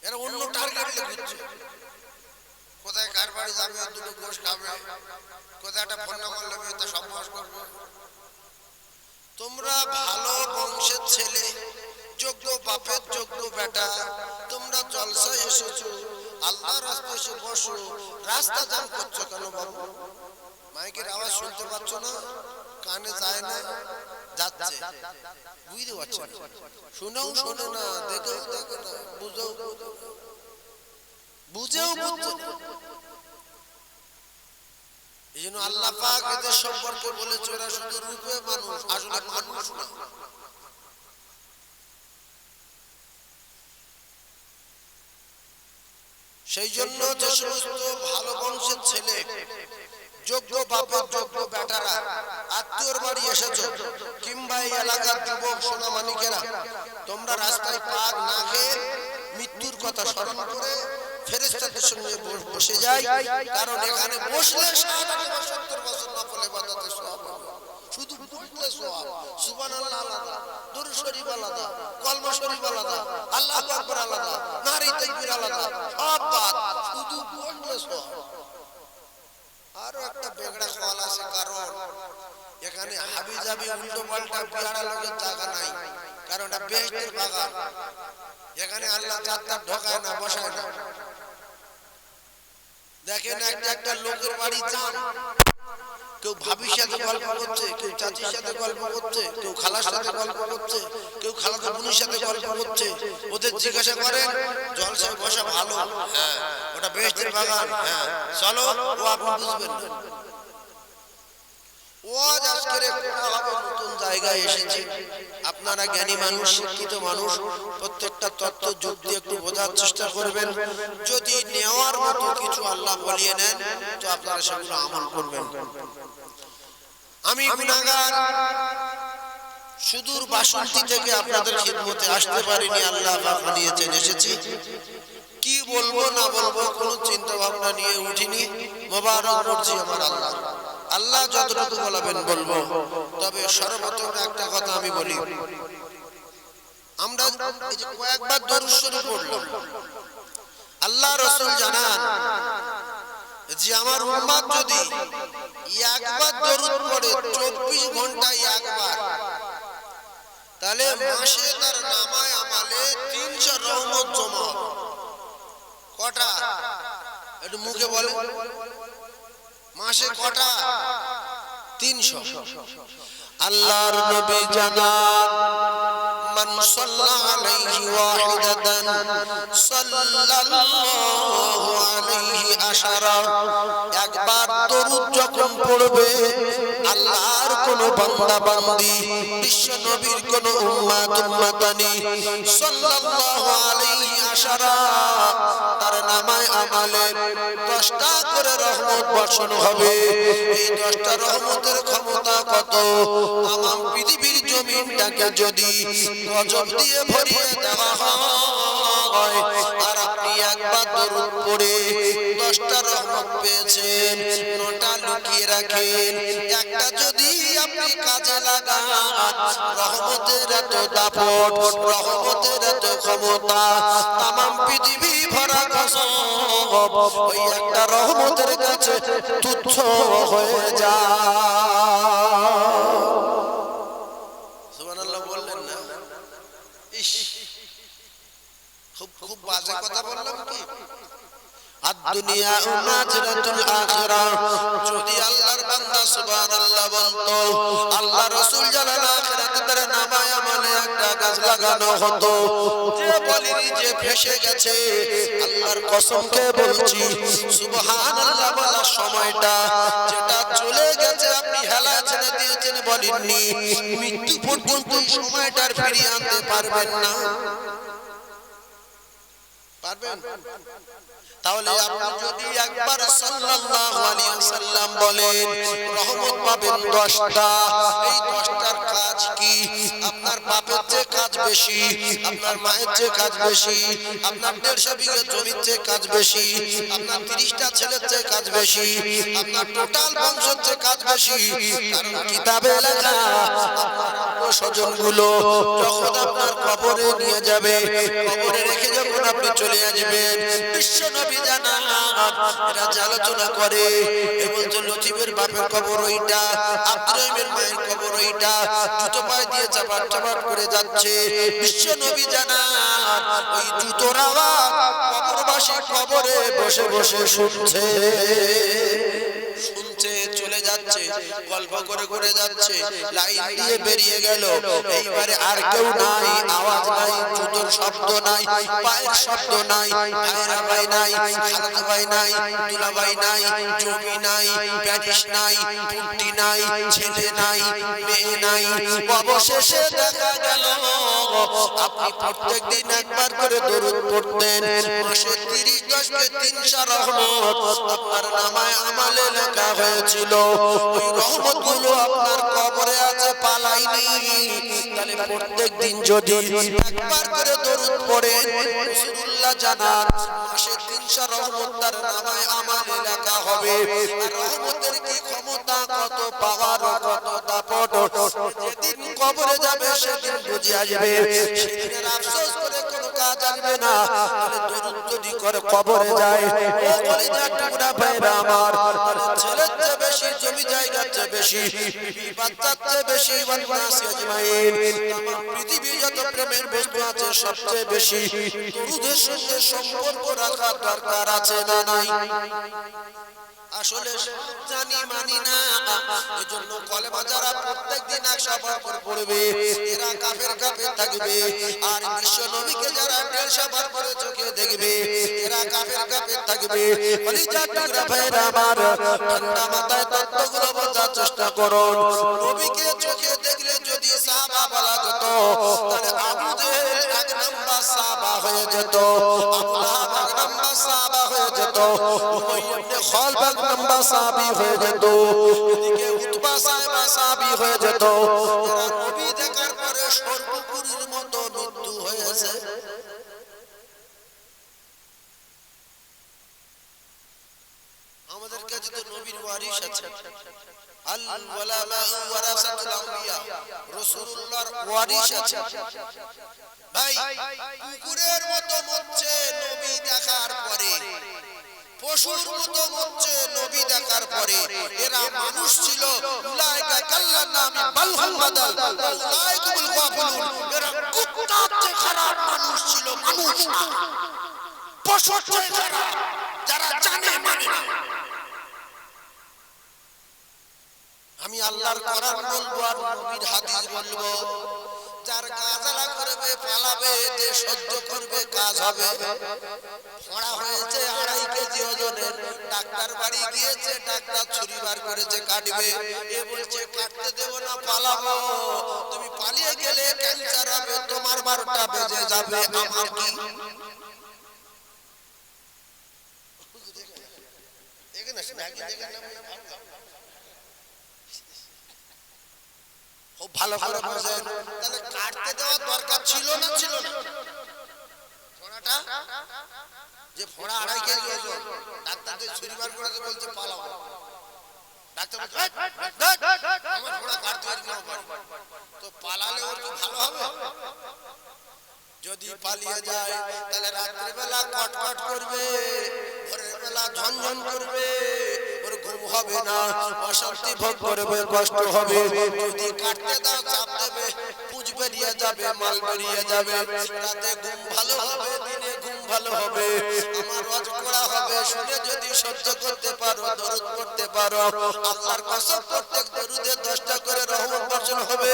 এরা অন্য টার্গেট লিখছে, কোথায় কার বাড়ি যাবে, দুটো গোশ খাবে, কোথায় একটা ফোন নাম্বার নেবে, তা সমাস করবে। তোমরা ভালো বংশের ছেলে, যোগ্য বাপের যোগ্য বেটা, তোমরা জলসায় এসেছো, আল্লাহর রাস্তায় এসে বসো, রাস্তা জাম করছো কেন বাবু? মাইকের আওয়াজ শুনতে পাচ্ছ না? কানে যায় না? যাচ্ছে, বুঝতে পারছো? শুনেও শোনে না, দেখেও দেখে না, বুঝেও বুঝেও বুঝছে না। এই জন্য আল্লাহ পাক এদের সম্পর্কে বলেছে ওরা শুধু রূপে মানুষ, আসলে মানুষ না। সেই জন্য যে সমস্ত ভালো বংশের ছেলে, যোগ্য বাপের যোগ্য বেটারা আত্মীয়র বাড়ি এসেছো, কিংবা এই এলাকার যুবক সোনামানিকেরা, তোমরা রাস্তায় পাক না খেয়ে মৃত্যুর কথা স্মরণ করে ফেরেশতাদের সঙ্গে বসে যাই, কারণ এখানে বসলে 70 বছর নফল ইবাদতের সওয়াব হবে। শুধু বসলে সওয়াব, সুবহানাল্লাহ আলাদা, দুরূদ শরীফ আলাদা, কলমা শরীফ আলাদা, আল্লাহু আকবার আলাদা, নারে তাকবীর আলাদা, সব বাদ, শুধু বসলে সওয়াব। আরো একটা বেগড়া সওয়াল আছে, কারণ এখানে হাবিজাবি উল্টো পাল্টা বিয়ারা লোকের জায়গা নাই, কারণ এটা বেহেশতের বাগান। এখানে আল্লাহ জান্নাত ঢোকায় না, বসায় না। দেখেন একটা লোকের বাড়ি যান, কেউ ভাবির সাথে গল্প করছে, কেউ চাচির সাথে গল্প করছে, কেউ খালার সাথে গল্প করছে, কেউ খালাতো বোনের সাথে গল্প করছে। ওদের জিজ্ঞাসা করেন জলসায় বসা ভালো? হ্যাঁ। ওটা বেহেশতের বাগান? হ্যাঁ। চলো, ও আপনি বুঝবেন না। ওয়াজ আজকের নতুন জায়গায় এসেছে, আপনারা জ্ঞানী মানুষ, শিক্ষিত মানুষ, প্রত্যেকটা তত্ত্ব যুক্তি একটু বোঝার চেষ্টা করবেন। যদি নেওয়ার মতো কিছু আল্লাহ বলিয়ে নেন তো আপনারা সেগুলো আমল করবেন। আমি গুনাহগার, সুদূর বাসন্তী থেকে আপনাদের খিদমতে আসতে পারিনি, আল্লাহ বানিয়েছেন এসেছি। কি বলবো না বলবো কোনো চিন্তা ভাবনা নিয়ে উঠিনি। মোবারক করছি আমার আল্লাহ, আল্লাহ যতটুকু বলাবেন বলবো। তবে সর্বপ্রথম একটা কথা আমি বলি, আমরা এই যে কয়েকবার দরুদ শরীফ পড়লাম, আল্লাহ রাসূল জানান যে আমার উম্মত যদি একবার দরুদ পড়ে 24 ঘন্টায় একবার, তাহলে মাসে তার নামায় আমালে 300 রহমত জমা। কটা? একটু মুখে বলে, মাসে কটা? 300। আল্লাহর নবী জানান মান সাল্লা আলাইহি ওয়াহিদাতান সাল্লাল্লাহু আলাইহি আশারা। একবার দরুদ যখন পড়বে আল্লাহর কোন বান্দা বান্দি, বিশ্ব নবীর কোন উম্মত উম্মতানি সাল্লাল্লাহু আলাইহি আশারা, তার নামায় আমালে 10টা করে রহমত বর্ষণ হবে। এই 10টা রহমতের ক্ষমতা কত? আমার পৃথিবীর জমিনটাকে যদি গজব দিয়ে ভরিয়ে দেওয়া হয়, আর আপনি একবার দরুদ পড়ে 10টা রহমত পেয়েছেন, 9টা লুকিয়ে রাখেন, একটা যদি আপনি কাজে লাগান, রহমতের এত দাপট, রহমতের এত ক্ষমতা, তামাম পৃথিবী ভরা গজব ওই একটা রহমতের কাছে তুচ্ছ হয়ে যায়। সুবহানাল্লাহ বললেন না? ইস, খুব বাজে কথা বললাম কি? আদ-দুনিয়া নাজরাতুল আখিরাহ। যদি আল্লাহর বান্দা সুবহানাল্লাহ বলতো, আল্লাহ রাসূল জানান আখিরাতে তার নামায় আমলে একটা গাছ লাগানো হতো, যে বলিনি যে ফেসে গেছে, আল্লাহর কসমকে বলছি সুবহানাল্লাহ বলার সময়টা যেটা চলে গেছে আপনি হেলা ছেড়ে দিয়েছেন বলেননি, মৃত্যু পর্যন্ত এই সময়টার ফিরিয়ে আনতে পারবেন না। পারবেন? তাহলে আপনি যদি একবার সাল্লাল্লাহু আলাইহি ওয়াসাল্লাম বলেন, রহমত পাবেন 10টা। এই 10টার কাজ কি? আপনার বাপের চেয়ে কাজ বেশি, আপনার মায়ের চেয়ে কাজ বেশি, আপনার 150 বিঘা জমির চেয়ে কাজ বেশি, আপনার 30টা ছেলের চেয়ে কাজ বেশি, আপনার টোটাল বংশের চেয়ে কাজ বেশি। কারণ কিতাবে লেখা আপনার স্বজনগুলো যখন আপনার কবরে নিয়ে যাবে, কবরে রেখে যখন যখন আপনি চলে আসবেন বিশ্ব নবী জানান এরা যে আলোচনা করে এ বলছে লতিফের বাপের কবর ওইটা, আব্দুর রহিমের মায়ের কবর ওইটা, জুতো পায়ে দিয়ে চাপাট চাপাট করে যাচ্ছে। বিশ্ব নবী জানান ওই জুতোর আওয়াজ কবরবাসী কবরে বসে বসে শুনছে, শুনছে, চলে যাচ্ছে, গল্প করে করে যাচ্ছে, লাইন দিয়ে বেরিয়ে গেল। এইবারে আর কেউ নাই, আওয়াজ নাই, জুতোর শব্দ নাই, পায়ের শব্দ নাই, ভাইরা ভাই নাই, খালাতো ভাই নাই, দুলা ভাই নাই, জমি নাই, প্যারিস নাই, পুটি নাই, ছেলে নাই, মেয়ে নাই। অবশেষে দেখা গেল আপনি প্রত্যেকদিন একবার করে দরুদ পড়তেন, মাসে 30 কে 300 রহমত আপনার নামায় আমালে লেখা হয়েছিল। ওই রহমতগুলো আপনার কবরে আছে, পালাইনি। তাহলে প্রত্যেকদিন যদি একবার করে দরুদ পড়েন রাসূলুল্লাহ জানান মাসে 300 রহমত তার নামায় আমালে লেখা হবে। আর রহমতের কি ক্ষমতা, কত পাওয়ার, কত দাপট, যেদিন কবরে যাবে সেদিন বুঝে আসবে। সেদিনের আফসোস করে কোনো কাজ আসবে না। তাহলে দরুদ যদি করে কবরে যায়, ও কলিজার টুকরা ভাইরা আমার, ছেলের চেয়ে বেশি, জমি জায়গার চেয়ে বেশি, বাচ্চার চেয়ে বেশি, ওয়ান্নাসি আজমাইন, পৃথিবী যত প্রেমের বস্তু আছে সবচেয়ে বেশি দরুদের সঙ্গে সম্পর্ক রাখার দরকার আছে না নাই? আসলে জানি মানি না, এজন্য কলেমা যারা প্রত্যেকদিন 100 বার পড়বে এরা কাফের কাফের থাকবে। আর বিশ্ব নবীকে যারা 150 বার করে চোখে দেখবে এরা কাফের কাফের থাকবে। কলিজার টুকরা ভাইরা আমার, ঠান্ডা মাথায় তত্ত্বগুলো বোঝার চেষ্টা করুন। নবীকে চোখে দেখলে যদি সাহাবা বলা যেত তাহলে আবু জেহেল 1 নাম্বার সাহাবা হয়ে যেত, আবু লাহাব 1 নাম্বার সাহাবা হয়ে যেত, উমাইয়া ইবনে খালদ 1 নাম্বার সাহাবী হয়ে যেত, এদিকে উতবা সাহেব সাহাবী হয়ে যেত। যারা নবী দেখার পরে সর্বপুরীর মতো মৃত্যু হয়েছে। আমাদের কাছে তো নবীর ওয়ারিস আছে, আল উলামা ওয়ারাসাতুল আম্বিয়া, রাসূলুল্লাহর ওয়ারিস আছে। ভাই কুকুরের মতো মরছে নবী দেখার পরে, পশুর মতো মরছে নবী দেখার পরে। এরা মানুষ ছিল, উলাইকা কাল্লানা আমি বালহুম বাদাল উলাইকুল গাফিলুন, এরা কুত্তার চেয়ে খারাপ মানুষ ছিল, মানুষ না, পশুর চেয়ে খারাপ, যারা জানে মানে না। আমি আল্লাহর কোরআন বলবো আর নবীর হাদিস বলবো। যার কাজালা করবে, পালাবে, যে সহ্য করবে কাজ হবে। ফোড়া হয়েছে 2.5 কেজি ওজনের, ডাক্তার বাড়ি গিয়েছে, ডাক্তার ছুরি বার করেছে কাটবে, এ বলছে কাটতে দেব না, পালাবো। তুমি পালিয়ে গেলে ক্যান্সার হবে, তোমার 12টা বেজে যাবে, আমার কি? এখানে স্ন্যাক দেখেন না, খুব ভালো করে বুঝেন। তাহলে কাটতে দেওয়ার দরকার ছিল না, ছিল না? ফোড়াটা যে ফোড়া 2.5 কেজি ওজন, ডাক্তার তো ছুরি বার করেছে, বলছে পালাবো। ডাক্তার বলছে আমার ফোড়া কাটতে পারি না, তো পালালে ওর কি ভালো হবে? যদি পালিয়ে যায় তাহলে রাত্রিবেলা কটকট করবে, ভোরের বেলা ঝনঝন করবে, ওর ঘুম হবে না, অশান্তি ভোগ করবে, কষ্ট হবে। যদি কাটতে দাও চাপ দেবে, পুঁজ বেরিয়ে যাবে, মাল বেরিয়ে যাবে, রাতে ঘুম ভালো হবে, দিনে ঘুম ভালো হবে, আমার ওয়াজ করা হবে। শুনে যদি সহ্য করতে পারো, দরুদ পড়তে পারো, আল্লাহর কসম প্রত্যেক দরুদে 10টা করে রহমত বর্ষণ হবে,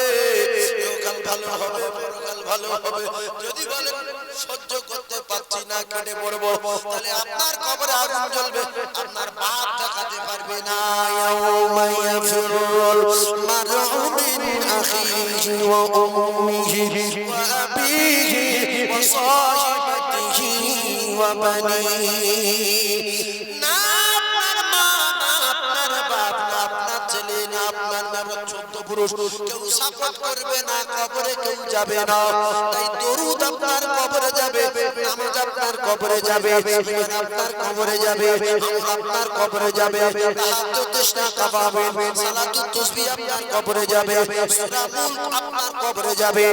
ইহকাল ভালো হবে, পরকাল ভালো হবে। যদি বলেন সহ্য করতে পারছি না, কেটে পড়বো, তাহলে আপনার কবরে আগুন জ্বলবে, আপনার বাপ দেখাতে পারবে না। ইয়াউমা ইয়াফিরুল মারউ মিন আখিহি ওয়া উম্মিহি ওয়া আবিহি ওয়া সাহিবাতিহি ওয়া বানিহি। না আপনার মা, না আপনার বাপ, না আপনার ছেলে, না আপনার মেয়ে, 14 পুরুষ কেউ সাপোর্ট করবে না, কবরে কেউ যাবে না। তাই দরুদ আপনার কবরে যাবে, নামাজ আপনার কবরে যাবে, ঈমান আপনার কবরে যাবে, আপনার কবরে যাবে, তাহাজ্জুদ তৃষ্ণা কাবাবেন, সালাতুত তাসবিহ আপনার কবরে যাবে, সূরা মুলক আপনার কবরে যাবে।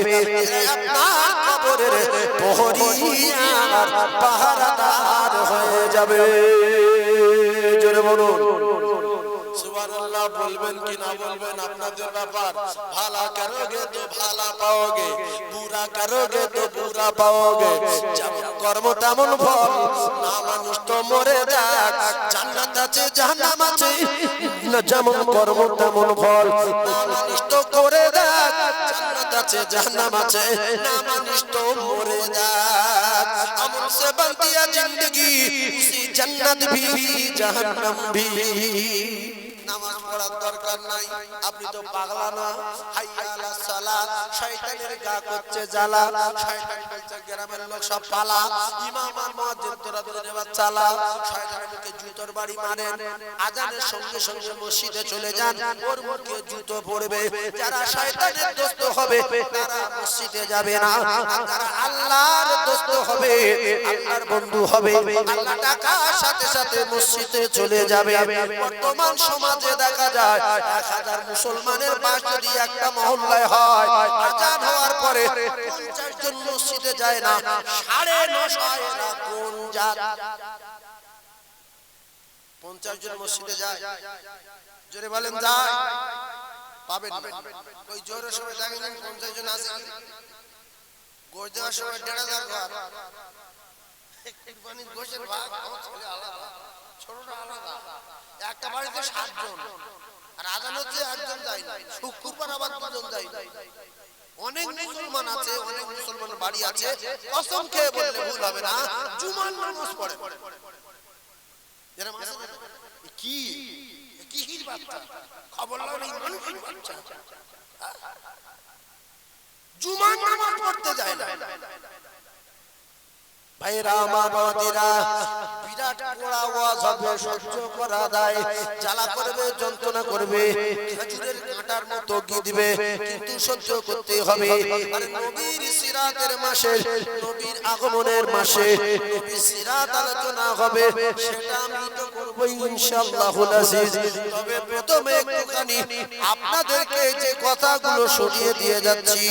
আপনার কবরের প্রহরী আর পাহারাদার হয়ে যাবে। জোরে বলুন সুবহানাল্লাহ। বলবেন কি না বলবেন আপনাদের ব্যাপার। ভালা করোগে তো ভালা পাওগে, বুরা করোগে তো বুরা পাওগে। যেমন কর্ম তেমন ফল, না মানুষ তো মরে যাক, জান্নাত আছে জাহান্নাম আছে। যেমন কর্ম তেমন ফল, না মানুষ তো করে যাক, জান্নাত আছে জাহান্নাম আছে, না মানুষ তো মরে যাক। আমল से बनती है जिंदगी, उसी जन्नत भी जहन्नम भी। নামাজ পড়ার দরকার নাই, আপনি তো পাগলা না। হাইয়া আলা সালাত, শয়তানের গা করছে জ্বালা, শয়তান বলছে গ্রামের লোক সব পালা, ইমাম আর মুয়াজ্জিন তোরা দূরে চালা। শয়তানের মুখে জুতোর বাড়ি মারেন, আজানের সঙ্গে সঙ্গে মসজিদে চলে যান, ওর মুখে জুতো পড়বে। যারা শয়তানের দোস্ত হবে তারা মসজিদে যাবে না, আর যারা আল্লাহর দোস্ত হবে, আল্লাহর বন্ধু হবে, আল্লাহ টাকার সাথে সাথে মসজিদে চলে যাবে। বর্তমান সমাজে দেখা যায় 1000 মুসলমানের পাশ যদি একটা মহল্লায় হয়, আজান হওয়ার পরে 50 জন মসজিদে যায় না, 950 এরা কোন জাত? 50 জন মসজিদে যায়, জোরে বলেন যায়? পাবেন না। ওই জোরের সময় দেখেন 50 জন আছে, গোশ দেওয়ার সময় 1500 ঘর, কুরবানির গোশের ভাগ আলাদা, ছোটটা আলাদা। একটা বাড়িতে 7 জন, আর আজান হচ্ছে একজন যায় না, শুক্রবার আবার 2 জন যায় না। অনেক মুসলমান আছে, অনেক মুসলমান বাড়ি আছে, কসম খেয়ে বললে ভুল হবে না, জুমার নামাজ পড়ে। এরকম আছে কি কি বাচ্চা খবর লাও নেই, মানুষের বাচ্চা জুমার নামাজ পড়তে যায় না। ভাইরা আমার বাবাজিরা, বিরাট কড়া ওয়াজ হবে, সহ্য করা যায়, জ্বালা করবে, যন্ত্রণা করবে, খেজুরের কাঁটার মতো গিদবে, কিন্তু সহ্য করতে হবে। আর নবীর সিরাতের মাসে, নবীর আগমনের মাসে নবীর সিরাত আলোচনা হবে, সেটা আমি তো করব ইনশাআল্লাহুল আজিজ। তবে প্রথমে একটুখানি আপনাদেরকে যে কথাগুলো শুনিয়ে দিয়ে যাচ্ছি,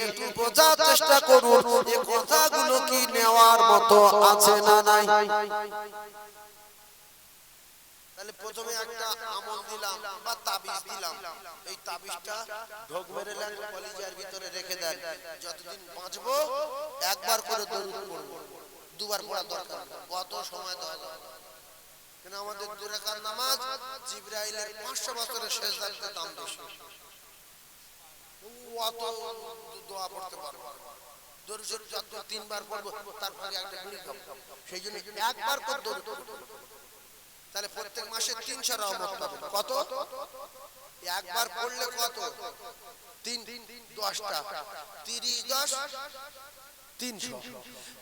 একটু বোঝার চেষ্টা করুন, এই কথাগুলো কি নেওয়ার মতো আছে না নাই। তাহলে প্রথমে একটা আমল দিলাম বা তাবিজ দিলাম, এই তাবিজটা ঢোক মেরে নেন, কলিজার ভিতরে রেখে দেন। যতদিন বাঁচবো একবার করে দরুদ পড়ব, দুবার পড়া দরকার। কত সময় দেওয়া দরকার? কেন আমাদের 2 রাকাত নামাজ জিবরাইলের 500 বছরের সেজদার দাম বেশি, অত দোয়া পড়তে পারবো। দরুদ শরীফ যত 3 বার পড়বো, তারপরে একটা গুলি খাবো। সেই জন্য একবার করে দরুদ পড়বো। তাহলে প্রত্যেক মাসে 300 রহমত পাবেন। কত? একবার পড়লে কত? 3 10টা 30 10 300।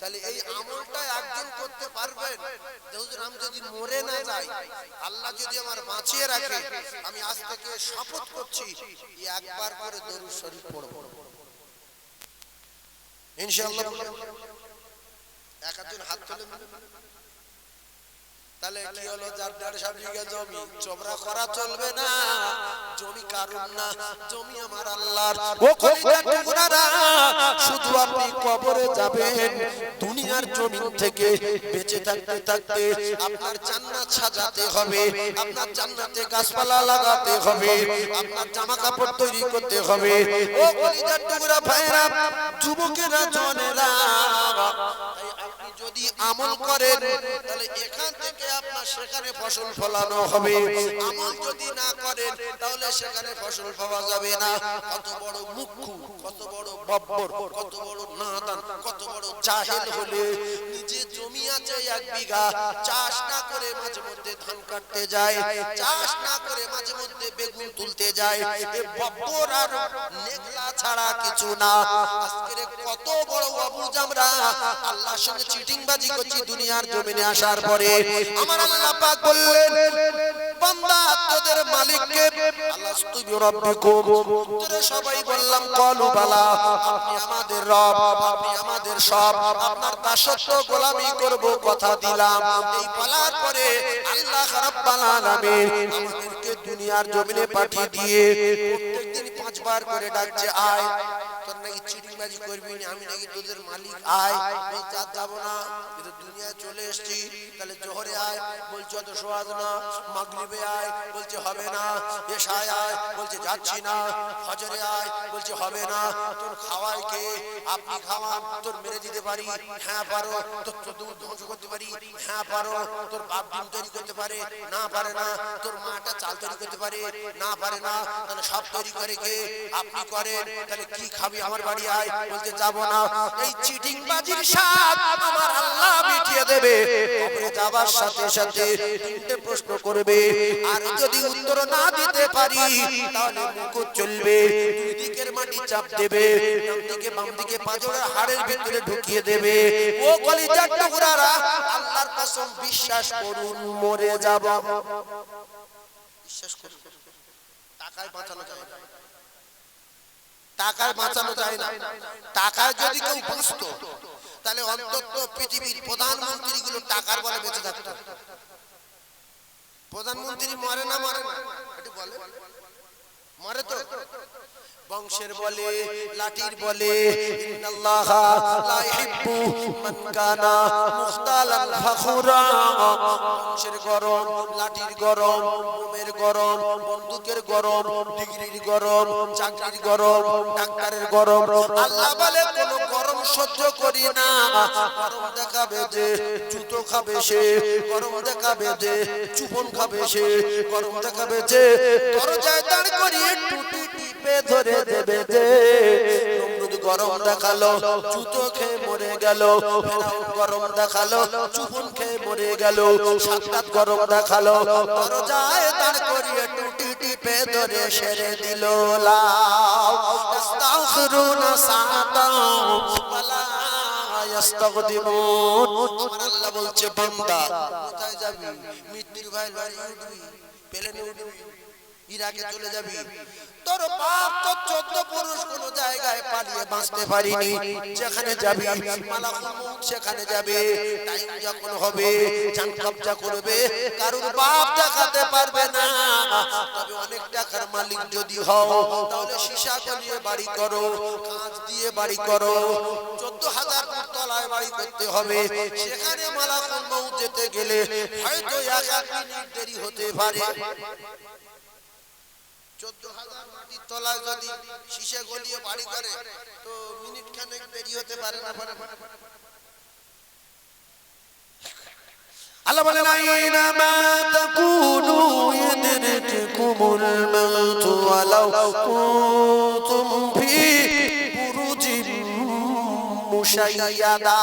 তাহলে এই আমলটা একজন করতে পারবেন। হুজুর আমি যদি মরে না যাই, আল্লাহ যদি আমার বাঁচিয়ে রাখে, আমি আজ থেকে শপথ করছি একবার করে দরুদ শরীফ পড়ব ইনশাআল্লাহ। একজন হাত তুলে। তাহলে কি হলো? যার 150 বিঘা জমি চোবরা করা চলবে না। জমি কারণ না, জমি আমার আল্লাহর। ও কলিজার টুকরারা, শুধু আপনি কবরে যাবেন, দুনিয়ার জমিন থেকে বেঁচে থাকতে থাকতে আপনার জান্নাত সাজাতে হবে, আপনার জান্নাতে গাছপালা লাগাতে হবে, আপনার জামা কাপড় তৈরি করতে হবে। ও কলিজার টুকরা ভাইরা, যুবকেরা, জনেরা, আপনি যদি আমল করেন তাহলে এখান থেকে আপনার সেখানে ফসল ফলানো হবে। আমল যদি না করেন তাহলে সেখানে ফসল পাওয়া যাবে না। কত বড় মুখ্যু, কত বড় বব্বর, কত বড় নাদান, কত বড় জাহেল হলে নিজে জমি আছে 1 বিঘা, চাষ না করে মাঝে মধ্যে ধান কাটতে যায়, চাষ না করে মাঝে মধ্যে বেগুন তুলতে যায়। এই বব্বর আর নেগলা ছাড়া কিছু না। আজকে কত বড় আবু জামরা আল্লাহর সঙ্গে চিটিংবাজি করছি দুনিয়ার জমিনে আসার পরে। আমার আল্লাহ পাক বললেন, বান্দা তোদের মালিককে আলাস্তু বিরাব্বিকুম, তোরা সবাই বললাম ক্বালু বালা, আপনি আমাদের রব, আপনি আমাদের সব, আপনার দাসত্ব গোলামি করব কথা দিলাম। এই বলার পরে আল্লাহ রাব্বুল আলামিন আমাদেরকে দুনিয়ার জমিনে পাঠিয়ে দিয়ে প্রত্যেকদিন 5 বার করে ডাকছে, আয় তোর নাকি চিটিংবাজি করবি না, আমি নাকি তোদের মালিক, আয়। বলছে আর যাবো না, কিন্তু দুনিয়া চলে এসেছি, তাহলে জোহরে আয়, বলছে অত সোয়াদ না। মাগরিবে আয়, বলছে হবে না। এশায় আয়, বলছে যাচ্ছি না। ফজরে আয়, বলছে হবে না। তোর খাওয়ায় কে? আপনি খাওয়ান, তোর মেরে দিতে পারি, হ্যাঁ পারো। তোর দুধ ধ্বংস করতে পারি, হ্যাঁ পারো। তোর বাপ ডিম তৈরি করতে পারে, না পারে না। তোর মাটা চাল তৈরি করতে পারে, না পারে না। তাহলে সব তৈরি করে কে? আপনি করেন। তাহলে কি খাবি? আমার বাড়ি আয়, বলতে যাবো না। এই চিটিং বাজির স্বাদ আমার আল্লাহ মিটিয়ে দেবে। কবরে যাবার সাথে সাথে তিনটে প্রশ্ন করবে, আর যদি উত্তর না দিতে পারি তাহলে মুখ চলবে, দুই দিকের মাটি চাপ দেবে, ডান দিকে বাম দিকে পাঁজরের হাড়ের ভিতরে ঢুকিয়ে দেবে। ও কলিজার টুকরারা, আল্লাহর কসম বিশ্বাস করুন মরে যাব। বিশ্বাস করুন, টাকায় বাঁচানো যায় না, টাকায় বাঁচানো যায় না। টাকায় যদি কেউ বাঁচত তাহলে অন্তত পৃথিবীর প্রধানমন্ত্রী গুলো টাকার বলে বেঁচে থাকতো। প্রধানমন্ত্রী মরে না, মরে না, একটু বলে, মরে তো। বংশের বলে, লাঠির বলে, ইন্নাল্লাহা লা ইহিব্বু মান কানা মুখতালান ফাখুরা। বংশের গরম, লাঠির গরম, বোমের গরম, বন্দুকের গরম, ডিগ্রির গরম, চাকরির গরম, ডাক্তারের গরম। আল্লাহ বলে কোন গরম সহ্য করি না। গরম দেখাবে যে জুতো খাবে সে, গরম দেখাবে যে চুপন খাবে সে, গরম দেখাবে যে দরজায় দাঁড় করিয়ে টুটি টিপে ধরে দেবে যে। নমরুদ গরম দেখালো, জুতো খেয়ে মরে গেল। ফেরাউন গরম দেখালো, চুপন খেয়ে মরে গেল। সাদ্দাত গরম দেখালো, দরজায় দাঁড় করিয়ে টুটি টিপে ধরে সেরে দিল। লাউ আস্তাগফিরুনা সাআতাও ওয়ালা ইস্তাগদিমুন। আমার আল্লাহ বলছে, বান্দা কোথায় যাবি? মৃত্যুর ভয় লড়াই উঠবি, প্লেনে উঠবি, ইরাকে চলে যাবি। তোর বাপ তো 14 পুরুষ কোন জায়গায় পালিয়ে বাঁচতে পারিনি। যেখানে যাবি মালাকুল মউত সেখানে যাবে। টাইম যখন হবে জান কবজা করবে, কারুর বাপ দেখাতে পারবে না। তবে অনেক টাকার মালিক যদি হও তাহলে সীসা গলিয়ে বাড়ি করো, কাঁচ দিয়ে বাড়ি করো। 14,000 ফুট তলায় বাড়ি করতে হবে। সেখানে মালাকুল মউত যেতে গেলে হয়তো 1 মিনিট দেরি হতে পারে। 14,000 মাটির তলায় যদি শীষে গলিয়ে বাড়ি করে তো মিনিট খানেক দেরি হতে পারে না। আল্লাহ বলেন, আইনা মা তাকুনু ইদরিকুমুল মাউত ওয়ালাউ কুনতুম ফি বুরুজিন মুশাইয়াদা।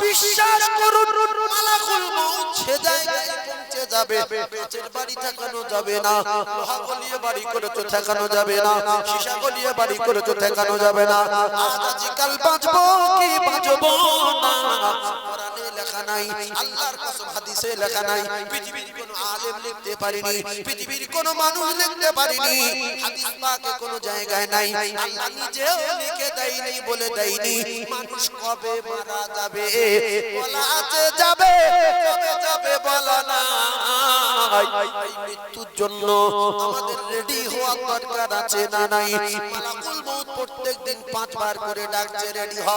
বিশ্বাস করুন মালাকুল মউত সে জায়গায় পৌঁছে যাবে। কাচের বাড়ি ঠেকানো যাবে না, লোহা গলিয়ে বাড়ি করে তো ঠেকানো যাবে না, সীসা গলিয়ে বাড়ি করে তো ঠেকানো যাবে না। আজ আজকাল বাঁচবো কি বাঁচবো না কোরআনে লেখা নাই, আল্লাহর কসম হাদিসে লেখা নাই। পৃথিবীর কোনো আলেম লিখতে পারেনি, পৃথিবীর কোনো মানুষ লিখতে পারেনি, হাদিস পাকে কোনো জায়গায় নাই। আল্লাহ নিজেও লিখে দেয়নি, বলে দেয়নি মানুষ কবে মারা যাবে। বলা আছে যাবে, কবে যাবে বলা না। এই মৃত্যুর জন্য আমাদের রেডি হওয়ার দরকার আছে না নাই? মালাকুল মউত প্রত্যেকদিন 5 বার করে ডাকছে, রেডি হ।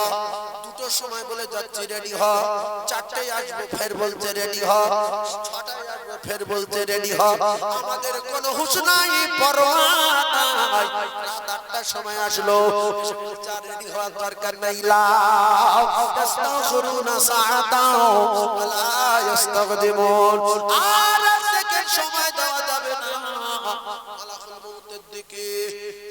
2টোর সময় বলে যাচ্ছে রেডি হ, 4টায় আসবে ফের বলছে রেডি হ, 6টায় আসবে ফের বলছে রেডি হ। আমাদের কোনো হুঁশ নাই, পরোয়া নাই। রাত 8টার সময় আসলো, রেডি হওয়ার দরকার নাই। লাউ তাস্তাগফিরুনা সাআতাও ওয়ালা ইস্তাগদিমুন। আর সেকেন্ড সময় দেওয়া যাবে না। মালাকুল মউতের দিকে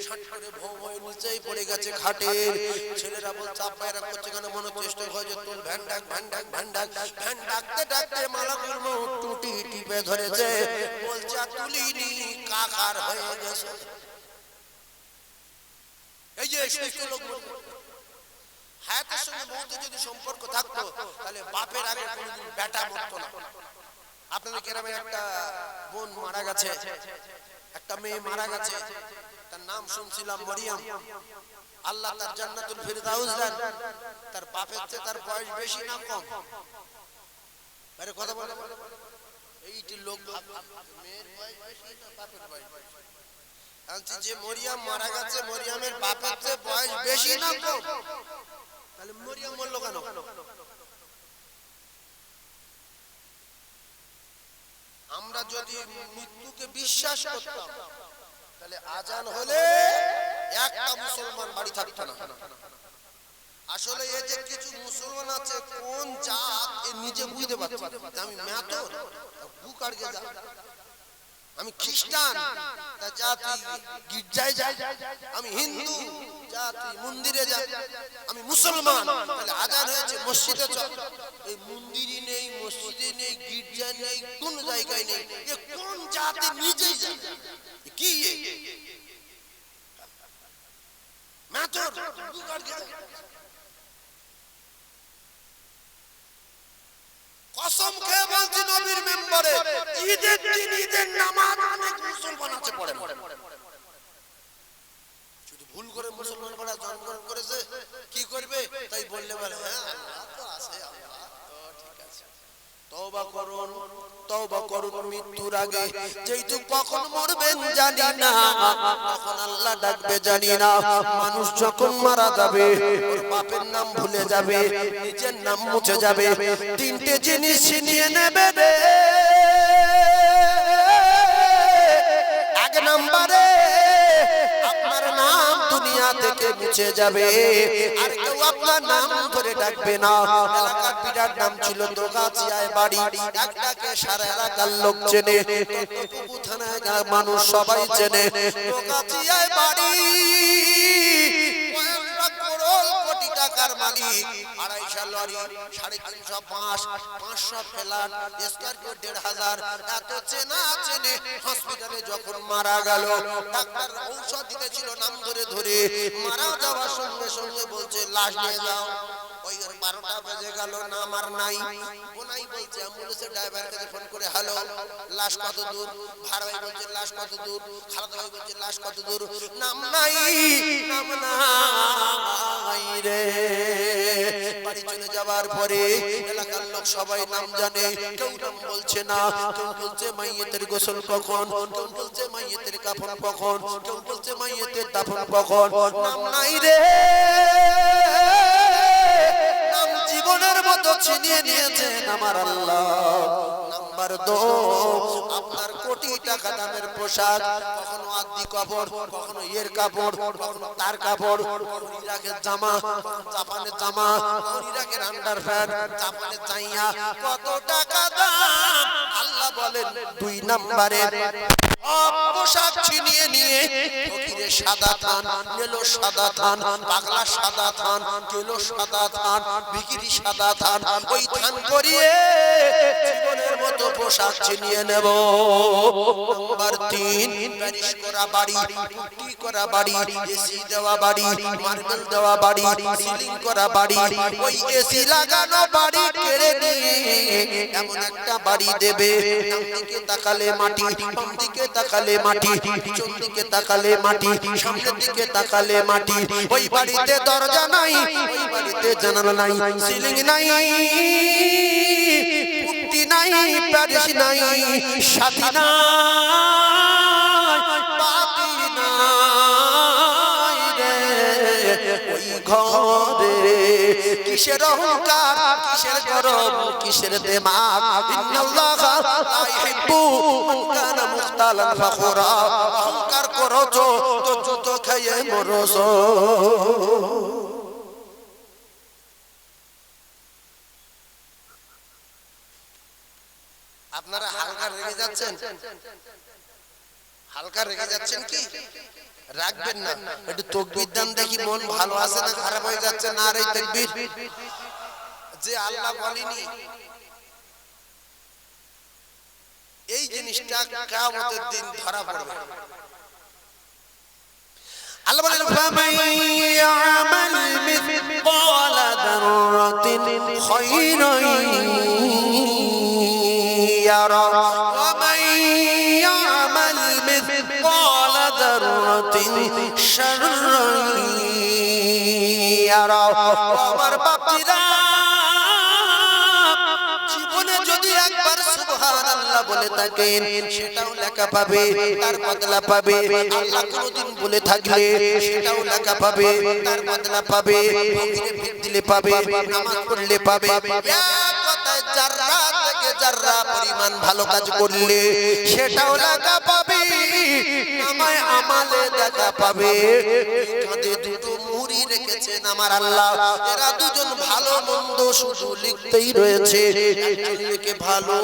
ছট করে ভয় নিচেই পড়ে গেছে খাটের। ছেলেরা বলছে আব্বা এরা করছে কেন? মনে চেষ্টা হয় যে তুল ভ্যান ডাক, ভ্যান ডাক, ভ্যান ডাক। ভ্যান ডাকতে ডাকতে মালাকুল মউত টুটি টিপে ধরেছে। বলছে তুলিনি, কাকার হয়ে গেছে। এই যে সুস্থ লোক হায়াতের সঙ্গে মউতের যদি সম্পর্ক থাকতো তাহলে বাপের আগে কোনোদিন বেটা মরতো না। আপনাদের গ্রামে একটা বোন মারা গেছে, একটা মেয়ে মারা গেছে, তার নাম শুনছিলাম মরিয়ম। আল্লাহ তার জান্নাতুল ফিরদাউস দেন। তার বাপের চেয়ে তার বয়স বেশি না কম? আরে কথা বলে এইটি লোক মেয়ের বয়স বেশি না বাপের বয়স বেশি? বলছি যে মরিয়ম মারা গেছে, মরিয়মের বাপের চেয়ে বয়স বেশি না কম? তাহলে মরিয়ম মরলো কেন? আমরা যদি মৃত্যুকে বিশ্বাস করতাম তাহলে আজান হলে একটা মুসলমান বাড়ি থাকতো না। আসলে এই যে কিছু মুসলমান আছে কোন জাত এ নিজে বুঝতে পারছে না। আমি মেয়াতর বুক আড়কে যা, আমি খ্রিস্টান তা জাতি গির্জায় যাই, আমি হিন্দু জাতি মন্দিরে যাই, আমি মুসলমান তাহলে আজান হয়েছে মসজিদে চল। এই মন্দিরে নেই, মসজিদে নেই, গির্জা নেই, কোন জায়গায় নেই। এ কোন জাতি নিজেই যায় কি মেয়াতর বুক আড়কে যা। কসম খেয়ে বলছি নবীর মেম্বারে ঈদের দিন ঈদের নামাজ অনেক মুসলমান আছে পড়ে না। শুধু ভুল করে মুসলমান পড়া জন্মগ্রহণ করেছে, কি করবে তাই বললে বলে হ্যাঁ আল্লাহ তো আছে, আল্লাহ তো ঠিক আছে। তওবা করুন, তওবা করুন মৃত্যুর আগে, যেহেতু কখন মরবেন জানি না, কখন আল্লাহ ডাকবে জানি না। মানুষ যখন মারা যাবে ওর বাপের নাম ভুলে যাবে, নিজের নাম মুছে যাবে, তিনটে জিনিস ছিনিয়ে নেবে রে। এক নম্বরে আপনার নাম দুনিয়া থেকে মুছে যাবে, আর কেউ আপনার নাম ধরে ডাকবে না। এলাকার বিরাট নাম ছিল দোগাছিয়ায় বাড়ি, একটাকে সারা এলাকার লোক চেনে, ততটুকু থানায় মানুষ সবাই চেনে। দোগাছিয়ায় বাড়ি, কোটি টাকার মালিক, 250 লরি, 350 বাস, 500 ফ্ল্যাট, স্কয়ারফিট 1500, এত চেনা চেনে। হসপিটালে যখন মারা গেল ডাক্তার ঔষধ দিতেছিল নাম ধরে ধরে, মারা যাওয়ার সঙ্গে সঙ্গে বলছে লাশ নিয়ে যাও। ওই 12টা বেজে গেল, নাম আর নাই। বোনাই বলছে অ্যাম্বুলেন্সের ড্রাইভার কাছে ফোন করে, হ্যালো লাশ কত দূর? ভাড়া ভাই বলছে লাশ কত দূর? খালাদা ভাই বলছে লাশ কত দূর? নাম নাই, নাম নাই রে। বাড়ি চলে যাওয়ার পরে এলাকার লোক সবাই নাম জানে, কেউ নাম বলছে না। কেউ বলছে মাইয়েতের গোসল কখন, কেউ বলছে মাইয়েতের কাফন কখন, কেউ বলছে মাইয়েতের দাফন কখন। নাম নাই রে। নাম জীবনের মতো ছিনিয়ে নিয়েছেন আমার আল্লাহ। নাম্বার 2, আপনার কোটি টাকা দামের পোশাক, কখনো আদি কাপড়, কখনো এর কাপড়, কখনো তার কাপড়, কখনো ইরাকের জামা, কখনো জাপানের জামা, কখনো ইরাকের আন্ডারপ্যান্ট, জাপানের চাইয়া, কত টাকা দাম। আল্লাহ বলেন 2 নম্বরে পোশাক ছিনিয়ে নিয়ে ফকিরের সাদা থান, নেলো সাদা থান, পাগলা সাদা থান, কেলো সাদা থান, বিকিরি সাদা থান, ওই থান করিয়ে জীবনের মতো পোশাক ছিনিয়ে নেব। নাম্বার 3, প্যারিশ করা বাড়ি, পুটি করা বাড়ি, এসি দেওয়া বাড়ি, মার্বেল দেওয়া বাড়ি, সিলিং করা বাড়ি, ওই এসি লাগানো বাড়ি কেড়ে নিয়ে এমন একটা বাড়ি দেবে, ডান দিকে তাকালে মাটি, বাম দিকে তাকালে মাটি, পিছন দিকে তাকালে মাটি, সামনের দিকে তাকালে মাটি। ওই বাড়িতে দরজা নাই, ওই বাড়িতে জানালা নাই, সিলিং নাই, পুট্টি নাই, প্যারিশ নাই, সাথী নাই, পাতি নাই রে। ওই ঘরে কিসের অহংকার, কিসের গরম, কিসের দেমাগ। ইন্নাল্লাহা লা ইউহিব্বু মান কানা মুখতালান ফাখুরা। অহংকার করছো তো জুতো খেয়ে মরছো। আপনারা হালকা রেগে যাচ্ছেন, হালকা রেগে যাচ্ছেন কি? রাখবেন না, একটু তাকবীর দেন দেখি মন ভালো আছে না খারাপ হয়ে যাচ্ছে। না রে তাকবীর। যে আল্লাহ বলেনি এই জিনিসটা কিয়ামতের দিন ধরা পড়বে। আল্লাহ বলেন ফামান ইয়ামাল মিসকালা যাররাতিন খায়রান يرى ومن يعمل مثقال ذرة شرا يرى আমার বাপজিরা জীবনে যদি একবার সুবহানাল্লাহ বলে থাকেন সেটাও লেখা পাবে তার বদলা পাবে আল্লাহ কোনদিন বলে থাকলে সেটাও লেখা পাবে তার বদলা পাবে ফকিরে ভিক দিলে পাবে নামাজ পড়লে পাবে এক কথায় যারা থেকে যারা পরিমাণ ভালো কাজ করলে সেটাও লেখা পাবে আমায় আমালে দেখা পাবে কাঁধে দুটো মুড়ি রেখেছেন আমার আল্লাহ এরা দুজন ভালো মন্দ শুধু লিখতেই রয়েছে একজন লিখে ভালো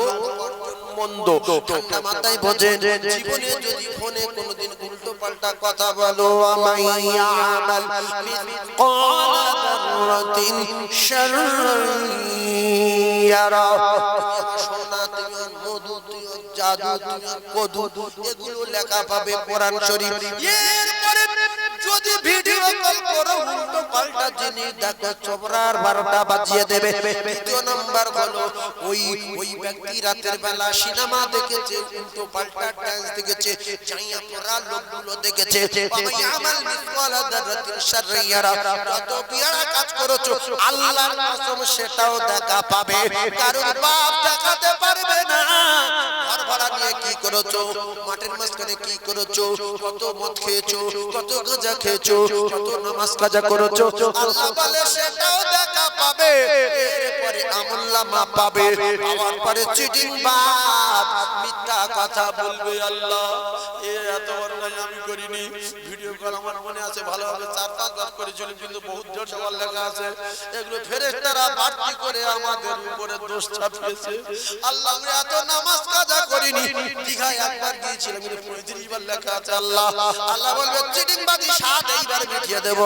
মন্দ ঠান্ডা মাথায় বোঝেন জীবনে যদি ফোনে কোনোদিন উল্টো পাল্টা কথা বলো আমায় আমাল মিসকালা যাররাতিন শাররান ইয়ারা সোনা তুমি মধু তুমি জাদু তুমি কদু এগুলো লেখা পাবে কোরআন শরীফ এরপরে যদি ভিডিও কল করো উল্টো পাল্টা জিনিস দেখো চোপড়ার 12টা বাজিয়ে দেবে দ্বিতীয় নাম্বার হলো ওই ব্যক্তি রাতের বেলা সিনেমা দেখেছে উল্টো পাল্টা ডান্স দেখেছে চাইয়া পড়া লোকগুলো দেখেছে বাবা আমাল মিসকালা যাররাতিন শাররান ইয়ারা কত বিয়ারা কাজ করেছো আল্লাহর কসম সেটাও দেখা পাবে কারণ বাপ দেখাতে পারবে না ঘর ভাড়া নিয়ে কি করেছো মাঠের মাঝখানে কি করেছো কত মদ খেয়েছো কত গাঁজা খেয়েছো কত নামাজ কাজা করেছো আল্লাহ বলে সেটাও দেখা পাবে এরপরে আমলনামা পাবে পাওয়ার পরে চিটিং বাপ মিথ্যা কথা বলবে আল্লাহ এত বড় কাজ আমি করিনি ভিডিও কল আমার মনে আছে ভালোভাবে 4-5 বার করেছিলাম কিন্তু বহুত জোর সওয়াল লেখা আছে এগুলো ফেরেশতারা বাড়তি করে আমাদের উপরে দোষ চাপিয়েছে আল্লাহ আমরা এত নামাজ কাজা করিনি দীঘায় একবার গিয়েছিলাম কিন্তু 35 বার লেখা আছে আল্লাহ বলবে চিটিং বাজি সাত এইবার মিটিয়ে দেব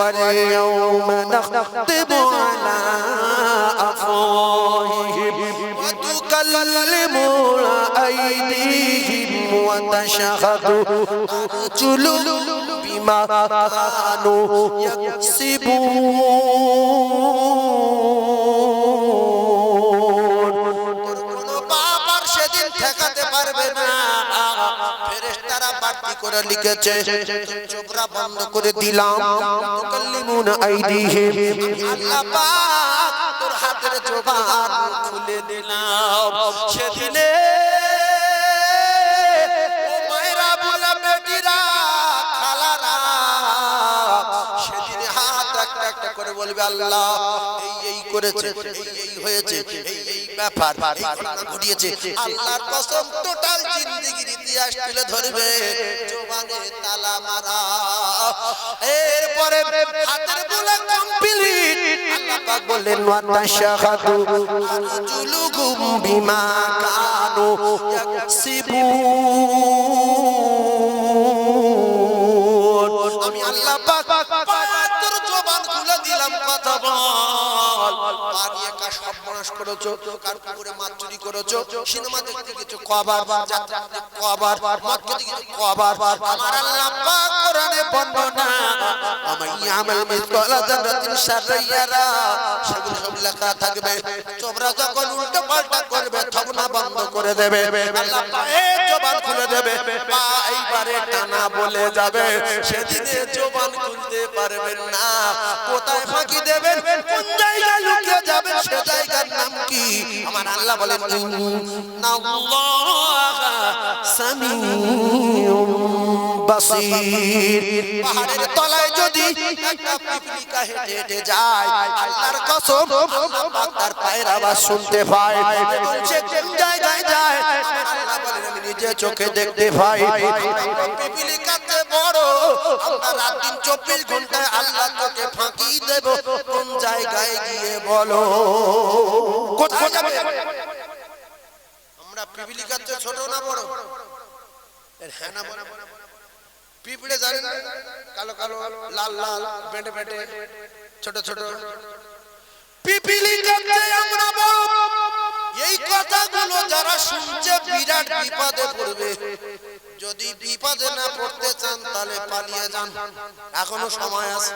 ইয়াউমা নাখতিবু আলা আফওয়াহিহিম ওয়া তুকাল্লিমুনা আইদিহিম ওয়া তাশহাদু আরজুলুহুম বিমা কানু ইয়াকসিবুন কোনো পাপ আর সেদিন ঠেকাতে পারবে না ফেরেশতারা বাড়তি করে লিখেছে চোপড়া বন্ধ করে দিলাম তুকাল্লিমুনা আইদিহিম আল্লাহ পাক তোর হাতের জবান খুলে দিলাম সেদিনে ও মায়েরা বুলা বেটিরা খালারা সেদিনে হাত একটা একটা করে বলবে আল্লাহ এই করেছে এই হয়েছে এই ব্যাপার এই ঘটনা ঘটিয়েছে আল্লাহর কসম টোটাল জিন্দেগির ইতিহাস তুলে ধরবে জবানে তালা মারা এরপরে হাতের বুলা কমপ্লিট আল্লাহ পাক বললেন ওয়া তাশহাদু আরজুলুহুম বিমা কানু ইয়াকসিবুন আমি আল্লাহ পাক তোর জবান খুলে দিলাম কথা বল পানিয়ে কা সর্বনাশ করেছো কার পুকুরে মাছ চুরি করেছো সিনেমা দেখতে গেছো কবার যাত্রা কবার মদ খেতে গেছো কবার আমার আল্লাহ পাক কোরআনে বর্ণনা আমায় আমাল মিসকালা যাররাতিন শাররান ইয়ারা সেগুলো সব লেখা থাকবে তোমরা যখন উল্টো পাল্টা করবে থবনা বন্ধ করে দেবে আল্লাহ পাক জবান খুলে দেবে পা এইবারে টানা বলে যাবে সেদিনে জবান খুলতে পারবেন না কোথায় ফাঁকি দেবেন কোন জায়গায় লুকিয়ে যাবেন সে জায়গার নাম কি আমার আল্লাহ বলেন ইন্নাল্লাহা সামিউম বাসীর পাহাড়ের তলায় যদি একটা পিপলিকা হেঁটে হেঁটে যায় আল্লাহর কসম আল্লাহ পাক তার পায়ের আওয়াজ শুনতে পায় এবং সে কোন জায়গায় যায় আল্লাহ বলেন আমি নিজে চোখে দেখতে পাই পিপলিকাতে বড় আল্লাহ রাত দিন 24 ঘন্টায় আল্লাহ তোকে ফাঁকি দেব কোন জায়গায় গিয়ে বলো কোথায় যাবে আমরা পিপলিকাতে ছোট না বড় হ্যাঁ না বড় পিঁপড়ে জানেন কালো কালো লাল লাল বেঁটে বেঁটে ছোট ছোট পিপলিকাতে আমরা বড় এই কথাগুলো যারা শুনছে বিরাট বিপদে পড়বে যদি বিপদে না পড়তে চান তাহলে পালিয়ে যান, এখনো সময় আছে।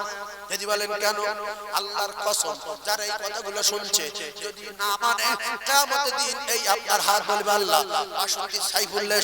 যদি বলেন কেন? আল্লাহর কসম, যারা এই কথাগুলো শুনছে যদি না মানে কিয়ামতের দিন এই আপনার হাত বলবে আল্লাহ। বাসন্তী সাইফুল্লাহ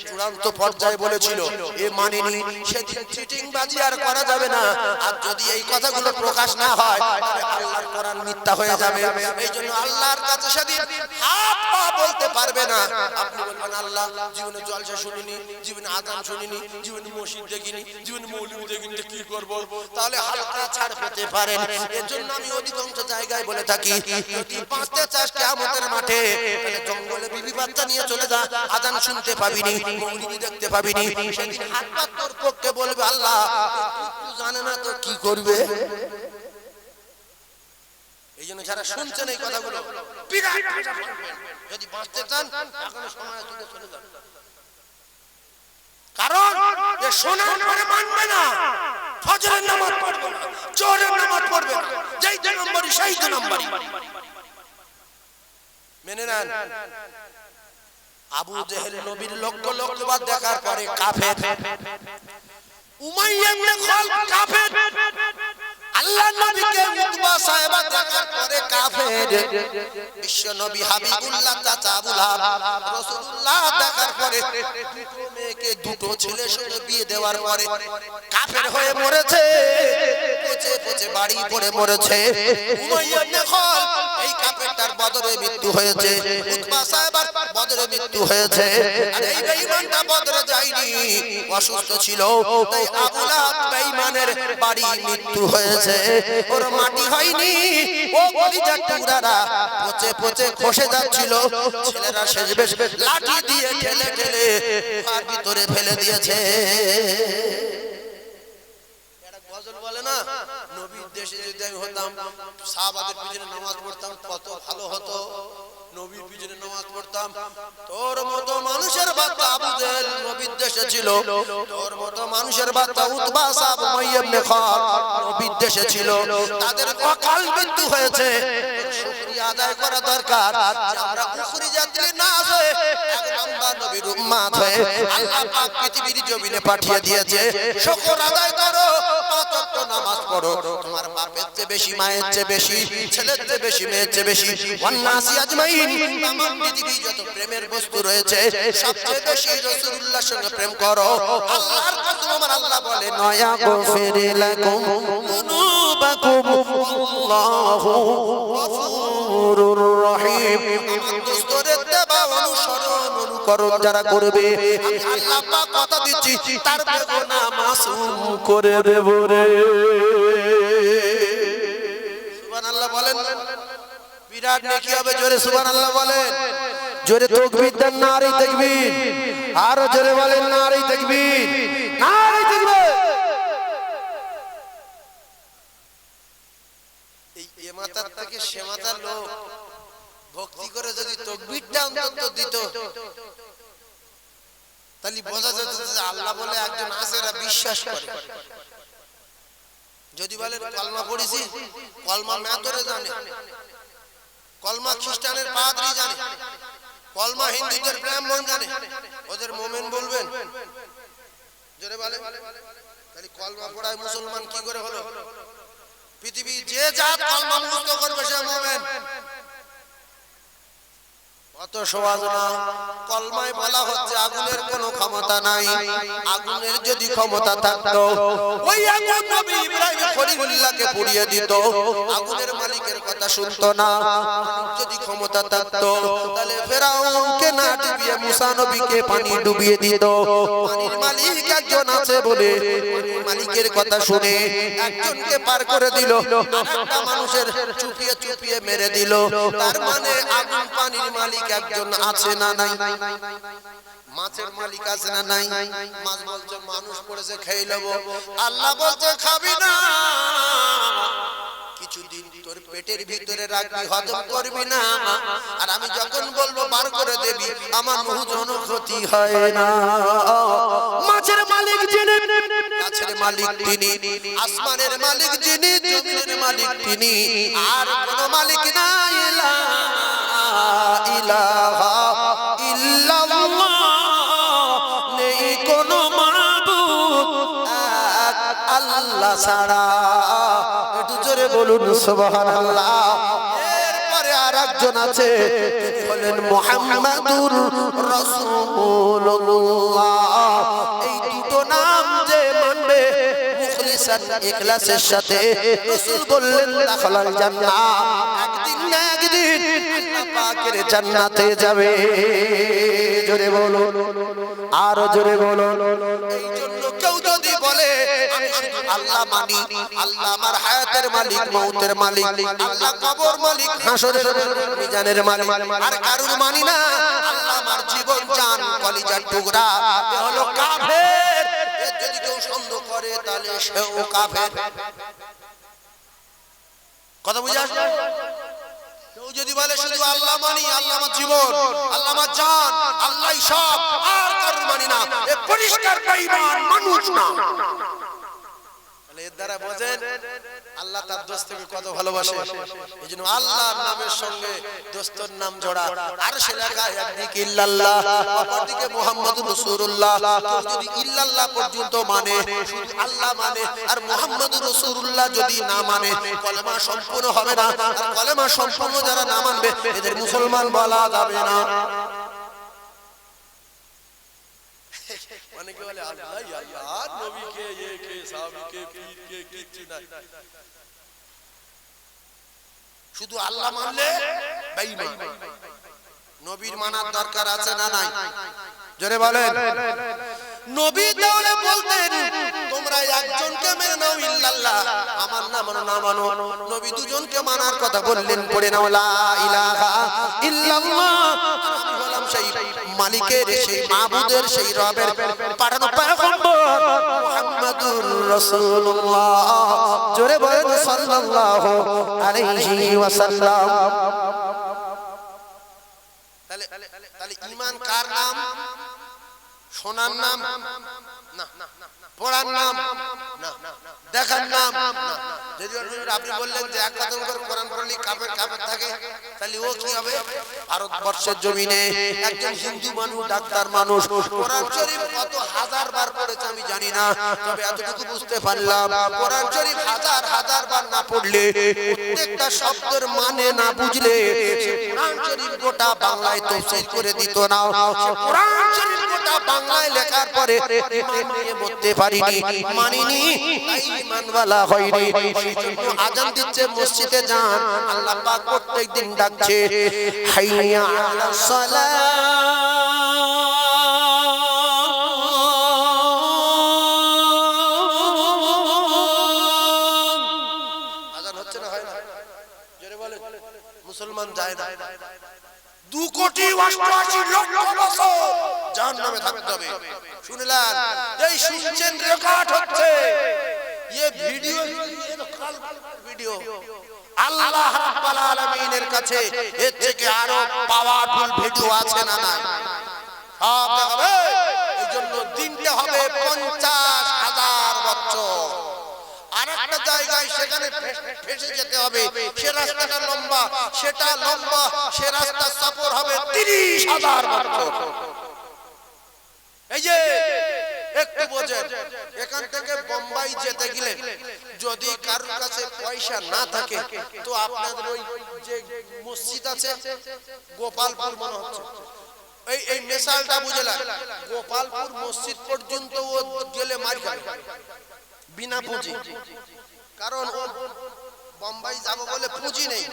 চূড়ান্ত পর্যায়ে বলেছিল এ মানেনি, সেদিন চিটিং বাজি আর করা যাবে না। আর যদি এই কথাগুলো প্রকাশ না হয় তাহলে আল্লাহর কোরআন মিথ্যা হয়ে যাবে। এই জন্য আল্লাহর কাছে সেদিন হাত পা বলতে পারবে না। আপনি বলবেন আল্লাহ জীবনে জলসা শুনিনি, জীবনে আযান শুনিনি, জীবনে মসজিদ দেখিনি, জীবনে মৌলবি দেখিনি, কি করব? তাহলে হালকা ছাড় পেতে পারেন। এর জন্য আমি অধিকাংশ জায়গায় বলে থাকি যদি বাঁচতে চাস কিয়ামতের মাঠে তাহলে জঙ্গলে বিবি বাচ্চা নিয়ে চলে যা, আযান শুনতে পাবিনি, মৌলবি দেখতে পাবিনি। সেদিন হাত পা তোর পক্ষে বলবে আল্লাহ তুই জানে না তো কি করবে। এই জন্য যারা শুনছেন এই কথাগুলো বিরাট বিরাট করবেন। যদি বাঁচতে চান এখনো সময় আছে, চলে যান। কারণ এ শোনার পরে মানবে না, ফজরের নামাজ পড়বে না, জোহরের নামাজ পড়বে না, যেই 2 নম্বরই সেই 2 নম্বরই মেনে নেন। আবু জেহেল নবীর লক্ষ লক্ষ বার দেখার পরে কাফের, উমাইয়া ইবনে খালদ কাফের, আল্লাহ নবীকে উতবা সাহেব দেখার পরে কাফের, বিশ্ব নবী হাবিবুল্লাহ চাচা আবু লাহাব রাসূলুল্লাহ দেখার পরে দুটো মেয়েকে দুটো ছেলের সঙ্গে বিয়ে দেওয়ার পরে কাফের হয়ে মরেছে, পচে পচে বাড়ি পড়ে মরেছে। উমাইয়া ইবনে খালদ এই কাফেরটার বদরে মৃত্যু হয়েছে, উতবা সাহেবের বদরে মৃত্যু হয়েছে। আর এই বেঈমানটা বদরে যায়নি, অসুস্থ ছিল, তাই আবু লাহাব বেঈমানের বাড়ি মৃত্যু হয়েছে, ওর মাটি হয়নি। ও কলিজার টুকরারা পচে পচে খসে যাচ্ছিল, ছেলেরা শেষবেশ লাঠি দিয়ে ঠেলে ঠেলে তার ভিতরে ফেলে দিয়েছে। গজল বলে না, নবীর দেশে যদি আমি হতাম সাহাবাদের পিছনে নামাজ পড়তাম কত ভালো হতো, নবীর পিছনে নামাজ পড়তাম। তোর মতো মানুষের বাচ্চা আবু জেহেল নবীর দেশে ছিল, তোর মতো মানুষের বাচ্চা উতবা সাহেব উমাইয়া ইবনে খালদ নবীর দেশে ছিল, তাদের অকাল মৃত্যু হয়েছে। শুকরিয়া আদায় করা দরকার যে আমরা উখরি জাতি না হয়ে এক নাম্বার নবীর উম্মত হয়ে আল্লাহ পাক পৃথিবীর জমিনে পাঠিয়ে দিয়েছে। শুকর আদায় করো, পাঁচ ওয়াক্ত নামাজ পড়ো, তোমার বাপের চেয়ে বেশি, মায়ের চেয়ে বেশি, ছেলের চেয়ে বেশি, মেয়ের চেয়ে বেশি, ওয়ান্নাসি আজমাইন, তামাম পৃথিবী যত প্রেমের বস্তু রয়েছে সবচেয়ে বেশি রাসূলুল্লাহর সঙ্গে প্রেম করো। আল্লাহর কসম আমার আল্লাহ বলে নয়া গফির লাকুম যুনুবাকুম আল্লাহু গফুরুর রহিম। আমার দোস্তদের দেবা অনুসরণ অনুকরণ যারা করবে আমি আল্লাহ পাক কথা দিচ্ছি তার গুনাহ মাসুম করে দেব রে। সুবহানাল্লাহ বলেন, বিরাট নেকি হবে। জোরে সুবহানাল্লাহ বলেন, জোরে তাকবীর দেন, নারে তাকবীর, আরো জোরে বলেন নারে তাকবীর, নারে তাকবীর। এই মাথার থেকে সে মাথার লোক ভক্তি করে যদি তাকবীরটা অন্তত দিত তাহলে বোঝা যেত যে আল্লাহ বলে একজন আছে, এরা বিশ্বাস করে। যদি বলে কলমা পড়েছি, কলমা মেতরে জানে, কলমা খ্রিস্টানের পাদ্রী জানে, কলমা হিন্দুদের ব্রাহ্মণ জানে, ওদের মোমেন বলবেন? জোরে বলে। তাহলে কলমা পড়ায় মুসলমান কি করে হলো? পৃথিবী যে জাত কলমা মুখস্থ করবে সে মোমেন। অত সহজ না। কলমায় বলা হচ্ছে আগুনের কোনো ক্ষমতা নাই, আগুনের যদি ক্ষমতা থাকতো ওই আগুন নবী ইব্রাহিম খলিলুল্লাহকে পুড়িয়ে দিত, আগুনের মালিকের কথা শুনতো না। যদি ক্ষমতা থাকতো তাহলে ফেরাউনকে না ডুবিয়ে মুসা নবীকে পানি ডুবিয়ে দিত। পানির মালিক একজন আছে বলে মালিকের কথা শুনে একজনকে পার করে দিল, আরেকটা মানুষের চুপিয়ে চুপিয়ে মেরে দিল। তার মানে আগুন পানির মালিক একজন আছে না নাই? মাছের মালিক আছে না নাই? মাছ বলছে মানুষ পড়েছে খেয়ে নেবো, আল্লাহ বলছে খাবি না, কিছুদিন তোর পেটের ভিতরে রাখবি, হজম করবি না, আর আমি যখন বলবো বার করে দেবি, আমার কোনো ক্ষতি হয় না। মাছের মালিক যিনি, গাছের মালিক তিনি, আসমানের মালিক যিনি, জমিনের মালিক তিনি, আর কোনো মালিক নাই। ইলাহা ইল্লাল্লাহ, নেই আল্লাহ ছাড়া। একটু জোরে বলুন সুবহানাল্লাহ। এরপরে আরেকজন আছে, তিনি হলেন মুহাম্মাদুর রাসূলুল্লাহ। এই দুটো নাম যে মানবে মুখলিসান ইখলাসের সাথে, রাসূল বললেন দাখালাল জান্নাহ, একদিন না একদিন আল্লাহ পাকের জান্নাতে যাবে। জোরে বলুন, আরো জোরে বলুন। এই জন্য কেউ যদি বলে আমি শুধু আল্লাহ মানি, আল্লাহ আমার হায়াতের মালিক, মউতের মালিক, আল্লাহ কবর মালিক, হাসরের মিজানের মালিক, আর কারুর মানি না, আল্লাহ আমার জীবন জান কলিজার টুকরা, এ হলো কাফের। এর যদি কেউ সন্দেহ করে তাহলে সেও কাফের। কথা বুঝে আসলো? কেউ যদি বলে শুধু আল্লাহ মানি, আল্লাহ আমার জীবন, আল্লাহ আমার জান, আল্লাহই সব, আর কারুর মানি না, এ পরিষ্কার বেঈমান মানুষ না। তাহলে এর দ্বারা বোঝেন আল্লাহ তার দোস্তকে কত ভালোবাসে। এইজন্য আল্লাহর নামের সঙ্গে দোস্তর নাম জোড়া। আর সে লেখায় একদিকে ইল্লাল্লাহ, অপরদিকে মুহাম্মাদুর রাসূলুল্লাহ। কেউ যদি ইল্লাল্লাহ পর্যন্ত মানে, শুধু আল্লাহ মানে, আর মুহাম্মাদুর রাসূলুল্লাহ যদি না মানে, কলেমা সম্পূর্ণ হবে না। আর কলেমা সম্পূর্ণ যারা না মানবে এদের মুসলমান বলা যাবে না। অনেকে বলে আল্লাহ আল্লাহ, নবীকে একে সাহাবীকে পীরকে কিচ্ছু নাই। শুধু আল্লাহ মানলে বেঈমান। নবীর মানার দরকার আছে না নাই? জোরে বলেন। নবী তাহলে বলতেন তোমরা একজনকে মেনে নাও ইল্লাল্লাহ, আমার না মানো না মানো। নবী দুজনকে মানার কথা বললেন, পড়ে নাও লা ইলাহা ইল্লাল্লাহ। আমি বললাম সেই মালিকের, সেই মাবুদের, সেই রবের পাঠানো পয়গম্বর মুহাম্মাদুর রাসূলুল্লাহ। জোরে বলেন সাল্লাল্লাহু আলাইহি ওয়াসাল্লাম। তাহলে ঈমান কার নাম? শোনার নাম না, পড়ার নাম না, দেখার নাম না। যদি আপনি বললেন যে এক কথা করে কোরআন পড়লে কাফের কাফের থাকে, তাহলে ও কি হবে? ভারতবর্ষের জমিনে একজন হিন্দু মানুষ, ডাক্তার মানুষ, কোরআন শরীফ কত হাজার বার পড়েছে আমি জানি না, তবে এতটুকু বুঝতে পারলাম কোরআন শরীফ হাজার হাজার বার না পড়লে, প্রত্যেকটা শব্দের মানে না বুঝলে কোরআন শরীফ গোটা বাংলায় তাফসীর করে দিত না। কোরআন শরীফ গোটা বাংলায় লেখার পরে ঈমান নিয়ে মরতে পারিনি, মানিনি, তাই ঈমানওয়ালা হয়নি। সেইজন্য আযান দিচ্ছে, মসজিদে যান, আল্লাহ পাক প্রত্যেকদিন ডাকছে হাইয়া আলাস সালাহ। আযান হচ্ছে না, হয় না? জোরে বলেন। মুসলমান যায় না। 2,88,00,000 বছর জাহান্নামে থাকতে হবে। শুনলেন? এই শুনছেন, রেকর্ড হচ্ছে। ये ভিডিও, ভিডিও আল্লাহ রাব্বুল আলামিনের কাছে এর থেকে আরো পাওয়ারফুল ভিডিও আছে না নাই? সব দেখাবে। এইজন্য দিনটা হবে 50,000 বছর। আরেকটা জায়গায় সেখানে ফেসে যেতে হবে, সে রাস্তাটা লম্বা, সেটা লম্বা, সে রাস্তা সফর হবে 30,000 বছর। এই যে একটু বোঝেন, এখান থেকে বোম্বাই যেতে গেলে যদি কারোর কাছে পয়সা না থাকে, তো আপনাদের ওই যে মসজিদ আছে গোপালপুর মনে হচ্ছে, এই মিসালটা বুঝলেন, গোপালপুর মসজিদ পর্যন্ত ও গেলে মার খাবে বিনা পুঁজি। কারণ ও বোম্বাই যাবো বলে পুঁজি নেই,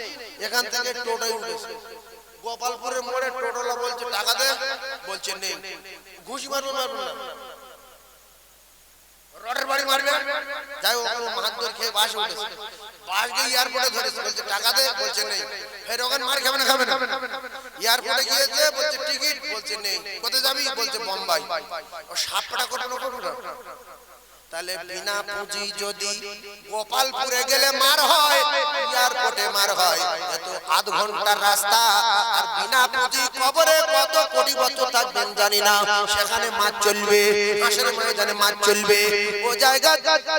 এখান থেকে টোটোয় উঠেছে। গোপালপুরের মোড়ে টোটোলা বলছে টাকা দে, বলছে নেই। ঘুষি মারবো মারবো না, রডের বাড়ি মারবে। যাই হোক, হাত ধরে খেয়ে বাস উঠেছে, বাস গিয়ে এয়ারপোর্টে ধরেছে, বলছে টাকা দে, বলছে নেই। ফের ওখানে মার খাবে না, খাবে না। এয়ারপোর্টে গিয়েছে, বলছে টিকিট, বলছে নেই। কোথায় যাবি? বলছে বোম্বাই। ও সাপটা করবো না, করবো না। তাহলে বিনা পুঁজি যদি গোপালপুরে গেলে মার হয়, এয়ারপোর্টে মার হয়, এত আধ ঘন্টার রাস্তা। আর বিনা পুঁজি কবরে কত কোটি বছর থাকবেন জানি না, সেখানে মাছ চলবে, হাসরের ময়দানে মাছ চলবে। ও জায়গা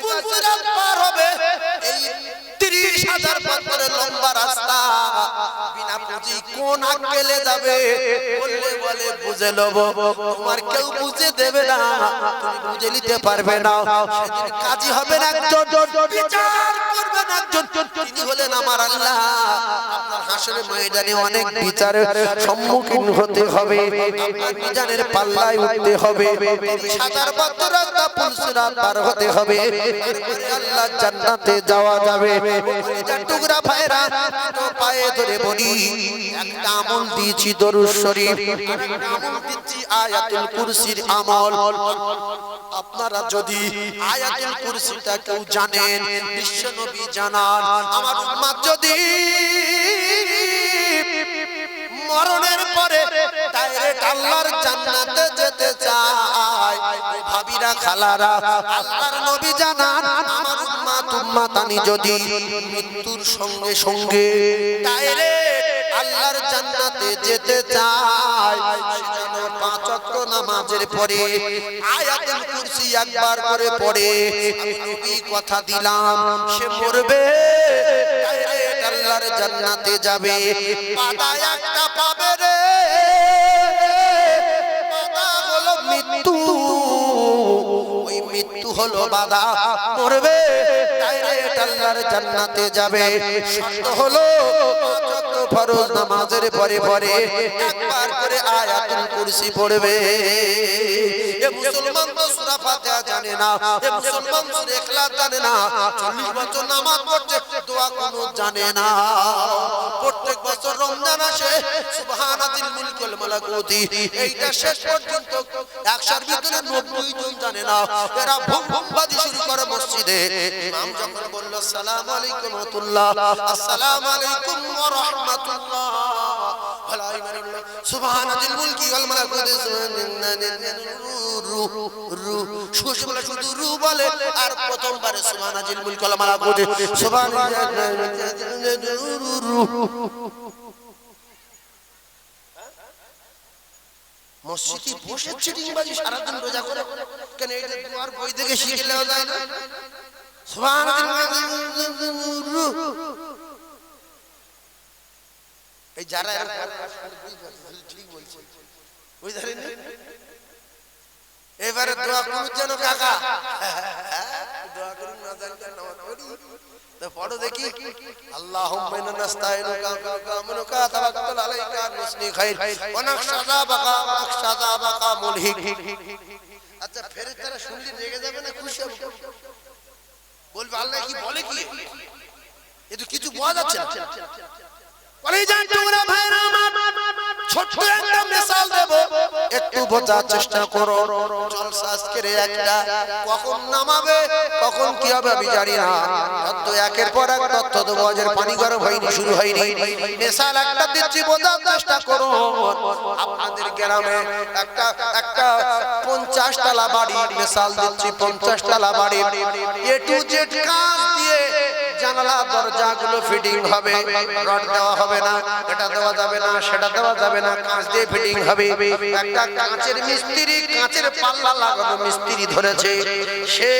পুলসিরাত পার হবে, এই 30,000 বছরের লম্বা রাস্তা বিনা পুঁজি কোন আক্কেলে যাবে? বললে বলে বুঝে লবো, তোমার কেউ বুঝে দেবে না, তুমি বুঝে নিতে পারবে না। সেদিন কাজী হবেন একজন, বিচার করবেন একজন, তিনি হলেন আমার আল্লাহ। আপনার হাসরের ময়দানে অনেক বিচারের সম্মুখীন হতে হবে, আপনার মিজানের পাল্লায় উঠতে হবে, 30,000 বছর রাস্তা পুলসিরাত পার হতে হবে, আল্লাহ জান্নাতে যাওয়া যাবে। টুকরা ভাইরা তো পায়ে ধরে বলি, একটা আমল দিয়েছি দরুদ শরীফ, আরেকটা আমল দিচ্ছি আয়াতুল কুরসির আমল। আপনারা যদি আয়াতুল কুরসিটা কেউ জানেন, বিশ্ব নবী জানান, আমার উম্মত যদি মরণের পরে ডাইরেক্ট আল্লাহর জান্নাতে যেতে চায়, ভাবিরা খালারা, আল্লাহর নবী জানান, আমার উম্মাতানি যদি মৃত্যুর সঙ্গে সঙ্গে ডাইরেক্ট আল্লাহর জান্নাতে যেতে চায়, সেজন্য 5 ওয়াক্ত নামাজের পরে আয়াতুল কুরসি একবার করে পড়ে, আমি নবী কথা দিলাম, সে মরবে ডাইরেক্ট আল্লাহর জান্নাতে যাবে। বাধা একটা পাবে রে, বাধা হলো মৃত্যু, ওই মৃত্যু হলো বাধা, মরবে ডাইরেক্ট আল্লাহর জান্নাতে যাবে। শর্ত হলো ফরজ নামাজের পরে পরে একবার করে আয়াতুল কুরসি পড়বে। এ মুসলমান তো সূরা ফাতিহা জানে না, এ মুসলমান সূরা ইখলাস জানে না, 40 বছর নামাজ পড়ছে, দোয়া কুনুত জানে না। প্রত্যেক বছর রমজান আসে, সুবহানাতিল মুলকি ওয়াল মালাকুতি, এইটা শেষ পর্যন্ত 100 এর ভিতরে 90 জন জানে না। এরা ভুম ভুম বাজি শুরু করে মসজিদে। ইমাম যখন বলল আসসালামু আলাইকুম ওয়া রাহমাতুল্লাহ, আসসালামু আলাইকুম ওয়া রাহমাতুল্লাহ, সুবহানাতিল মুলকি ওয়াল মালাকুতি, শুধু রু বলে, আর প্রথমবারে সুবহানাতিল মুলকি ওয়াল মালাকুতি, মসজিদে বসে চিটিংবাজি সারাদিন রোজা করে, কেন এটা তোমার বই থেকে শিখে নেওয়া যায় না? এই যারা ঠিক বলছে, বুঝলেন? এবারে দোয়া করুন যেন কাকা, দোয়া করুন, না জানলে নামাজ পড়ি তো পড়ো দেখি, আল্লাহুম্মা ইন্না নাস্তাইনুকা ওয়া তাওয়াক্কালু আলাইকা নুসনি খাইর ওয়া নাখশা বাকা মুলহিক। আচ্ছা, ফেরেশতারা শুনলে রেগে যাবে না খুশি হবে? বলবে আল্লাহ কি বলে, কি এ তো কিছু বোঝা যাচ্ছে না। কলিজার টুকরা ভাইরা আমার, ছোট্ট একটা মিসাল দেব, একটু বোঝার চেষ্টা করো। জলসা আজকের একটা, কখন নামাবে কখন কি হবে আমি জানি না, তত একের পর এক তথ্য দেবো, আজের পানি গরম হয়নি, শুরু হয়নি। মিসাল একটা দিচ্ছি, বোঝার চেষ্টা করো। আপনাদের গ্রামে একটা 50 তলা বাড়ি, মিসাল দিচ্ছি 50 তলা বাড়ি, এ টু জেড কাজ দিয়ে জানালা দরজা গুলো ফিটিং হবে, রড দেওয়া হবে না, এটা দেওয়া যাবে না, সেটা দেওয়া যাবে না, কাঁচ দিয়ে ফিটিং হবে। একটা কাঁচের মিস্ত্রি, কাঁচের পাল্লা লাগানো মিস্ত্রি ধরেছে, সে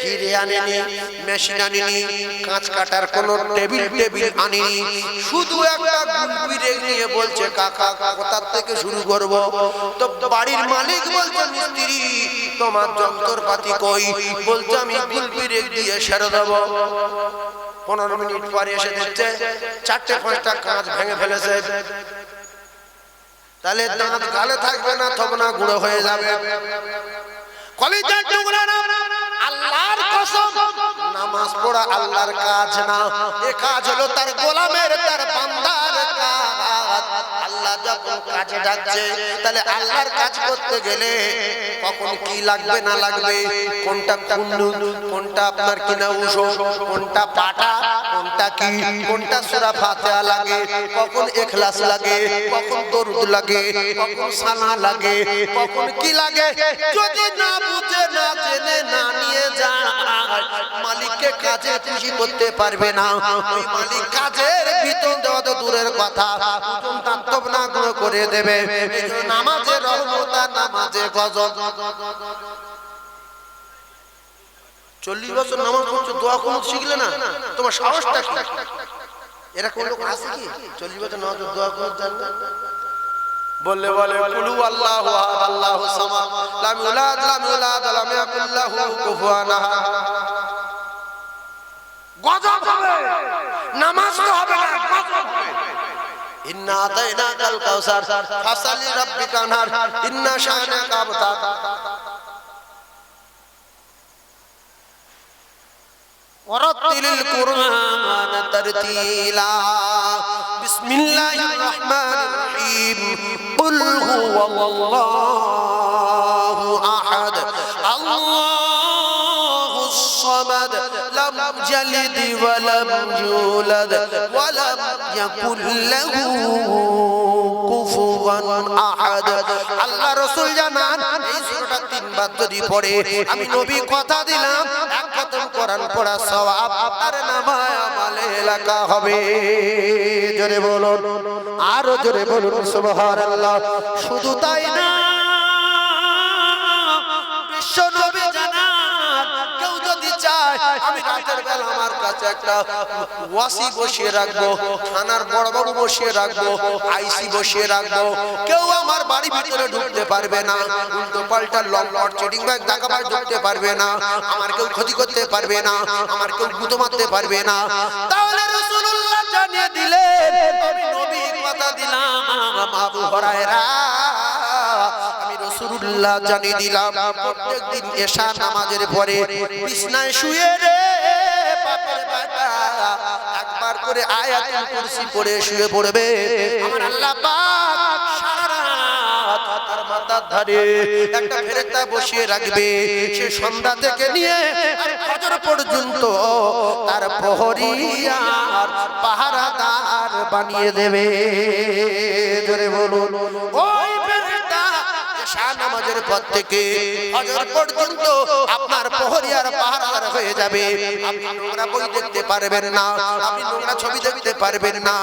হিরে আনেনি, মেশিন আনেনি, কাঁচ কাটার কোনো টেবিল আনেনি, শুধু একটা গুলপিরে নিয়ে বলছে কাকা কোথা থেকে শুরু করব? তো বাড়ির মালিক বলছে মিস্ত্রি তোমার যন্ত্রপাতি কই? বলছে আমি গুলপিরে দিয়ে সেরে দেবো। 15 মিনিট পরে এসে দেখছে 4-5টা কাঁচ ভেঙে ফেলেছে। তাহলে দাঁত গালে থাকবে না, তবে না গুঁড়ো হয়ে যাবে। কলিজার টুকরা, আল্লাহর কসম, নামাজ পড়া আল্লাহর কাজ না, এ কাজ হলো তার গোলামের, তার বান্দার কাজ। আল্লাহ যখন কাজে ডাকছে, তাহলে আল্লাহর কাজ করতে গেলে কখন কি লাগবে না লাগবে, কোনটা কুন্ডু, কোনটা আপনার কিনা উষো, কোনটা পাটা, কোনটা কি, কোনটা সূরা ফাতিহা লাগে, কখন ইখলাস লাগে, কখন দরুদ লাগে, কখন সানা লাগে, কখন কি লাগে, যদি না বুঝে, না জেনে, না নিয়ে যায়, মালিককে কাজে খুশি করতে পারবে না। ওই মালিক কাজের ভিতর দেওয়া তো দূরের কথা, তান্তব না করে দেবে। নামাজে রহমত, নামাজে গজব। 40 বছর নামাজ পড়ছো, দোয়া কুনুত শিখলে না, তোমার সাহসটা কি? এরকম লোক আছে কি 40 বছর নামাজ দোয়া কুনুত জানে না? বললে বলে কুলু আল্লাহু আহাদ আল্লাহু সামাদ লাম ইউলাদ ওয়া লাম ইয়াকুল লাহু কুফুয়ান আহাদ। গজব হবে, নামাজ তো হবে না, গজব হবে। ইন্না আতাইনাকাল কাউসার ফাসালি রাব্বিকা ওয়ানহার ইন্না শানিআকা আবতার। ওয়ারাতিলিল কুরআন তারতিলা। বিসমিল্লাহির রহমানির রহিম। কুল হুয়াল্লাহু আহাদ আল্লাহুস সামাদ লাম ইয়ালিদ ওয়া লাম ইউলাদ ওয়া লাম ইয়াকুল লাহু কুফুয়ান আহাদ। আল্লাহ রাসূল জানান এই সূরাটা তিনবার যদি পড়ে আমি নবী কথা দিলাম এক খতম কোরআন পড়া সওয়াব আর নামায় আমলে লেখা হবে। জোরে বলুন, আরো জোরে বলুন সুবহানাল্লাহ। শুধু তাই না, বিশ্ব নবী জানান কেউ যদি চায় আমি রাতের বেলা আমার কাছে একটা ওয়াসি বসিয়ে রাখবো, থানার বড় বাবু বসিয়ে রাখবো, আইসি বসিয়ে রাখবো, কেউ আমার বাড়ি ভিতরে ঢুকতে পারবে না, উল্টো পাল্টা লম্পট চিটিং ব্যাগ ডাকাবাজ ঢুকতে পারবে না, আমার কেউ ক্ষতি করতে পারবে না, আমার কেউ গুঁতো মারতে পারবে না। তাহলে রাসূলুল্লাহ জানিয়ে দিলেন, আমি নবী কথা দিলাম আবু হুরায়রা, আমি রাসূলুল্লাহ জানিয়ে দিলাম প্রত্যেকদিন এশা নামাজের পরে বিছনায় শুয়ে রে বাপের বেটা একবার করে আয়াতুল কুরসি পড়ে শুয়ে পড়বে। আমার আল্লাহ পাক সারা রাত তার মাথার ধারে একটা ফেরেশতা বসিয়ে রাখবে, সে সন্ধ্যা থেকে নিয়ে আর ফজর পর্যন্ত তার প্রহরী আর পাহারাদার বানিয়ে দেবে। জোরে বলুন, ওই ফেরেশতা এশা নামাজের পর থেকে ফজর পর্যন্ত আপনার প্রহরী আর পাহারাদার হয়ে যাবে। আপনি নোংরা বই দেখতে পারবেন না, আপনি নোংরা ছবি দেখতে পারবেন না,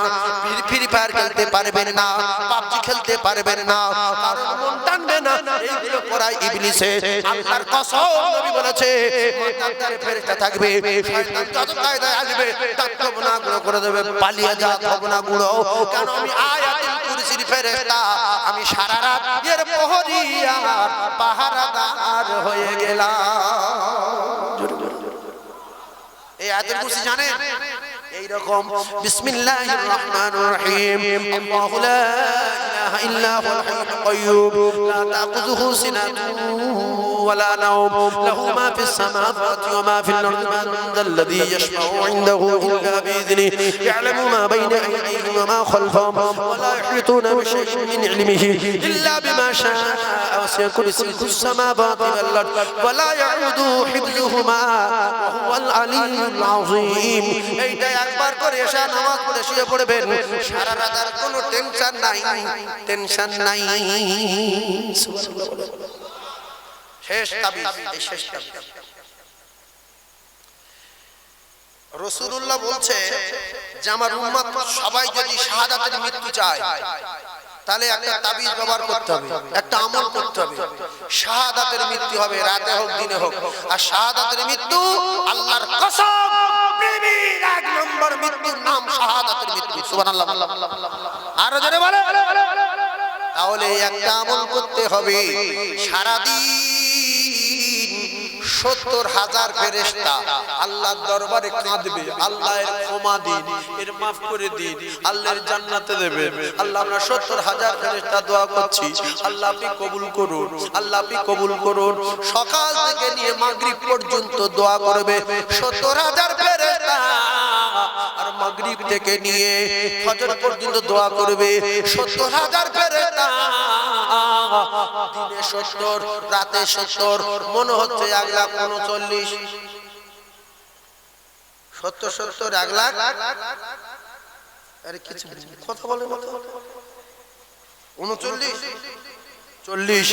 ফ্রি ফায়ার খেলতে পারবেন না, পাবজি খেলতে পারবেন না, কারণ মন টানবে না। এইগুলো করায় ইবলিসে। আল্লাহর কসম নবী বলেছে মাথার ধারে ফেরেশতা থাকবে, শয়তান যত কায়দায় আসবে তত গুনাহগুলো করে দেবে, পালিয়ে যা গুনাহ গুলো। কারণ আমি আয়াতুল কুরসির ফেরেশতা, আমি সারা রাত এর প্রহরী আর পাহারাদার হয়ে গেলাম। এই আয়াতুল কুরসি জানেন? এই রকম বিসমিল্লাহির রহমানির রহিম। আল্লাহু লা ইলাহা ইল্লা হুয়াল হাইয়ুল কাইয়্যুম লা তাখুযুহু সিনাতুন ওয়ালা নাওম লাহু মা ফিস সামাওয়াতি ওয়া মা ফিল আরদি মান যাল্লাযী ইয়াশফাউ ইনদাহু ইল্লা বিইذনিহি ইয়া'লামু মা বাইনা আইদিহিম ওয়া মা খালফাহুম ওয়া লা ইউহিতুনা বিশাইইন মিন ইলমিহি ইল্লা বিমা শাআ ওয়াসি'a কুরসিয়্যুহু সামাওয়াতি ওয়াল আরদ ওয়া লা ইয়াউদুহু হিফযুহুমা ওয়া হুয়াল আলিয়্যুল আযীম। এইটা একবার করে এশা নামাজ পড়ে শুয়ে পড়বেন, সারা রাত আর কোনো টেনশন নাই, টেনশন নাই। সুবহানাল্লাহ। শেষ তাবিজ, এই শেষ তাবিজ রাসূলুল্লাহ বলছে যে আমার উম্মত সবাই যদি শাহাদাতের মৃত্যু চায় তাহলে একটা তাবিজ ব্যবহার করতে হবে, একটা আমল করতে হবে। শাহাদাতের মৃত্যু হবে রাতে হোক দিনে হোক, আর শাহাদাতের মৃত্যু আল্লাহর কসম পৃথিবীর এক নম্বর মৃত্যুর নাম শাহাদাতের মৃত্যু। সুবহানাল্লাহ। আরো জোরে বলে। তাহলে একটা আমল করতে হবে, সারাদিন ৭০,০০০ ফেরেশতা আল্লাহর দরবারে কাঁদবে, আল্লাহ এর ক্ষমা দিন, এর মাফ করে দিন, আল্লাহর জান্নাতে দেবেন। আল্লাহ আমরা ৭০,০০০ ফেরেশতা দোয়া করছি, আল্লাহ আপনি কবুল করুন, আল্লাহ আপনি কবুল করুন। সকাল থেকে নিয়ে মাগরিব পর্যন্ত দোয়া করবে ৭০,০০০ ফেরেশতা, আর মাগরিব থেকে নিয়ে ফজর পর্যন্ত দোয়া করবে ৭০,০০০ ফেরেশতা। দিনে ৭০, রাতে ৭০, মনে হচ্ছে ১,৩৯,০০০। ৭০ ৭০ ১,০০,০০০। আরে কিছু কথা বলে না, ৩৯ ৪০।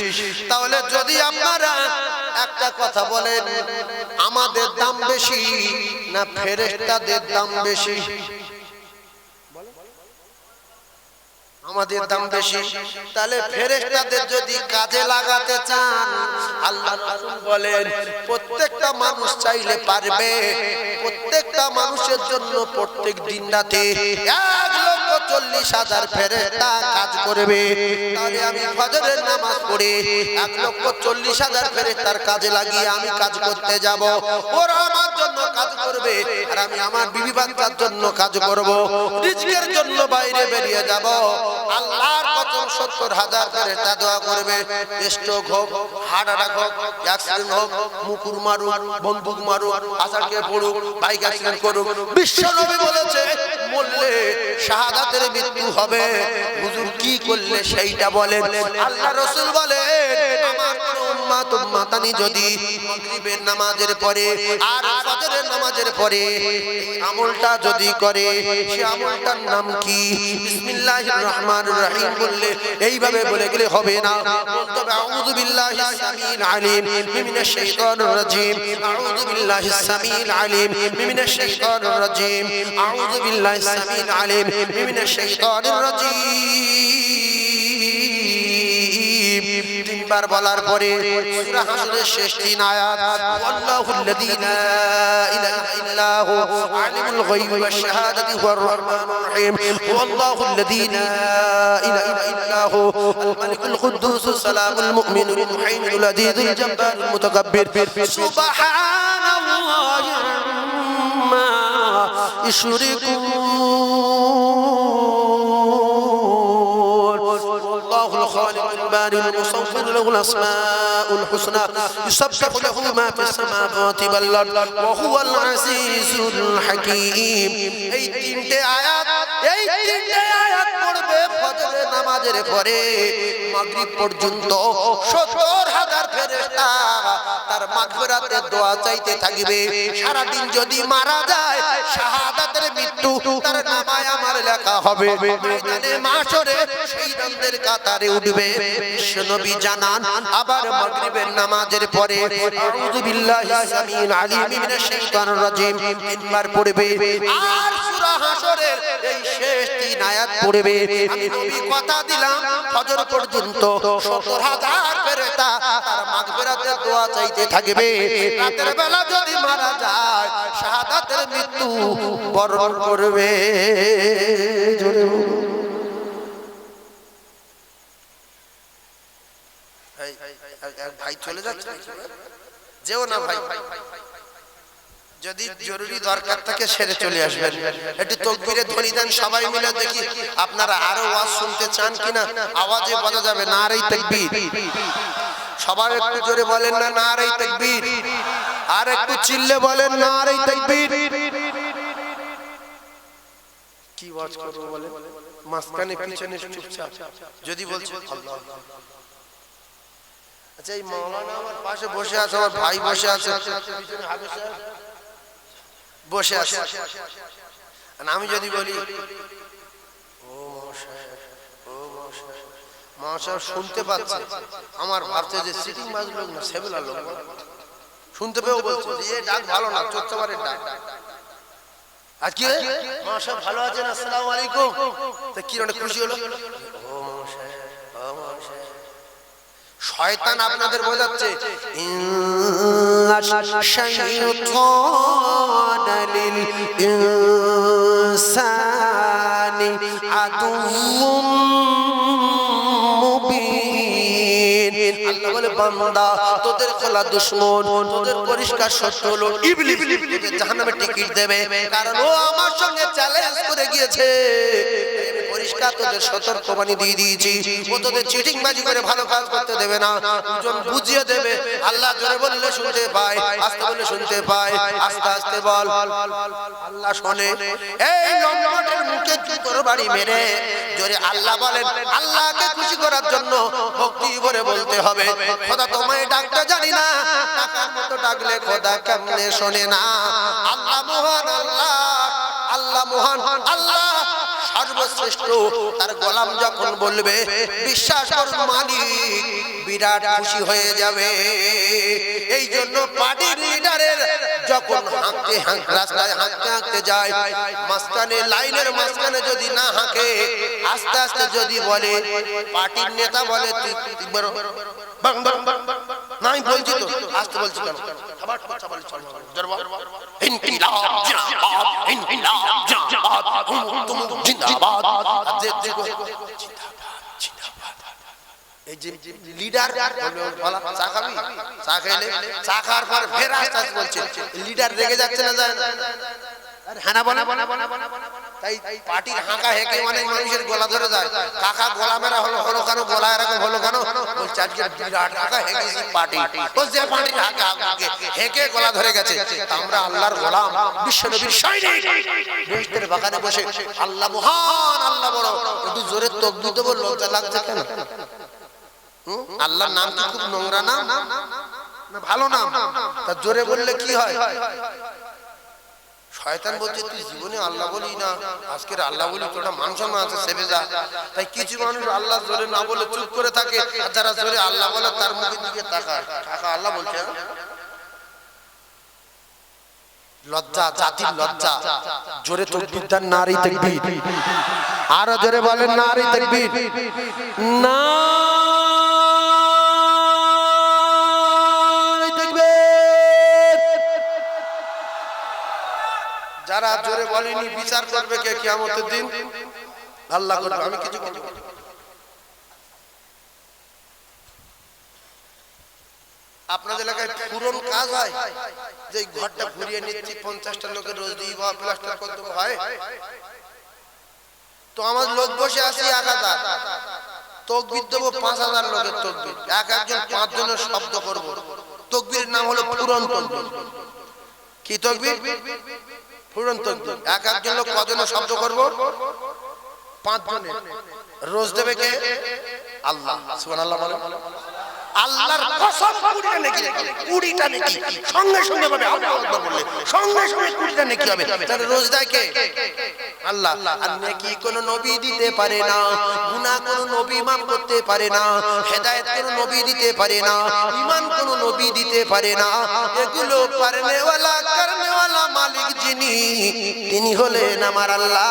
তাহলে যদি আপনারা একটা কথা বলেন, আমাদের দাম বেশি না ফেরেশতাদের দাম বেশি? আমাদের দাম বেশি। তাহলে ফেরেশতাদের যদি কাজে লাগাতে চান, আল্লাহ রাসূল বলেন প্রত্যেকটা মানুষ চাইলে পারবে, প্রত্যেকটা মানুষের জন্য প্রত্যেক দিন রাতে ১,০০,০০০ 40,000 ফেরেশতা কাজ করবে। তাহলে আমি ফজরের নামাজ পড়ে 1,40,000 ফেরেশতার কাজে লাগিয়ে আমি কাজ করতে যাব। ওরা আমার জন্য কাজ করবে আর আমি আমার বিবি বাচ্চার জন্য কাজ করব, রিজকের জন্য বাইরে বেরিয়ে যাব। আল্লাহর কসম 70,000 ফেরেশতা দোয়া করবে। স্ট্রোক হোক, হার্ট অ্যাটাক হোক, অ্যাক্সিডেন্ট হোক, মুকুর মারুক, বন্দুক মারুক, আসারকে পড়ুক, বাইক অ্যাক্সিডেন্ট করুক, বিশ্ব নবী বলেছে মরলে শাহাদাতের মৃত্যু হবে। হুজুর কি করলে সেইটা বলেন। আল্লাহ রাসূল বলেন আমার কোন উম্মত উম্মাতানি যদি মাগরিবের নামাজের পরে আর ফজরের নামাজের পরে আমলটা যদি করে, সে আমলটার নাম কি? বিসমিল্লাহির রহমানির রহিম বললে এইভাবে বলে গেলে হবে না। বলতে হবে আউযু বিল্লাহিস সামিল আলিম মিনাশ শাইতানির রাজিম, আউযু বিল্লাহিস সামিল আলিম মিনাশ শাইতানির রাজিম, আউযু বিল্লাহিস সামিল আলিম মিনাশ শাইতানির রাজিম। তিনবার বলার পরে সূরা হাশরের শেষ 3 আয়াত, আল্লাহুল্লাযী লা ইলাহা ইল্লা হু আলিমুল গায়বি ওয়াশ শাহাদাতি হুয়ার রহমানুর রহিম, আল্লাহুল্লাযী লা ইলাহা ইল্লা হু আল মালিকুল কুদ্দুসুস সালামুল মুমিনুল মুহাইমিনুল আযীজুল জাব্বারুল মুতাকাব্বির, সুবহানাল্লাহি আম্মা ইশরিকুন। الله الخالق البارئ المصور له الأسماء الحسنى يسبح له ما في السماوات والأرض وهو العزيز الحكيم। এই তিনটে আয়াত পড়বে ফজরের নামাজের পরে মাগরিব পর্যন্ত 70,000 ফেরেশতা তার মাগফিরাতের দোয়া চাইতে থাকবে। সারা দিন যদি মারা যায় শাহাদাতের মৃত্যু তার নামায় আমার লেখা হবে। ময়দানে মাশরে শহীদদের কাতারে উঠবে। বিশ্বনবী জানান আবার মাগরিবের নামাজের পরে আউযু বিল্লাহিস সামিল আলিম মিনাশ শাইতানির রাজিম তিনবার পড়বে। আর সূরা হাশরের এই শেষ 3 আয়াত পড়বে। আমি নবী কথা দিলাম ফজর পর্যন্ত 70,000 ফেরেশতা তার মাগফিরাতের দোয়া চাইতে থাকবে। রাতের বেলা যদি মারা যায় শাহাদাতের মৃত্যু বরণ করবে। ভাই চলে যাচ্ছে, যেও না ভাই, যদি জরুরি দরকার থাকে সেরে চলে আসবেন। একটু তাকবীরের ধ্বনি দেন সবাই মিলে, দেখি আপনারা আরো ওয়াজ শুনতে চান কিনা। আওয়াজে বোঝা যাবে নারে তাকবীর। সবাই একটু জোরে বলেন না নারে তাকবীর, আর একটু চিল্লে বলেন নারে তাকবীর। কি ওয়াজ করব বলেন, মাঝখানে পিছনে চুপচাপ যদি বলছেন আল্লাহ। আচ্ছা এই মাওলানা আমার পাশে বসে আছে, আমার ভাই বসে আছে, বসে আছে, আমি যদি বলি ও মহাশয় শুনতে পাচ্ছে, আমার ভাবছে যে সিটিং বাজ লোক না সেবেলা লোক, শুনতে পেয়েও বলছে যে ডাক ভালো না, চোচ্চাবারের ডাক। আর কি রে মহাশয় ভালো আছেন, আসসালামু আলাইকুম, তা কি অনেক খুশি হলো। ও মহাশয়, ও মহাশয়। শয়তান আপনাদের বোঝাচ্ছে শাইতানা লিল ইনসানি আদুউম মুবিন। আল্লাহ বলে বান্দা তোদের খোলা দুশমন, তোদের পরিষ্কার শত্রু হলো ইবলিস, তোদের জাহান্নামে টিকিট দেবে, কারণ ও আমার সঙ্গে চ্যালেঞ্জ করে গিয়েছে। পরিষ্কার তোদের সতর্কবাণী দিয়ে দিয়েছি, ও তোদের চিটিংবাজি করে ভালো কাজ করতে দেবে না, দুজন বুঝিয়ে দেবে। আল্লাহ জোরে বললে শুনতে পায়, আস্তে বললে শুনতে পায়, আস্তে আস্তে বল আল্লাহ শোনে। এই লম্পটের মুখে জুতোর বাড়ি মেরে জোরে আল্লাহ বলেন। আল্লাহকে খুশি করার জন্য ভক্তি ভরে বলতে হবে খোদা তোমায় ডাকতে জানি না, টাকার মতো ডাকলে খোদা কেমনে শোনে না। আল্লাহ মহান, আল্লাহ আল্লাহ মহান, আল্লাহ সর্বশ্রেষ্ঠ। তার গোলাম যখন বলবে বিশ্বাস করুন মালিক বিরাট খুশি হয়ে যাবে। এই জন্য পার্টির লিডারের যখন হাঁটতে রাস্তায় হাঁটতে হাঁটতে যায়, মাঝখানে লাইনের মাঝখানে যদি না হাঁকে, আস্তে আস্তে যদি বলে, পার্টির নেতা বলে তুই না আমি বলছি তো আসতে বলছি কেন আবার কথা বলে চল জোরে বল ইনকিলাব জিন্দাবাদ ইনকিলাব জিন্দাবাদ তুমুক জিন্দাবাদ জিন্দাবাদ এই যে লিডার বলা চা খাবি চা খেলে চা খাওয়ার পর ফের আস্তে আস্তে বলছে লিডার রেগে যাচ্ছে না যায় না হ্যাঁ না বলে তাই পার্টির হাঁকা হেঁকে মানে মানুষের গলা ধরে যায় কাকা গলা মেরা হলো কেন গলা এরকম হলো কেন বলছে আজকে বিরাট হাঁকা হেঁকেছি পার্টি বলছে পার্টির হাঁকা হেঁকে গলা ধরে গেছে আমরা আল্লাহর গোলাম বিশ্বনবীর সৈনিক বেহেশতের বাগানে বসে আল্লাহ মহান আল্লাহ বড় একটু জোরে তাকবীর দেব লজ্জা লাগছে কেন আল্লাহর নাম কি খুব নোংরা নাম না ভালো নাম তা জোরে বললে কি হয় শয়তান বলছে তুই জীবনে আল্লাহ বলি না আজকের আল্লাহ বলি তোটা মান সম্মান আছে সেবে যা তাই কিছু মানুষ আল্লাহ জোরে না বলে চুপ করে থাকে আর যারা জোরে আল্লাহ বলে তার মুখের দিকে তাকায় কাকা আল্লাহ বলছে লজ্জা জাতির লজ্জা জোরে তাকবীর দেন নারী তাকবীর আরো জোরে বলেন নারী তাকবীর না যারা জোরে বলেনি বিচার করবে কে কিয়ামতের দিন আল্লাহ করবে আমি কিছু বলবো আপনাদের এলাকায় পুরন কাজ হয় যে ঘরটা ঘুরিয়ে নিচ্ছি 50টা লোকের রোজ দিয়ে বা প্লাস্টার করতে হয় তো আমার লোক বসে আছি 1000 তাকবীর দেবো 5000 লোকের তাকবীর এক একজন 5 জনের শব্দ করব তাকবীরের নাম হলো পুরন তাকবীর কি তাকবীর পুরন তাকবীর এক একজন লোক কজনের শব্দ করব 5 জনের রোজ দেবে কে আল্লাহ সুবহানাল্লাহ বলেন আল্লাহর কসম কুড়িটা নাকি সঙ্গে সঙ্গে পাবে আল্লাহু আকবার বললে সঙ্গে সঙ্গে কুড়িটা নাকি হবে তাহলে রোজ দেয় কে আল্লাহ আর নেকি কোন নবী দিতে পারে না গুনাহ কোন নবী মাফ করতে পারে না হেদায়েত কোন নবী দিতে পারে না ঈমান কোন নবী দিতে পারে না এগুলো পারনে ওয়ালা করনে ওয়ালা মালিক যিনি তিনি হলেন আমার আল্লাহ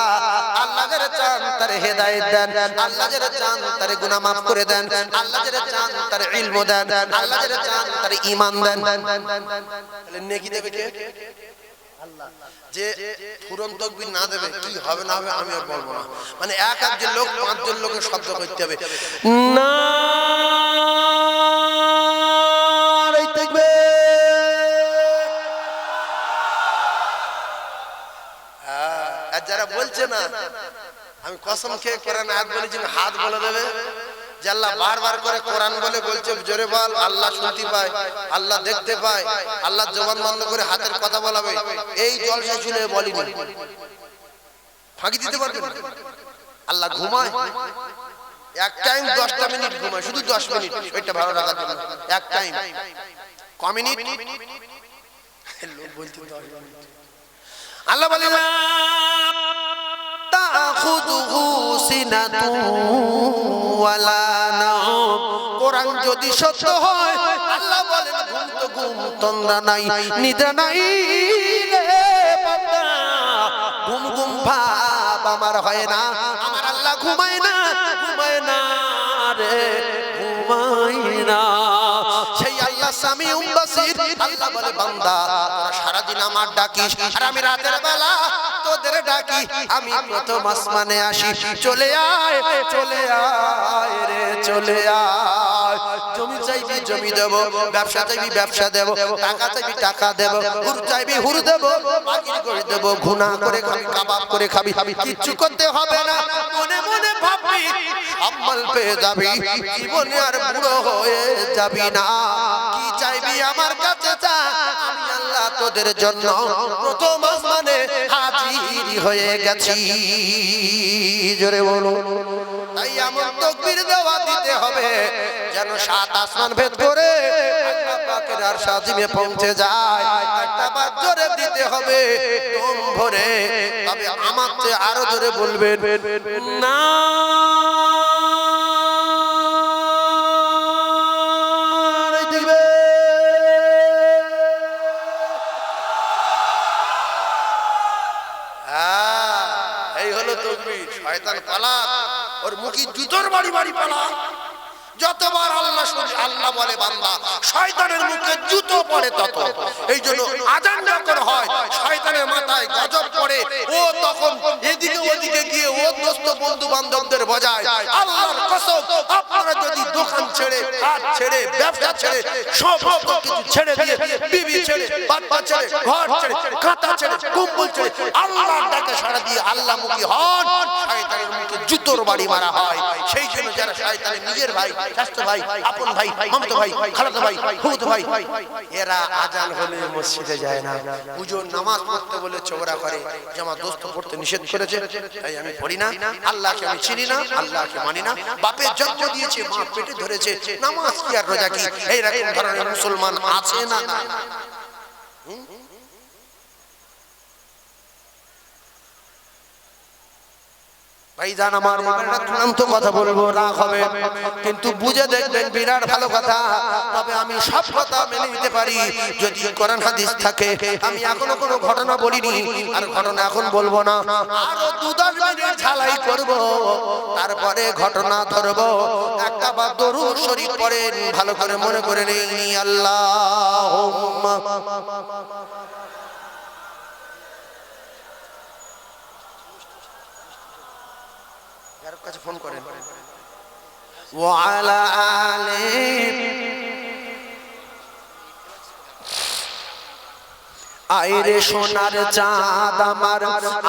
আল্লাহ যারা চান তার হেদায়েত দেন আল্লাহ যারা চান তার গুনাহ মাফ করে দেন আল্লাহ যারা চান তার ইলম দেন আল্লাহ যারা চান তার ঈমান দেন তাহলে নেকি দেবে কে আল্লাহ যে পুরন তাকবীর না দেবে কি হবে না হবে আমি আর বলবো না মানে এক একজন লোক 5 জন লোকের শব্দ করতে হবে নারী তাকবীর আর যারা বলছে না আমি কসম খেয়ে কোরআন আয়াত বলেছি হাত বলে দেবে যে আল্লাহ বারবার করে কোরআন বলে বলছে জোরে বল আল্লাহ শুনতে পায় আল্লাহ দেখতে পায় আল্লাহ জবান বন্ধ করে হাতের কথা বলাবে এই জলসা শুনে বলিনি ফাঁকি দিতে পারবেন আল্লাহ ঘুমায় এক টাইম 10টা মিনিট ঘুমায় শুধু 10 মিনিট এটা ভালো রাখার জন্য এক টাইম ক মিনিট লোক বলতে 10 মিনিট আল্লাহ বলে না তাখুযুহু সিনাতুন ওয়ালা নাওম কোরআন যদি সত্য হয় আল্লাহ বলেন ঘুম তো ঘুম তন্দ্রা নাই নিদ্রা নাই রে বান্দা ঘুম ঘুম ভাব আমার হয় না আমার আল্লাহ ঘুমায় না রে ঘুমায় না সেই আল্লাহ সামিউম বাসির আল্লাহ বলে বান্দা তোরা সারা দিন আমার ডাকিস আর আমি রাতের বেলা তোদের ডাকি আমি প্রথম আসমানে আসি চলে আয় রে চলে আয় জমি চাইবি জমি দেব ব্যবসা চাইবি ব্যবসা দেব টাকা চাইবি টাকা দেব হুর চাইবি হুর দেব বাকির করে দেব গুনাহ করে খাবি কাবাব করে খাবি কিচ্ছু করতে হবে না মনে মনে ভাববি সম্মান পেয়ে যাবি জীবনে আর বুড়ো হয়ে যাবি না কি চাইবি আমার কাছে চা আমি আল্লাহ তোদের জন্য প্রথম আসমানে হাজির হয়ে গেছি জোরে বলো তাই এমন তাকবীর দেওয়া দিতে হবে যেন 7 আসমান ভেদ করে আল্লাহ পাকের আরশ আজিমে পৌঁছে যায় একটা বার জোরে দিতে হবে দম ভরে তবে আমার চেয়ে আরো জোরে বলবেন না শয়তান পালা ওর মুখে জুতোর বাড়ি বাড়ি পালা যতবার আল্লাহ শুনি আল্লাহ বলে বান্দা শয়তানের মুখে জুতো পড়ে তত। এই জন্য আজান যখন হয় শয়তানের মাথায় গজব পড়ে, ও তখন এদিকে ওদিকে গিয়ে ও দোস্ত বন্ধু বান্ধবদের বাজায়। আল্লাহর কসম, আপনারা যদি দোকান ছেড়ে, হাট ছেড়ে, ব্যবসা ছেড়ে, সমস্ত কিছু ছেড়ে দিয়ে, বিবি ছেড়ে, বাচ্চা ছেড়ে, ঘর ছেড়ে, কাঁথা ছেড়ে, কম্বল ছেড়ে আল্লাহর ডাকে সাড়া দিয়ে আল্লাহমুখী হন, শয়তানের মুখে জুতোর বাড়ি মারা হয়। সেই জন্য যারা শয়তানের নিজের ভাই, স্বাস্থ্য ভাই, আপন ভাই, মামাতো ভাই, খালাতো ভাই, ফুফুতো ভাই, এরা আজান হলে মসজিদে যায় না, পুজোর নামাজ পড়তে বলে চওড়া করে যে আমার দোস্ত পড়তে নিষেধ করেছে তাই আমি পড়ি না, আল্লাহকে আমি চিনি না, আল্লাহকে মানি না, বাপের জন্ম দিয়েছে, মা পেটে ধরেছে, নামাজ কি আর রোজা কি, এইরকম ধরনের মুসলমান আছে না? ভাইজান আমার, চূড়ান্ত কথা বলবো, রাগ হবে, কিন্তু বুঝে দেখবেন বিরাট ভালো কথা। তবে আমি সব কথা মেনে নিতে পারি যদি কোরআন হাদিস থাকে। আমি এখনো কোনো ঘটনা বলিনি, আর ঘটনা এখন বলবো না, আরো 2-10 মিনিট ঝালাই করব, তারপরে ঘটনা ধরবো। একটা বার দরুদ শরীফ পড়েন, ভালো করে মনে করে নেই, আল্লাহুম্মা কাছে ফোন করেন, ওয়ালা আলি আইরে সোনার চাঁদ আমার,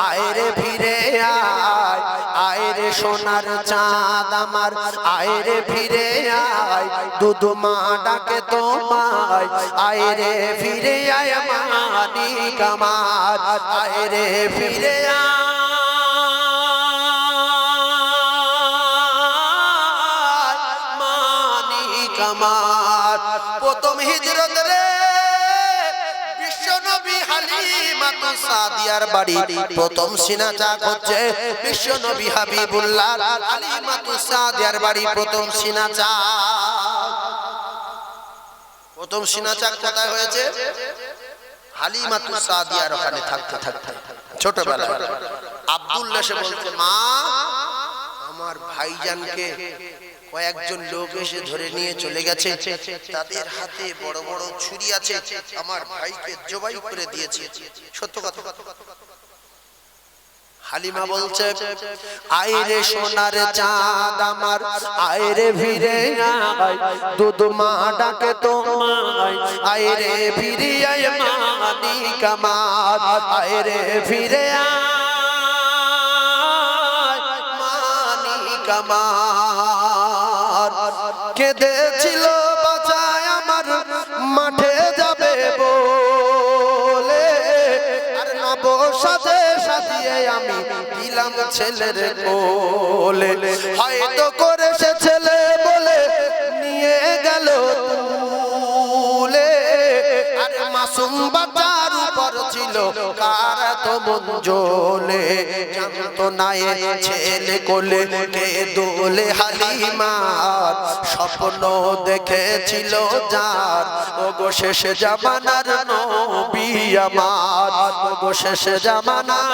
আইরে ফিরে আয়, আইরে সোনার চাঁদ আমার, আইরে ফিরে আয়, দুধ মা ডাকে তোমায়, আইরে ফিরে আয় মানিক আমার, আইরে ফিরে আয় আমার। প্রথম হিজরত রে বিশ্ব নবী হালিমাতু সাদিয়ার বাড়ি, প্রথম সিনা চাক হচ্ছে বিশ্ব নবী হাবিবুল্লাহ হালিমাতু সাদিয়ার বাড়ি, প্রথম সিনা চাক। প্রথম সিনা চাক কোথায় হয়েছে? হালিমাতু সাদিয়ার ওখানে থাকতে থাকতে ছোটবেলায় আব্দুল্লাহ সে বলছে, মা আমার ভাইজানকে কয়েকজন লোক এসে ধরে নিয়ে চলে গেছে, তাদের হাতে বড় বড় ছুরি আছে, আমার ভাইকে জবাই করে দিয়েছে। সত্য কথা। হালিমা বলছে, আইরে সোনার চাঁদ আমার, আইরে ফিরে আয়, দুধ মা ডাকে তোমায়, আইরে ফিরে আয় মানিক আমার, আইরে ফিরে আয় মানিক আমার। কেঁদেছিল বাঁচায় আমার মাঠে যাবে বলে, আর নব সাথে সাজিয়ে আমি দিলাম ছেলের কোলে, হয়তো করেছে ছেলে বলে নিয়ে গেল তুলে, আর মাসুম বাচ্চার উপর ছিল কার তো মন জ্বলে, জানতো না এ ছেলে কোলে কে দোলে হালিমার, স্বপ্ন দেখেছিল যার, ওগো শেষে জামানার নবী আমার, ওগো শেষে জামানার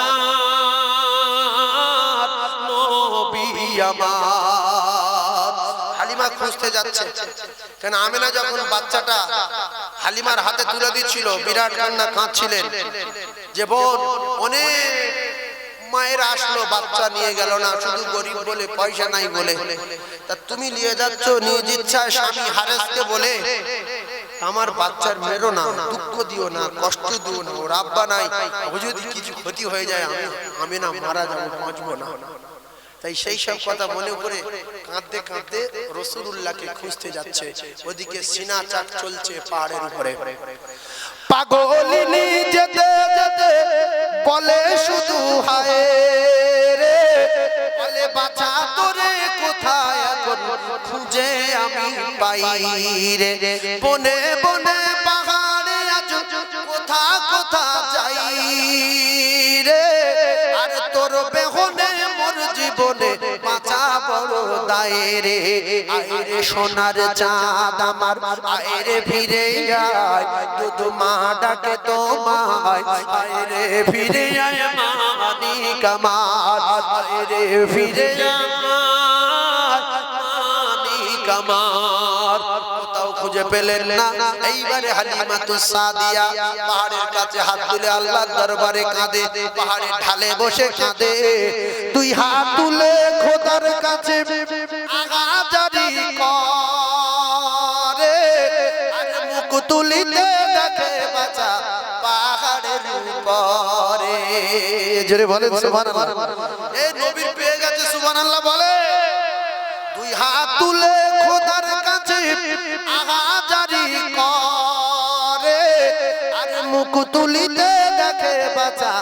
নবী আমার। হালিমা খুঁজতে যাচ্ছে, কেন আমেনা যখন বাচ্চাটা হালিমার হাতে তুলে দিচ্ছিল, বিরাট কান্না কাঁদছিলেন যে বোন অনেক মায়ের আসলো, বাচ্চা নিয়ে গেল না, শুধু গরিব বলে, পয়সা নাই বলে, তা তুমি নিয়ে যাচ্ছ নিজ ইচ্ছায়, স্বামী হারেসকে বলে আমার বাচ্চার মেরো না, দুঃখ দিও না, কষ্ট দিও না, ওর আব্বা নাই, ও যদি কিছু ক্ষতি হয়ে যায় আমি না মারা যাবো, বাঁচবো না। তাই সেই সব কথা মনে করে কাঁদতে কাঁদতে রাসূলুল্লাহকে খুঁজতে যাচ্ছে। ওদিকে সিনা চাক চলছে পাহাড়ের উপরে। পাগলিনী যেতে যেতে বলে শুধু হায় রে, বলে বাঁচা তোরে কোথায় এখন খুঁজে আমি পাই রে, বনে বনে পাহাড়ে আজ কোথা কোথা যাই রে, আর তোর বেহনে মোর জীবনে বাঁচা বড় দায় রে, আইরে সোনার চাঁদ আমার, আইরে ফিরে আয়, দুধ মা ডাকে তোমায়, আইরে ফিরে আয় মানিক আমার, আইরে ফিরে আয় মানিক আমার। কোথাও খুঁজে পেলেন না। এইবারে হালিমাতুস সাদিয়া পাহাড়ের কাছে হাত তুলে আল্লাহর দরবারে কাঁদে, পাহাড়ের ঢালে বসে কাঁদে, দুই হাত তুলে খোদার কাছে আগাজারি করে, আর মুখ তুলিতে দেখে বাঁচা পাহাড়ের উপরে। জোরে বলেন সুবহানাল্লাহ। এই নবীর পেয়ে গেছে সুবহানাল্লাহ বলে। দুই হাত তুলে খোদার কাছে আগাজারি করে, আর মুখ তুলিতে দেখে বাঁচা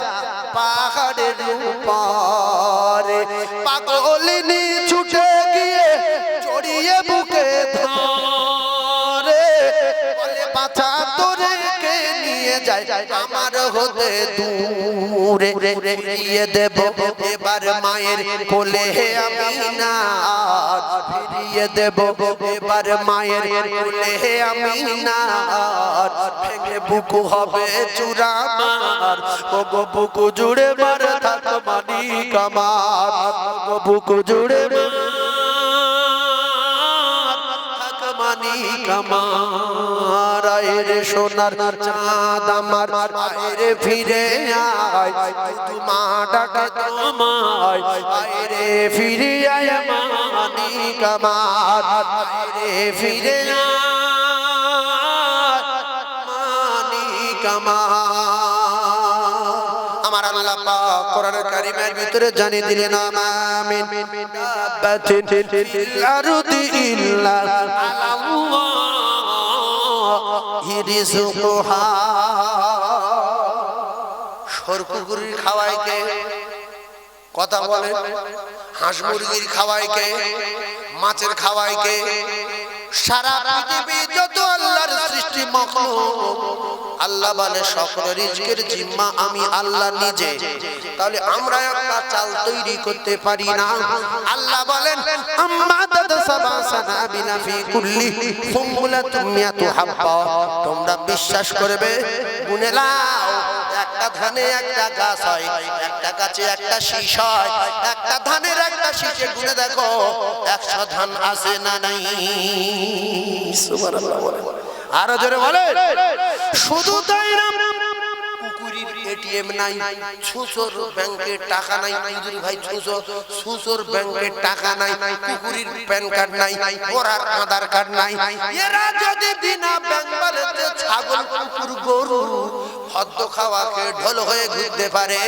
পাহাড়ের উপরে। পাগলিনী ছুটে গিয়ে জড়িয়ে বুকে ধরে, বলে বাঁচা তোরে কে নিয়ে যায় আমার হতে দূরে, ফিরিয়ে দেব এবার মায়ের কোলে আমিনা, ফিরিয়ে দেব এবার মায়ের কোলে আমিনা, ভেঙে বুকু হবে চূড়ামার, ও গো বুকু জুড়ে মার থাক মানিক আমার, ও গো বুকু জুড়ে মার থাক মানিক আমার। আয়ের সোনার চাঁদ আমার, আয়ের ফিরে আয়, তোমা ডাকে তোমায়, আয়েরে ফিরে আয় মানিক আমার, আয়েরে ফিরে আয় মানিক আমার। আল্লাহ পাক কোরআনুল কারীমের ভিতরে জানিয়ে দিলেন, আমিন দাব্বাতিন ফিল আরদি ইল্লা আলাল্লাহি রিজকুহা। সরকুগুরির খাওয়ায় কে? কথা বলেন। হাঁস মুরগির খাওয়ায় কে? মাছের খাওয়ায় কে? সারা পৃথিবী যত আল্লাহর সৃষ্টি মাখলুক, আল্লাহ বলে সকল রিজকের জিম্মা আমি আল্লাহ নিজে। তাহলে আমরা একটা চাল তৈরি করতে পারি না। আল্লাহ বলেন, আম্মা তাদসাবা সানাবিলা ফি কুল্লি সুমুলাতুম মিয়াতু হাব্বা। তোমরা বিশ্বাস করবে, গুনে নাও, একটা ধানে একটা গাছ হয়, একটা গাছে একটা শীষ হয়, একটা ধানের একটা শীষে গুনে দেখো 100 ধান আছে না নাই? সুবহানাল্লাহ বলে। আরো জোরে বলে। শুধু তাই না, পুকুরির এটিএম নাই, ছুঁচোর ব্যাংকে টাকা নাই, হুজুর ভাই ছুঁচোর ব্যাংকে টাকা নাই, পুকুরির প্যান কার্ড নাই, ওরার আধার কার্ড নাই। এরা যদি বিনা ব্যাংক বালেতে ছাগল কুকুর গরু হদ্দ খাওয়াকে ঢোল হয়ে ঘুরতে পারে,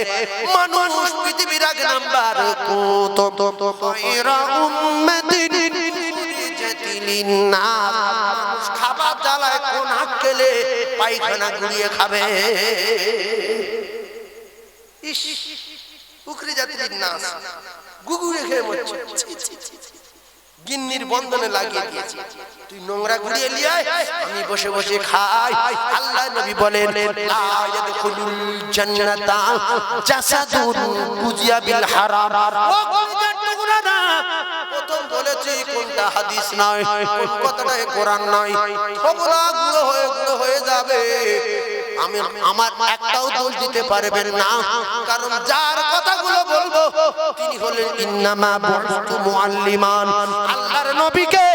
মানুষ পৃথিবীর এক নাম্বার কুতুব খায়রা উম্মাতিন উখরিজাতিন লিন-নাস। খাবার জ্বালায় কোন হাত গেলে পায়খানা গুলিয়ে খাবে। ইস, উখরিজাতিন লিন-নাস, গুগুরে খেয়ে মরছে। গিন্নির বন্ধনে লাগিয়ে দিয়েছি, তুই নোংরা ঘুরিয়ে লিয়ে আয়, আমি বসে বসে খাই। আল্লাহ নবী বলেন, লা ইয়াদখুলুল জান্নাতা জাসাদুন গুজিয়া বিল হারাম। ও কলিজার টুকরা না, প্রথম বলেছি কোনটা হাদিস নয়, কোন কথাটা কোরআন নয়, সবগুলা গুলো হয়ে যাবে। আমি আমার একটাও দোষ দিতে পারবেন না, কারণ যার কথাগুলো বলবো তিনি হলেন ইন্নামা বু'তু মুআল্লিমান। আল্লাহর নবীকে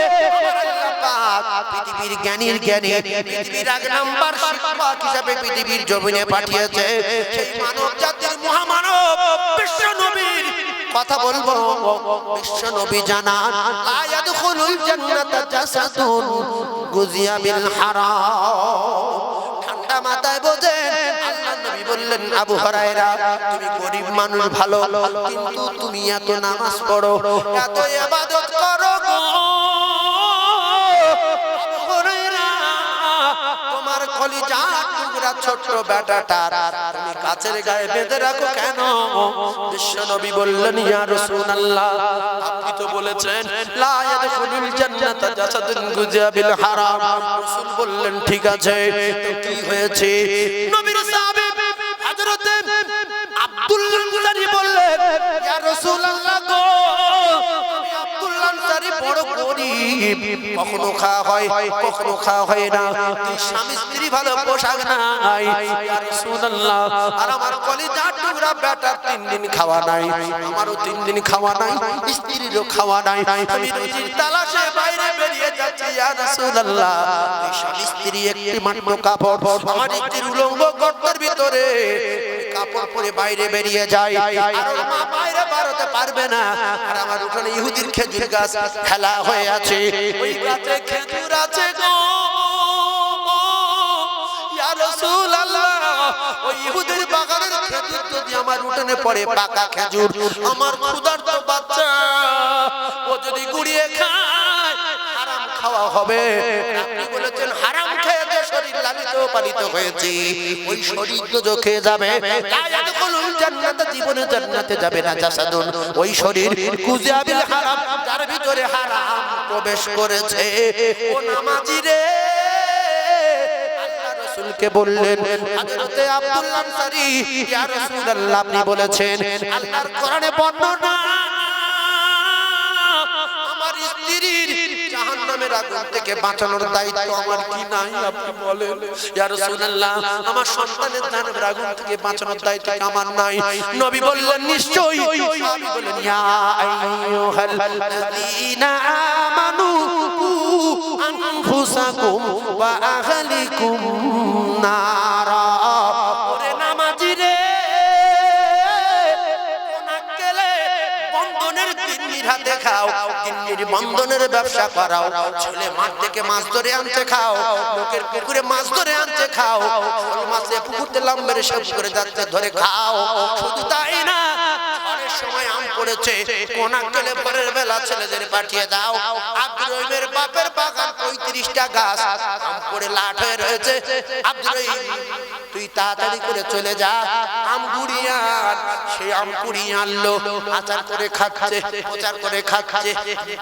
আল্লাহ পাক পৃথিবীর জ্ঞানীর জ্ঞানী, পৃথিবীর এক নাম্বার শিক্ষক হিসেবে পৃথিবীর জমিনে পাঠিয়েছে। সেই মানব জাতির মহামানব বিশ্ব নবীর কথা বলবো। বিশ্ব নবী জানান, লা ইয়াদখুলুল জান্নাতা জাসাদুন গুজিয়া বিল হারাম। ঠান্ডা মাথায় বোঝেন, আল্লাহ নবী বললেন, আবু হুরায়রা তুমি গরিব মানুষ ভালো, কিন্তু তুমি এত নামাজ পড়ো, এত ইবাদত করো গো আবু হুরায়রা, তোমার কলিজার টুকরা ছোট্ট বেটাটা তুমি কাছের গায়ে বেঁধে রাখো কেন? বিশ্ব নবী বললেন, ইয়া রাসূলুল্লাহ আপনি তো বলেছেন লা ইয়াদখুলুল জান্নাতা জাসাদুন গুজিয়া বিল হারাম। রাসূল বললেন, ঠিক আছে, তো কি হয়েছে? নবীর সাহাবী হযরত আব্দুল্লাহ গুলানি বললেন, ইয়া রাসূলুল্লাহ গো, আব্দুল্লাহ আনসারী বড় গরীব, কখনো খাওয়া হয় কখনো খাওয়া হয় না, দুই স্বামী স্ত্রী ভালো পোশাক নাই, ইয়া রাসূলুল্লাহ, আর আমার কলিজার টুকরা বেটার 3 দিন খাওয়া নাই, আমারও 3 দিন খাওয়া নাই, স্ত্রীরও খাওয়া নাই, আমি রুজির তালাশে বাইরে বেরিয়ে যাচ্ছি ইয়া রাসূলুল্লাহ। দুই স্বামী স্ত্রী একটি মাত্র কাপড়, আমার স্ত্রীর উলঙ্গ গর্তের ভিতরে কাপড় পরে বাইরে বেরিয়ে যায়, আর ওর মা বাইরে বেরোতে পারবে না, আর আমার উঠোনে ইহুদির খেজুর গাছ খেলা হয়ে আছে, ওই গাছে খেজুর আছে গো ইয়া রাসূলুল্লাহ, ওই ইহুদির বাগানের খেজুর যদি আমার উঠোনে পড়ে পাকা খেজুর, আমার ক্ষুধার্ত বাচ্চা ও যদি গুড়িয়ে খায় হারাম খাওয়া হবে। আপনি বলেছেন হারাম খেয়ে যে শরীর লালিত পালিত হয়েছে ওই শরীর তো খেয়ে যাবে, লা ইয়াদখুলুল জান্নাত, জীবনে জান্নাতে যাবে না জাসাদুন, ওই শরীর কুযাবিল হারাম, যার ভিতরে হারাম প্রবেশ করেছে। ও নামাজি রে, আল্লাহ রাসূলকে বললেন হযরতে আব্দুল্লাহ আনসারী, ইয়া রাসূলুল্লাহ আপনি বলেছেন আল্লাহর কোরআনে বর্ণনা আমার স্ত্রীর জাহান্নামের আগুন থেকে বাঁচানোর দায়িত্ব আমার কি নাই, আপনি বলেন ইয়া রাসূলুল্লাহ আমার সন্তানের জাহান্নামের আগুন থেকে বাঁচানোর দায়িত্ব আমার নাই। নবী বললেন নিশ্চয়ই, সাহাবী বললেন ইয়া আইয়ুহাল্লাযীনা আমানু আনফুসাকুম ওয়া আহলিকুম নারা, ওরে নামাজি রে, বন্ধনের গিন্নির হাতে খাও, গিন্নির বন্ধনের ব্যবসা করাও, ছেলে মাঠ থেকে মাছ ধরে আনতে খাও, লোকের পুকুরে মাছ ধরে আনতে খাও, শোল মাছে পুকুরতে লাম মেরে সব করে যাচ্ছে ধরে খাও। শুধু তাই না, ঝড়ের সময় আম পড়েছে, কোনাকেলে ভোরের বেলা ছেলেদের পাঠিয়ে দাও, আব্দুর রহিমের বাপের বাগান 35টা গাছ আম পড়ে লাট হয়ে রয়েছে, আব্দুর রহিম তুই তাড়াতাড়ি করে চলে যা, আম কুড়িয়ে আন। সেই আম কুড়িয়ে আনলো, আচার করে খাচ্ছে, প্রচার করে খাচ্ছে,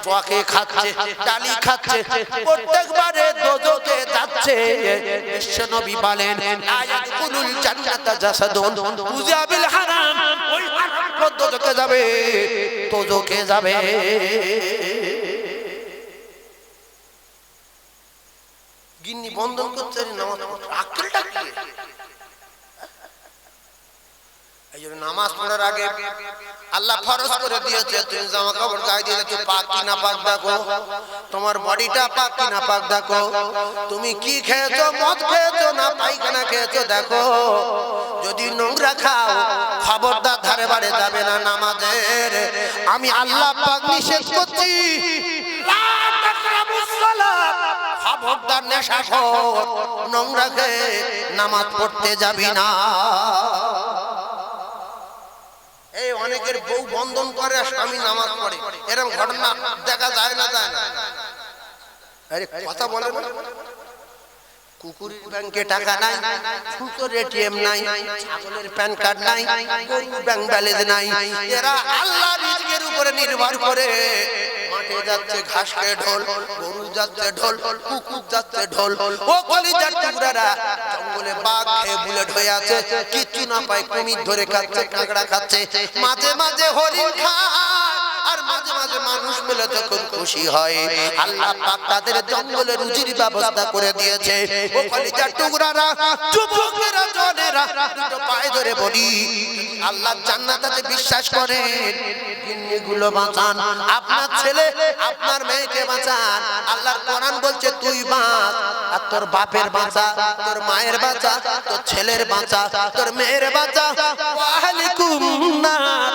পোয়াকে খাচ্ছে, ডালি খাচ্ছে, প্রত্যেকবারে দোজখে যাচ্ছে। বিশ্বনবী বলেন লা ইয়াদখুলুল জান্নাতা জাসাদুন কুযাবিল হারাম, ওই হারাম দোজখে যাবে, দোজখে যাবে। গিন্নি বন্ধন করতে নামাজ পড়তে আক্কেলটা কি? এই জন্য নামাজ পড়ার আগে আল্লাহ ফরজ করে দিয়েছে, তুমি জামা কাপড় গায়ে দিলে তুই পাক কি না পাক দেখো, তোমার বডিটা পাক কি না পাক দেখো, তুমি কি খেয়েছো, মদ খেয়েছো না পায়খানা খেয়েছো দেখো, যদি নোংরা খাও খবরদার ধারে বাড়ে যাবে না নামাজের। আমি আল্লাহ পাক নিষেধ করছি, লা তাকরাবুস সালাত, খবরদার নেশাখোর নোংরা খেয়ে নামাজ পড়তে যাবি না। এই অনেকের বউ বন্ধন করে স্বামী নামাজ পড়ে, এরকম ঘটনা দেখা যায় না, যায় না? আরে কথা বলে না, কুকুরের ব্যাংকে টাকা নাই, কুকুর এটিএম নাই, ছাগলের প্যান কার্ড নাই, গরুর ব্যাংক ব্যালেন্স নাই, এরা আল্লাহর রিজিকের উপরে নির্ভর করে মাঠে যাচ্ছে ঘাস খেয়ে ঢোল, গরু যাচ্ছে ঢোল, কুকুর যাচ্ছে ঢোল। ও কলিজার টুকরারা, জঙ্গলে বাঘ খেয়ে বুলেট হয়ে আছে, কিচ্ছু না পায়, কুমির ধরে খাচ্ছে, কাঁকড়া খাচ্ছে, মাঝে মাঝে হরিণ খায়, আর মাঝে মাঝে মানুষ মেলে যখন খুশি হয়। আল্লাহ পাক তাদের জঙ্গলে রুজির ব্যবস্থা করে দিয়েছে। ও কলিজার টুকরারা, যুবকেরা, জনেরা, দুটো পায়ে ধরে বলি, আল্লাহ জান্নাতে বিশ্বাস করেন, গিন্নিগুলো বাঁচান, আপনার ছেলে আপনার মেয়েকে বাঁচান। আল্লাহর কোরআন বলছে তুই বাঁচ, আর তোর বাপের বাঁচা, তোর মায়ের বাঁচা, তোর ছেলের বাঁচা, তোর মেয়ের বাঁচা, ওয়া আহলিকুম নার,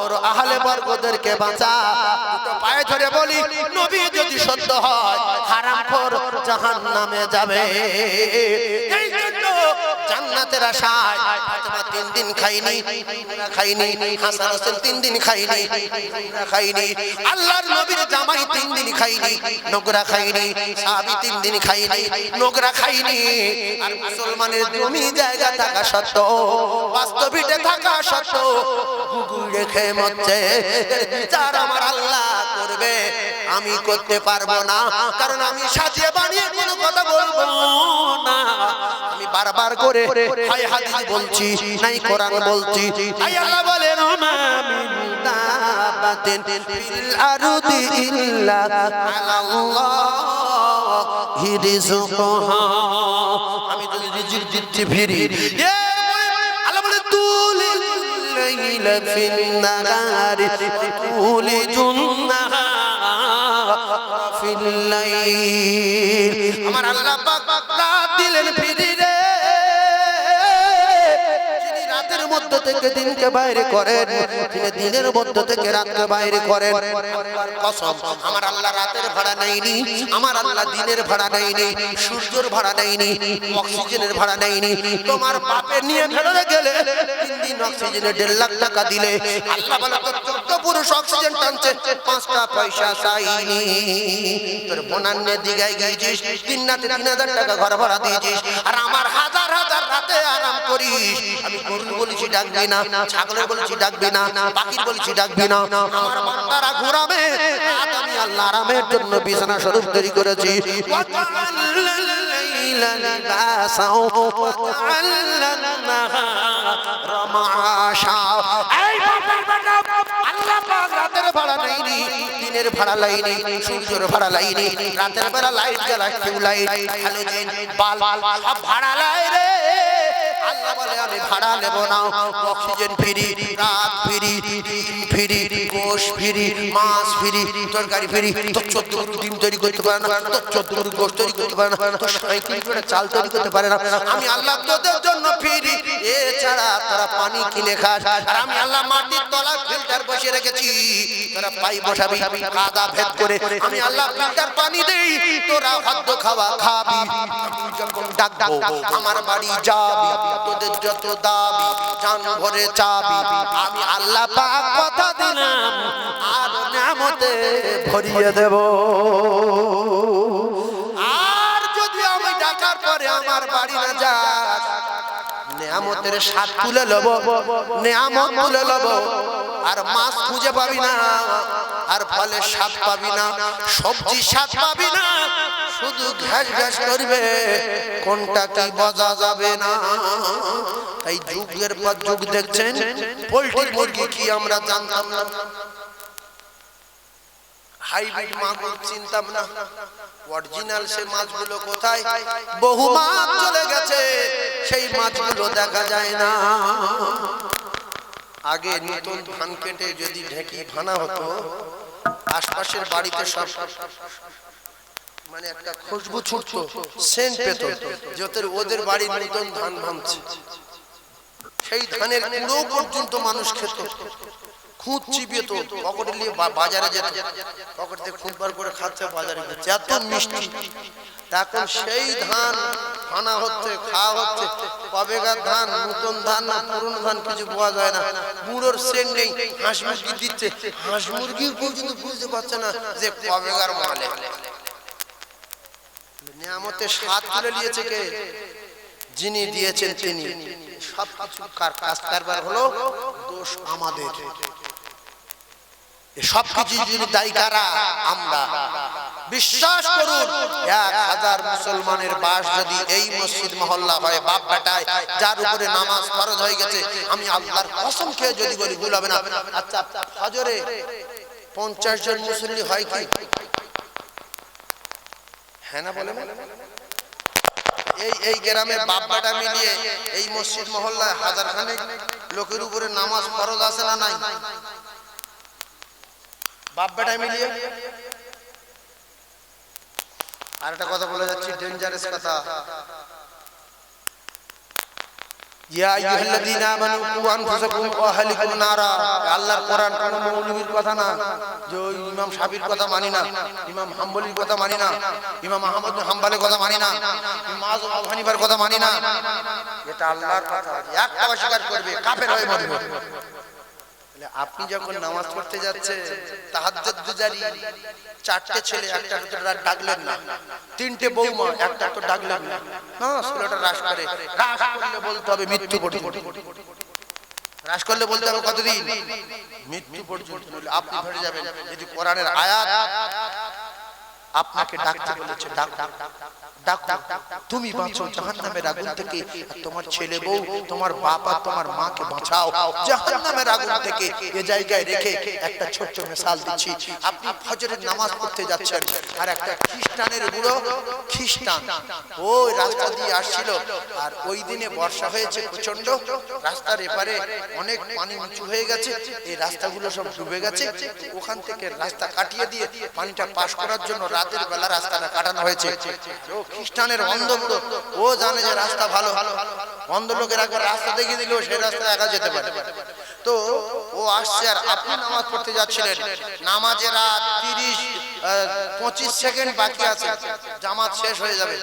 ওর আহলে বর্গদেরকে বাঁচা। দুটো পায়ে ধরে বলি, নবী যদি সত্য হয় হারামখোর জাহান্নামে যাবে। এই জন্য জান্নাতের আশায় ফাতেমা 3 দিন খাইনি, হাসান হোসেন 3 দিন খাইনি, আল্লাহর নবীর জামাই 3 দিন খাইনি, নোংরা খাইনি, সাহাবী 3 দিন খাইনি, নোংরা খাইনি। আর মুসলমানের জমি জায়গা থাকা সত্ত্বেও, বাস্তবিতে থাকা সত্ত্বেও গুগল রেখে মরছে, বিচার আমার আল্লাহ করবে, আমি করতে পারবো না, কারণ আমি সাজিয়ে বানিয়ে কোনো কথা বলবো না। আমি বারবার করে হয় হাদিস বলছি, নাই কোরআন বলছি। আল্লাহ বলেন দাবাতিন ফিল আরদি ইল্লা আলাল্লাহি রিজকুহা। আমি যদি রিজিক দিতে ফিরি, আল্লাহ বলে তুলিল লাইলা ফিন নাহারি তুলিজুন নাহারা ফিল লাইল। আমার আল্লাহ পাক রাত দিলেন ফিরি রে, যিনি রাতের মধ্যে থেকে দিনকে বাইরে করেন, তিনি দিনের মধ্যে থেকে রাতকে বাইরে করেন। কসম, আমার আল্লাহ রাতের ভাড়া নেয়নি, আমার আল্লাহ দিনের ভাড়া নেয়নি, সূর্যের ভাড়া নেয়নি, অক্সিজেনের ভাড়া নেয়নি। তোমার বাপে নিয়ে ফেলে গেলে 3 দিন অক্সিজেনে 1.5 লাখ টাকা দিলে আল্লাহ বলে তোর 14 পুরুষ অক্সিজেন টানছে, 5টা পয়সা চাইনি। তোর বোনান্নে দিঘায় গিয়েছিস, 3 রাতে 3000 টাকা ঘর ভাড়া দিয়েছিস, আর আমার হাজার হাজার রাতে আরাম করিস। আমি গরুর বলেছি ডাকবি না, ছাগলের বলেছি ডাকবি না, পাখির বলেছি ডাকবি না। আমার বান্দারা ঘুরাবে, আজ আমি আল্লাহ আরামের জন্য বিছানা স্বরূপ তৈরি করেছি। আল্লাহ পাক রাতের ভাড়া নেয়নি, দিনের ভাড়া লাইনি, সূর্যের ভাড়া লাইনি, রাতের বেলা লাইট জ্বালা কেউ লাইট হ্যালোজেন বাল্ব সব ভাড়া লাই রে। আল্লাহ বলে আমি ভাড়া নেব না, অক্সিজেন ফ্রি, রাত ফ্রি, ডিম ফ্রি, গোশ ফ্রি, মাছ ফ্রি, তরকারি ফ্রি। তো 14 গরু ডিম তৈরি করতে পারে না, তো 14 গরু গোশ তৈরি করতে পারে না, তো 37 করে চাল তৈরি করতে পারে না। আমি আল্লাহ তোদের জন্য ফ্রি, এছাড়া তোরা পানি কিনে খাস। আর আমি আল্লাহ মাটির তলায় ফিল্টার বসিয়ে রেখেছি, তোরা পাই বসাবি কাদা ভেদ করে। আমি আল্লাহ ফিল্টার পানি দেই, তোরা খাদ্য খাওয়া খাবি। আমি যখন ডাকবো আমার বাড়ি যাবি, তোদের যত দাবি জান ভরে চাবি। আমি আল্লাহ পাক কথা দিলাম, আর নিয়ামতে ভরিয়ে দেব। আর যদি আমি ডাকার পরে আমার বাড়ি না যাস, নিয়ামতের স্বাদ তুলে লব, নিয়ামত তুলে লব। আর মাছ খুঁজে পাবি না, আর ফলের স্বাদ পাবি না, সবজি স্বাদ পাবি না, শুধু ঘ্যাস ঘ্যাস করবে, কোনটা কি বোঝা যাবে না। এই যুগের পর যুগ দেখছেন, পোল্ট্রি মুরগি কি আমরা জানতাম না, হাইব্রিড মাগুর চিনতাম না, অরিজিনাল সেই মাছগুলো কোথায়? বহু মাছ চলে গেছে, সেই মাছগুলো দেখা যায় না। আগে নতুন ধান কেটে যদি ঢেকি ভানা হতো, আশপাশের বাড়িতে সব মানে একটা খুশবু ছুটতো, সেন্ট পেত, যতর ওদের বাড়ি নতুন ধান ভাঙছে। সেই ধানের কুড়ো পর্যন্ত মানুষ খেত, খুঁত চিবিয়ে তো পকেটে নিয়ে বাজারে যেত, পকেট থেকে খুঁত বার করে খাচ্ছে, বাজারে যাচ্ছে, এত মিষ্টি। এখন সেই ধান ভানা হচ্ছে, খাওয়া হচ্ছে, কবেকার ধান, নতুন ধান না পুরনো ধান কিছু বোঝা যায় না। গুঁড়োর সেন্ট নেই, হাঁস মুরগি দিচ্ছে, হাঁস মুরগি পর্যন্ত বুঝতে পারছে না যে কবেকার মালে। নিয়ামতের স্বাদ তুলে নিয়েছে কে? যিনি দিয়েছেন তিনি। সবকিছু কাজ কারবার হলো দোষ আমাদের। সবকিছু যিনি দায়ী কারা? আমরা। বিশ্বাস করুন, 1000 মুসলমানের বাস যদি এই মসজিদ মহল্লা হয়, বাপ বেটায় যার উপরে নামাজ ফরজ হয়ে গেছে, আমি আল্লাহর কসম খেয়ে যদি বলি ভুল হবে না। আচ্ছা, ফজরে 50 জন মুসল্লি হয় কি? হ্যাঁ না বলে? এই গ্রামের বাপ বেটা মিলিয়ে এই মসজিদ মহল্লায় 1000 খানেক লোকের উপরে নামাজ ফরজ আছে না নাই? বাপ বেটা মিলিয়ে। আর একটা কথা বলে যাচ্ছি, ডেঞ্জারাস কথা। ইয়া আইয়ুহাল্লাযীনা আমানু কু আনফুসাকুম ওয়া আহলিকুম নারা। আল্লাহর কোরআন, কোন মৌলবীর কথা না, যে ইমাম শাফির কথা মানি না, ইমাম হাম্বলির কথা মানি না, ইমাম আহমদ বিন হাম্বলের কথা মানি না, ইমাম আযম আবু হানিফার কথা মানি না। এটা আল্লাহর কথা, একটা অস্বীকার করবে কাফের হয়ে মরবে। আপনি যখন নামাজ পড়তে যাচ্ছেন, তাহাজ্জুদ গুজারি 4টে ছেলে একটা তো ডাকলেন না, 3টে বৌমা একটা তো ডাকলেন না, না ছেলেটা রাশ করে, রাশ করলে বলতে হবে মৃত্যু পর্যন্ত, রাশ করলে বলতে হবে কতদিন? মৃত্যু পর্যন্ত। আপনি ভরে যাবেন যদি কোরআনের আয়াত আপনাকে ডাকতে বলেছে, ডাকো ডাকো, তুমি বাঁচো জাহান্নামের আগুন থেকে, আর তোমার ছেলে বউ, তোমার বাপ আর তোমার মাকে বাঁচাও জাহান্নামের আগুন থেকে। এই জায়গায় রেখে একটা ছোট্ট মিসাল দিচ্ছি। আপনি ফজরের নামাজ পড়তে যাচ্ছেন, আর একটা খ্রিস্টানের বুড়ো খ্রিস্টান ওই রাস্তা দিয়ে আসছিল, আর ওই দিনে বর্ষা হয়েছে প্রচন্ড, রাস্তার এপারে অনেক পানি উঁচু হয়ে গেছে, এই রাস্তাগুলো সব ডুবে গেছে। ওখান থেকে রাস্তা কাটিয়ে দিয়ে পানিটা পাস করার জন্য রাতের বেলা রাস্তাটা কাটানো হয়েছে। ও খ্রিস্টানের অন্ধ বুড়ো, ও জানে যে রাস্তা ভালো, অন্ধ লোকের একবার রাস্তা দেখিয়ে দিলেও সেই রাস্তায় একা যেতে পারে। তো ও আসছে, আর আপনি নামাজ পড়তে যাচ্ছিলেন, নামাজের রাত 25 সেকেন্ড বাকি আছে, জামাত শেষ হয়ে যাবে,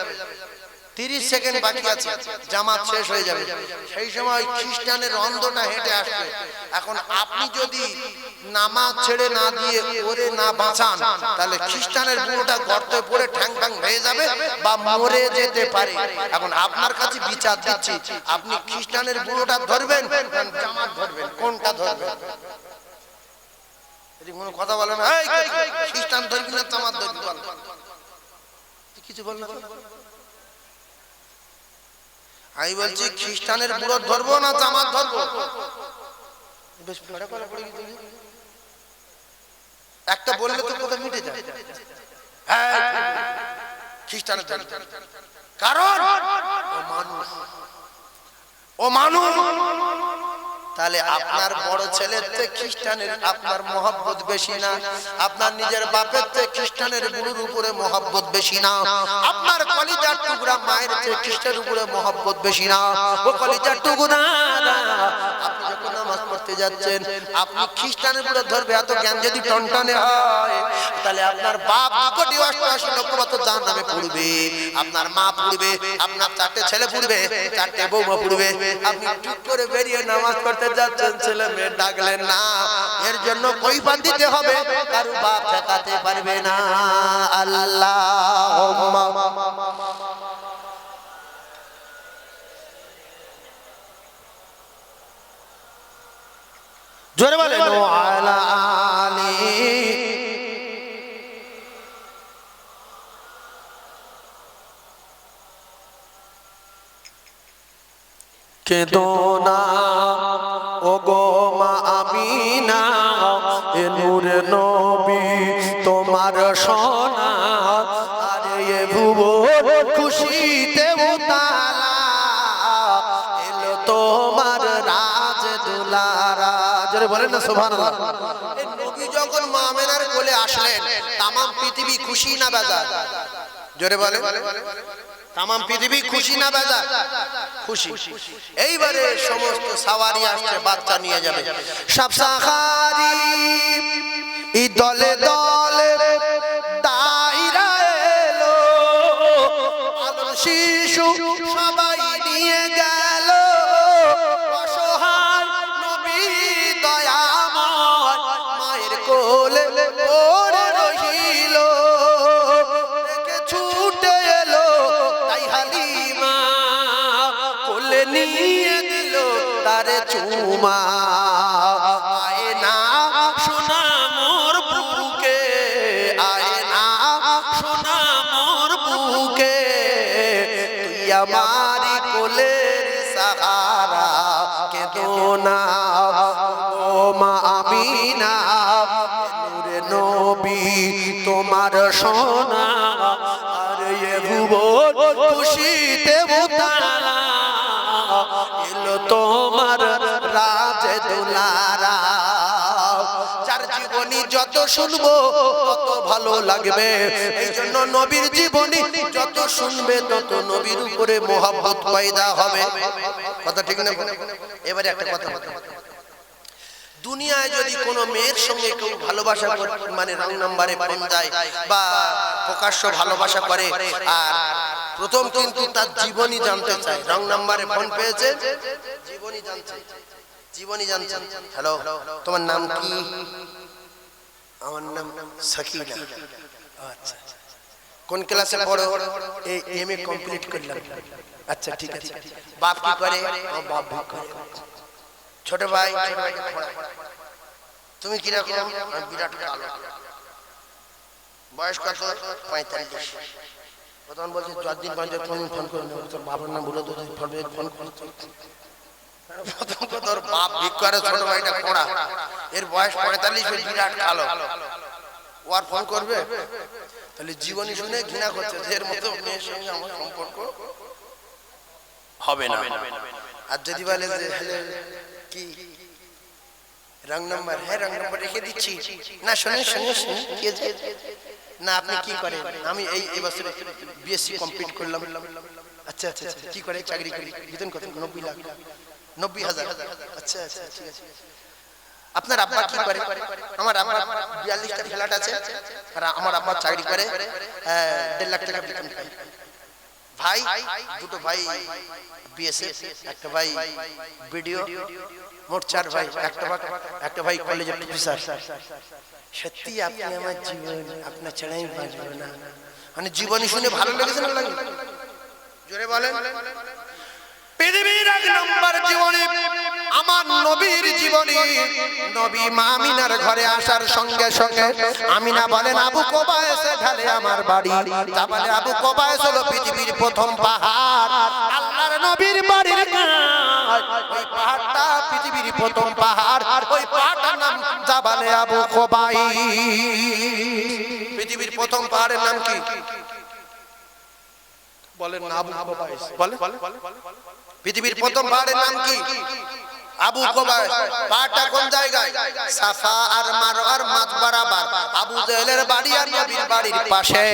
30 সেকেন্ড বাকি আছে, জামাত শেষ হয়ে যাবে। সেই সময় খ্রিস্টানের অন্ধটা হেঁটে আসবে। এখন আপনি যদি নামাজ ছেড়ে না দিয়ে ওরে না বাঁচান, তাহলে খ্রিস্টানের বুড়োটা গর্তে পড়ে ঠ্যাং ঠ্যাং হয়ে যাবে বা মরে যেতে পারে। এখন আপনার কাছে বিচার দিচ্ছি, আপনি খ্রিস্টানের বুড়োটা ধরবেন, জামাত ধরবেন, কোনটা ধরবেন? কোনো কথা বলে না, খ্রিস্টান ধরবি না জামাত ধরবি, কিছু বল না। আমি বলছি খ্রিস্টানের বুড়ো ধরবো না জামাত ধরবো? একটা বললে তো কথা মিটে যায়। খ্রিস্টানের কারণ ও মানুষ। তাহলে আপনার বড় ছেলের চেয়ে খ্রিস্টানের আপনার মহব্বত বেশি না? আপনার নিজের বাপের চেয়ে খ্রিস্টানের বুড়োর উপরে মহব্বত বেশি না? আপনার কলিজার টুকরা মায়ের চেয়ে খ্রিস্টানের উপরে মহব্বত বেশি না? ও কলিজার টুকরা, আপনি যখন নামাজ পড়তে যাচ্ছেন, আপনি খ্রিস্টানের বুড়ো ধরবে, এত জ্ঞান যদি টনটনে হয়, তাহলে আপনার বাপ 2,88 লক্ষ মতো জাহান্নামে পড়বে, আপনার মা পড়বে, আপনার 4টে ছেলে পড়বে, 4টে বৌমা পড়বে। আপনি ঠিক করে বেরিয়ে নামাজ পড়তে যাচ্ছেন, ছেলে মেয়ে ডাকলেন না, এর জন্য কৈফিয়ত দিতে হবে, কারো বাপ ঠেকাতে পারবে না। আল্লাহুম্মা জোরে বলেন আলা আলি। কেঁদো না ও গো মা আমিনা, এ নূরে নবী তোমার সোনা, আরে এ ভুবন খুশিতে উতালা, এলো তোমার রাজ দুলারা। জোরে বলেন না সুবহানাল্লাহ। এই নবী যখন মা আমিনার কোলে আসলেন, তাম পৃথিবী খুশি না বেজার? জোরে বলেন, তাম পৃথিবী খুশি না বেজার? খুশি। এইবারে সমস্ত সাওয়ারি আসছে, বাচ্চা নিয়ে যাবে, সব সাহারি ই দলে দলে দাইরা এলো, আলম শিশু সবাই নিয়ে গেল, অসহায় নবী দয়াময় মায়ের কোলে পড়ে রহিল, দেখে ছুটে এলো তাই হালিমা, কোলে নিয়ে দিল তারে চুমা, আয় না সোনা মোর বুকে, আয় না সোনা মোর বুকে, তুই আমারি কোলের সাহারা, কেঁদো না ও মা আমিনা, নূরে নবী তোমার সোনা, আর এ ভুবন খুশিতে উতালা, এলো তোমার রাজ দুলারা। যার জীবনী যত শুনবো তত ভালো লাগবে, এই জন্য নবীর জীবনী যত শুনবে তত নবীর উপরে মহব্বত পয়দা হবে। কথা ঠিক না? এবারে একটা কথা, দুনিয়ায় যদি কোনো মেয়ের সঙ্গে কেউ ভালোবাসা মানে রং নাম্বারে ফোন দেয় বা প্রকাশ্য ভালোবাসা করে, আর প্রথম কিন্তু তার জীবনী জানতে চায়, রং নাম্বারে ফোন পেয়েছে, জীবনী জানছে, জীবনী জানছে। হ্যালো, তোমার নাম কি? আমার নাম সাকিনা। আচ্ছা, কোন ক্লাসে পড়ো? এই এমএ কমপ্লিট করলাম। আচ্ছা ঠিক আছে। বাপ কি করে? বাপ ভিক্ষা করে। ছোট ভাই, তুমি কিরকম? বিরাট কালো। বয়স কত? 45। প্রথম বলছে যতদিন পর্যন্ত ফোন করে নেবো, তোর বাবার নাম বলে তো ফোন করতো। প্রথম কথা ওর বাপ ভিক্ষারে, ছোট ভাইটা খোঁড়া, এর বয়স 45, বিরাট কালো, ও আর ফোন করবে? তাহলে জীবনী শুনে ঘৃণা করছে যে এর মতো মেয়ের সঙ্গে আমার সম্পর্ক হবে না। আর যদি বলে যে কি রং নাম্বার, হ্যাঁ রং নাম্বার রেখে দিচ্ছি, না শোনেন শোনেন শোনেন, না আপনি কি করেন? আমি এই বছর বিএসসি কমপ্লিট করলাম। আচ্ছা আচ্ছা আচ্ছা, কি করে? চাকরি করি। বেতন কত? 90 লাখ, 90,000। আচ্ছা আচ্ছা, ঠিক আছে। আপনার আব্বা কি করে? আমার আব্বা 42টা ফ্ল্যাট আছে, আর আমার আব্বা চাকরি করে, 1.5 লাখ টাকা বেতন পায়। ভাই দুটো ভাই বিএসএফ, একটা ভাই বিডিও, মোট 4 ভাই, একটা ভাই কলেজের অফিসার। সত্যি আপনি আমার জীবন, আপনার ছাড়াই বাঁচব না। মানে জীবনী শুনে ভালো লেগেছে না লাগে? জোরে বলেন। পৃথিবীর 1 নম্বর জীবনী আমার নবীর জীবনী। নবী মা আমিনার ঘরে আসার সঙ্গে সঙ্গে আমিনা বলেন, আবু কোবায়েস ঢালে আমার বাড়ি। তা বলে আবু কোবায়েস হলো পৃথিবীর প্রথম পাহাড়। আল্লাহর নবীর বাড়ির ওই পাহাড়টা পৃথিবীর প্রথম পাহাড়, ওই পাহাড়টার নাম জাবালে আবু কোবায়েস। পৃথিবীর প্রথম পাহাড়ের নাম কি বলেন না? আবু কোবায়েস। বলেন পৃথিবীর প্রথম পাহাড়ের নাম কি? আবু কোবায়েস। পাহাড়টা কোন জায়গায়? সাফা আর মারওয়ার মাঝ বরাবর। আবু জেহেলের বাড়ি আর নবীর বাড়ির পাশে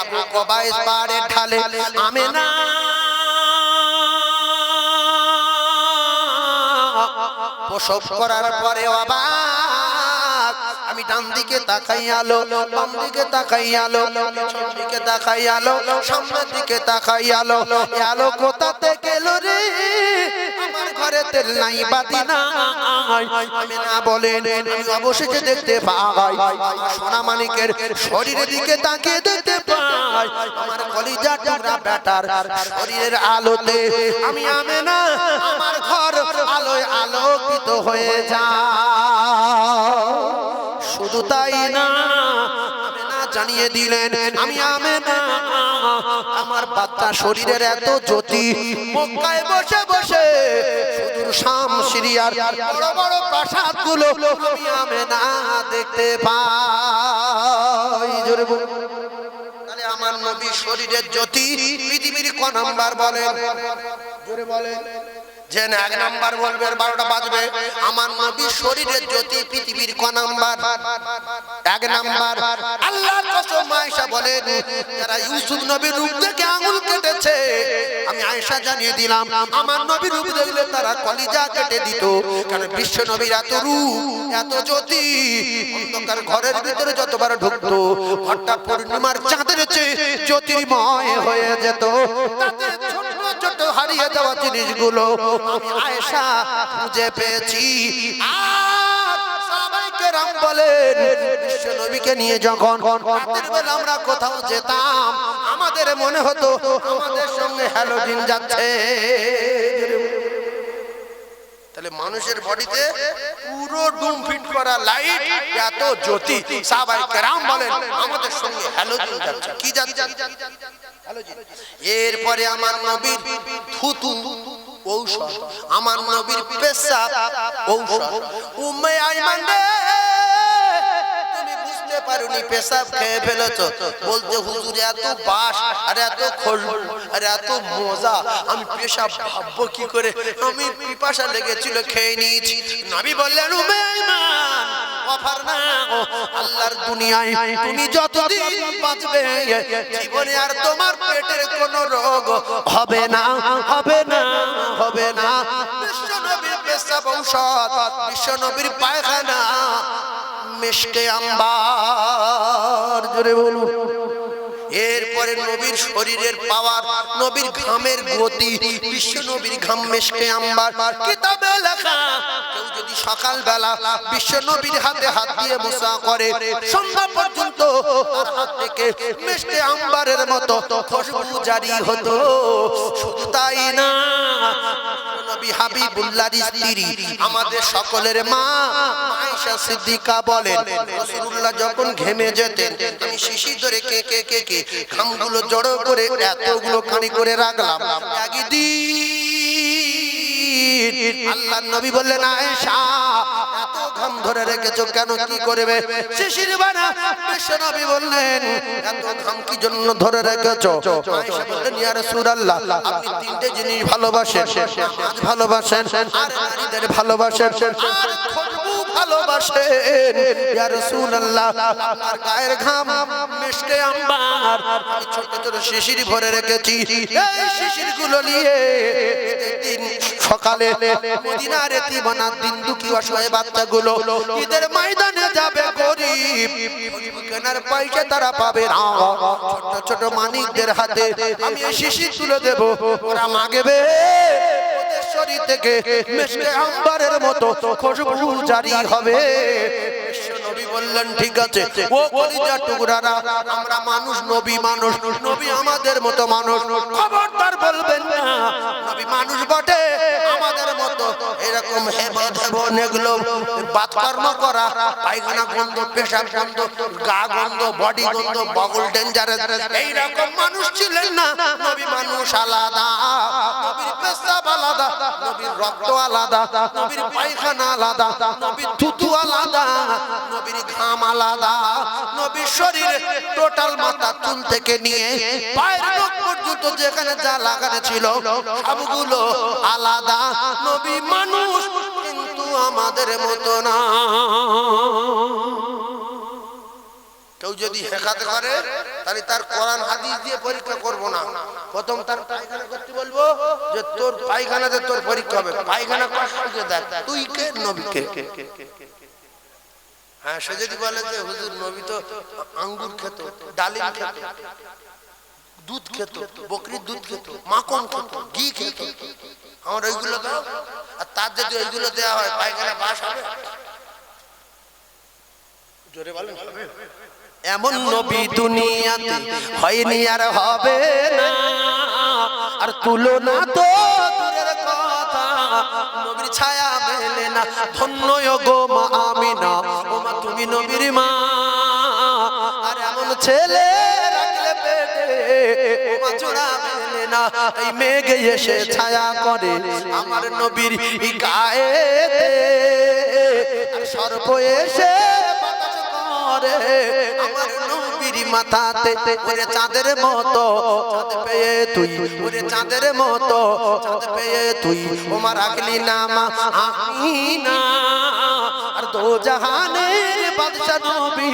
আবু কোবায়েস পাহাড়ের ঢালে আমিনা প্রসব করার পরে অবাক, আমি ডান দিকে তাকাই আলো, বাম দিকে তাকাই আলো, পিছন দিকে তাকাই আলো, সামনের দিকে তাকাই আলো। আলো কোথা থেকে এলো রে? আমার ঘরে তেল নাই, বাতি নাই। আমি না বলেন, আমি অবশেষে দেখতে পাই সোনা মানিকের শরীরের দিকে তাকিয়ে দেখতে পাই আমার কলিজার টুকরা বেটার শরীরের আলোতে আমি আমেনা আমার ঘর আলোয় আলোকিত হয়ে যায়। শুধু তাই না, আমেনা জানিয়ে দিলেন আমি আমেনা আমার বাচ্চা শরীরের এত জ্যোতি, মক্কায় বসে বসে সুদূর শাম সিরিয়ার বড় বড় প্রাসাদগুলো আমি আমেনা দেখতে পাই। জোরে বলুন। তাহলে আমার নবী শরীরের জ্যোতি পৃথিবীর ক নাম্বার বলেন? জোরে বলেন। যে 1 নাম্বার বলবে 12টা বাজবে। আমার নবী শরীরের জ্যোতি পৃথিবীর ক নাম্বার? 1 নাম্বার। আল্লাহর কসম আয়েশা বলেন, যারা ইউসুফ নবীর রূপ দেখে আঙুল কেটেছে, আমি আয়েশা জানিয়ে দিলাম আমার নবীর রূপ দেখলে তারা কলিজা কেটে দিত। কারণ বিশ্ব নবীর এত রূপ, এত জ্যোতি, অন্ধকার ঘরের ভিতরে যতবার ঢুকতো ঘরটা পূর্ণিমার চাঁদের চেয়ে জ্যোতির্ময় হয়ে যেত। তাতে ছোট ছোট হারিয়ে যাওয়া জিনিসগুলো আমি আয়েশা খুঁজে পেয়েছি। আর সাহাবায়ে কেরাম বলেন, বিশ্ব নবীকে নিয়ে যখন রাতের বেলা আমরা কোথাও যেতাম, আমাদের মনে হতো আমাদের সঙ্গে হ্যালোজিন যাচ্ছে। তাহলে মানুষের বডিতে পুরো ডুম ফিট করা লাইট, এত জ্যোতি। সাহাবায়ে কেরাম বলেন আমাদের সঙ্গে হ্যালোজিন যাচ্ছে। কি যাচ্ছে? হ্যালোজিন। এরপরে আমার নবীর থুতু ঔষধ, আমার নবীর পেশাব ঔষধ। উম্মে আইমান রে, তুমি বুঝতে পারোনি পেশাব খেয়ে ফেলেছো। বলতে হুজুর এত বাস আর এত খোল আর এত মজা, আমি পেশাব ভাববো কি করে? আমি পিপাসা লেগেছিল, খেয়ে নিয়েছি। নবী বললেন, উম্মে আইমান অফার না, আল্লাহর দুনিয়ায় তুমি যতদিন বাঁচবে জীবনে আর তোমার পেটের কোনো রোগ হবে না, হবে না, হবে না। বিশ্ব নবীর পেশাব ঔষধ, বিশ্ব নবীর পায়খানা মিশকে আম্বার। জোরে বলুন। এরপরে নবীর শরীরের পাওয়ার, নবীর ঘামের গতি, বিশ্ব নবীর ঘাম মেশকে আম্বার কিতাবে লেখা। কেউ যদি সকাল বেলা বিশ্ব নবীর হাতে হাত দিয়ে মুসা করে, সন্ধ্যা পর্যন্ত তার হাত থেকে মেশকে আম্বারের মতো খুশবু জারি হতো। শুধু তাই না, নবী হাবিবুল্লাহর স্ত্রী আমাদের সকলের মা আয়েশা সিদ্দিকা বলেন, রাসূলুল্লাহ যখন ঘেমে যেতেন আমি শিশি ধরে কে ঘামগুলো জড়ো করে এতগুলো খানি করে রাখলাম। একদিন আল্লাহর নবী বললেন, আয়েশা এত ঘাম ধরে রেখেছো কেন, কি করবে? শিশির বানা। বিশ্ব নবী বললেন, এত ঘাম কি জন্য ধরে রেখেছো? আয়েশা বললেন, ইয়া রাসূলুল্লাহ আপনি তিনটে জিনিস ভালোবাসেন, নামাজ ভালোবাসেন, আর নারীদের ভালোবাসেন, আর খুশবু ভালোবাসেন। ইয়া রাসূলুল্লাহ আপনার গায়ের ঘাম মিশকে আম্বার আমি ছোট ছোট শিশির ভরে রেখেছি। এই শিশিরগুলো নিয়ে দিন সকালে মদিনার এতিমানার দিন দুঃখী অসহায় বাচ্চাগুলো ঈদের ময়দানে যাবে, গরিব কেনার পয়সা তারা পাবে না। ছোট ছোট মানিকদের হাতে আমি এই শিশির তুলে দেব, ওরা মাগবে। ওদের শরীর থেকে মিশকে আম্বারের মতো খুশবু জারি হবে। নবী বললেন, ঠিক আছে ও কলিজার টুকরারা, আমরা মানুষ, নবী মানুষ, নবী আমাদের মতো মানুষ, খবরদার বলবেন না নবী মানুষ বটে আমাদের মতো এরকম হেবন এগুলো বাতকর্ম করা, পায়খানা গন্ধ, পেশাব গন্ধ, গা গন্ধ, বডি গন্ধ, বগল ডেঞ্জারাস, এইরকম মানুষ ছিলেন না। নবী মানুষ আলাদা, নবীর পেশাব আলাদা, নবীর রক্ত আলাদা, নবীর পায়খানা আলাদা, নবীর থুতু আলাদা, নবীর ঘাম আলাদা, নবীর শরীরে টোটাল মাথা চুল থেকে নিয়ে পায়ের নখ পর্যন্ত যেখানে যা লাগানো ছিল সবগুলো আলাদা। নবী মানুষ কিন্তু আমাদের মতো না। কেউ যদি হেকাতে করে তাহলে তার কোরআন হাদিস দিয়ে পরীক্ষা করব না, প্রথম তার পায়খানা করতে বলবো যে তোর পায়খানাতে তোর পরীক্ষা হবে। পায়খানা করতে দেখ তুই কে, নবী কে? হ্যাঁ, সে যদি বলে যে হুজুর নবী তো আঙ্গুর খেত, ডালিম খেত, দুধ খেত, বকরির দুধ খেত, মাখন খেত, ঘি খেত, আমার ওইগুলো দাও। আর তার যদি ওইগুলো দেওয়া হয় পায়খানা বাস হবে? জোরে বলেন হবে? এমন নবী দুনিয়াতে হয়নি আর হবে না, আর তুলনা তো দূরের কথা, নবীর ছায়া মেলে না। ধন্য গো মা আমিনা, ও মা তুমি নবীর মা। আর এমন ছেলে রাখলে পেটে, ও মা জোড়া মেলে না। এই মেঘ এসে ছায়া করে আমার নবীর গায়েতে, আর সর্প এসে বাতাস করে আমার নবীর মাথাতে। ওরে চাঁদের মতো চাঁদ পেয়ে তুই, ওরে চাঁদের মতো চাঁদ পেয়ে তুই ওমা রাখলি না মা আমিনা। আর দো জাহানের বাদশা নবী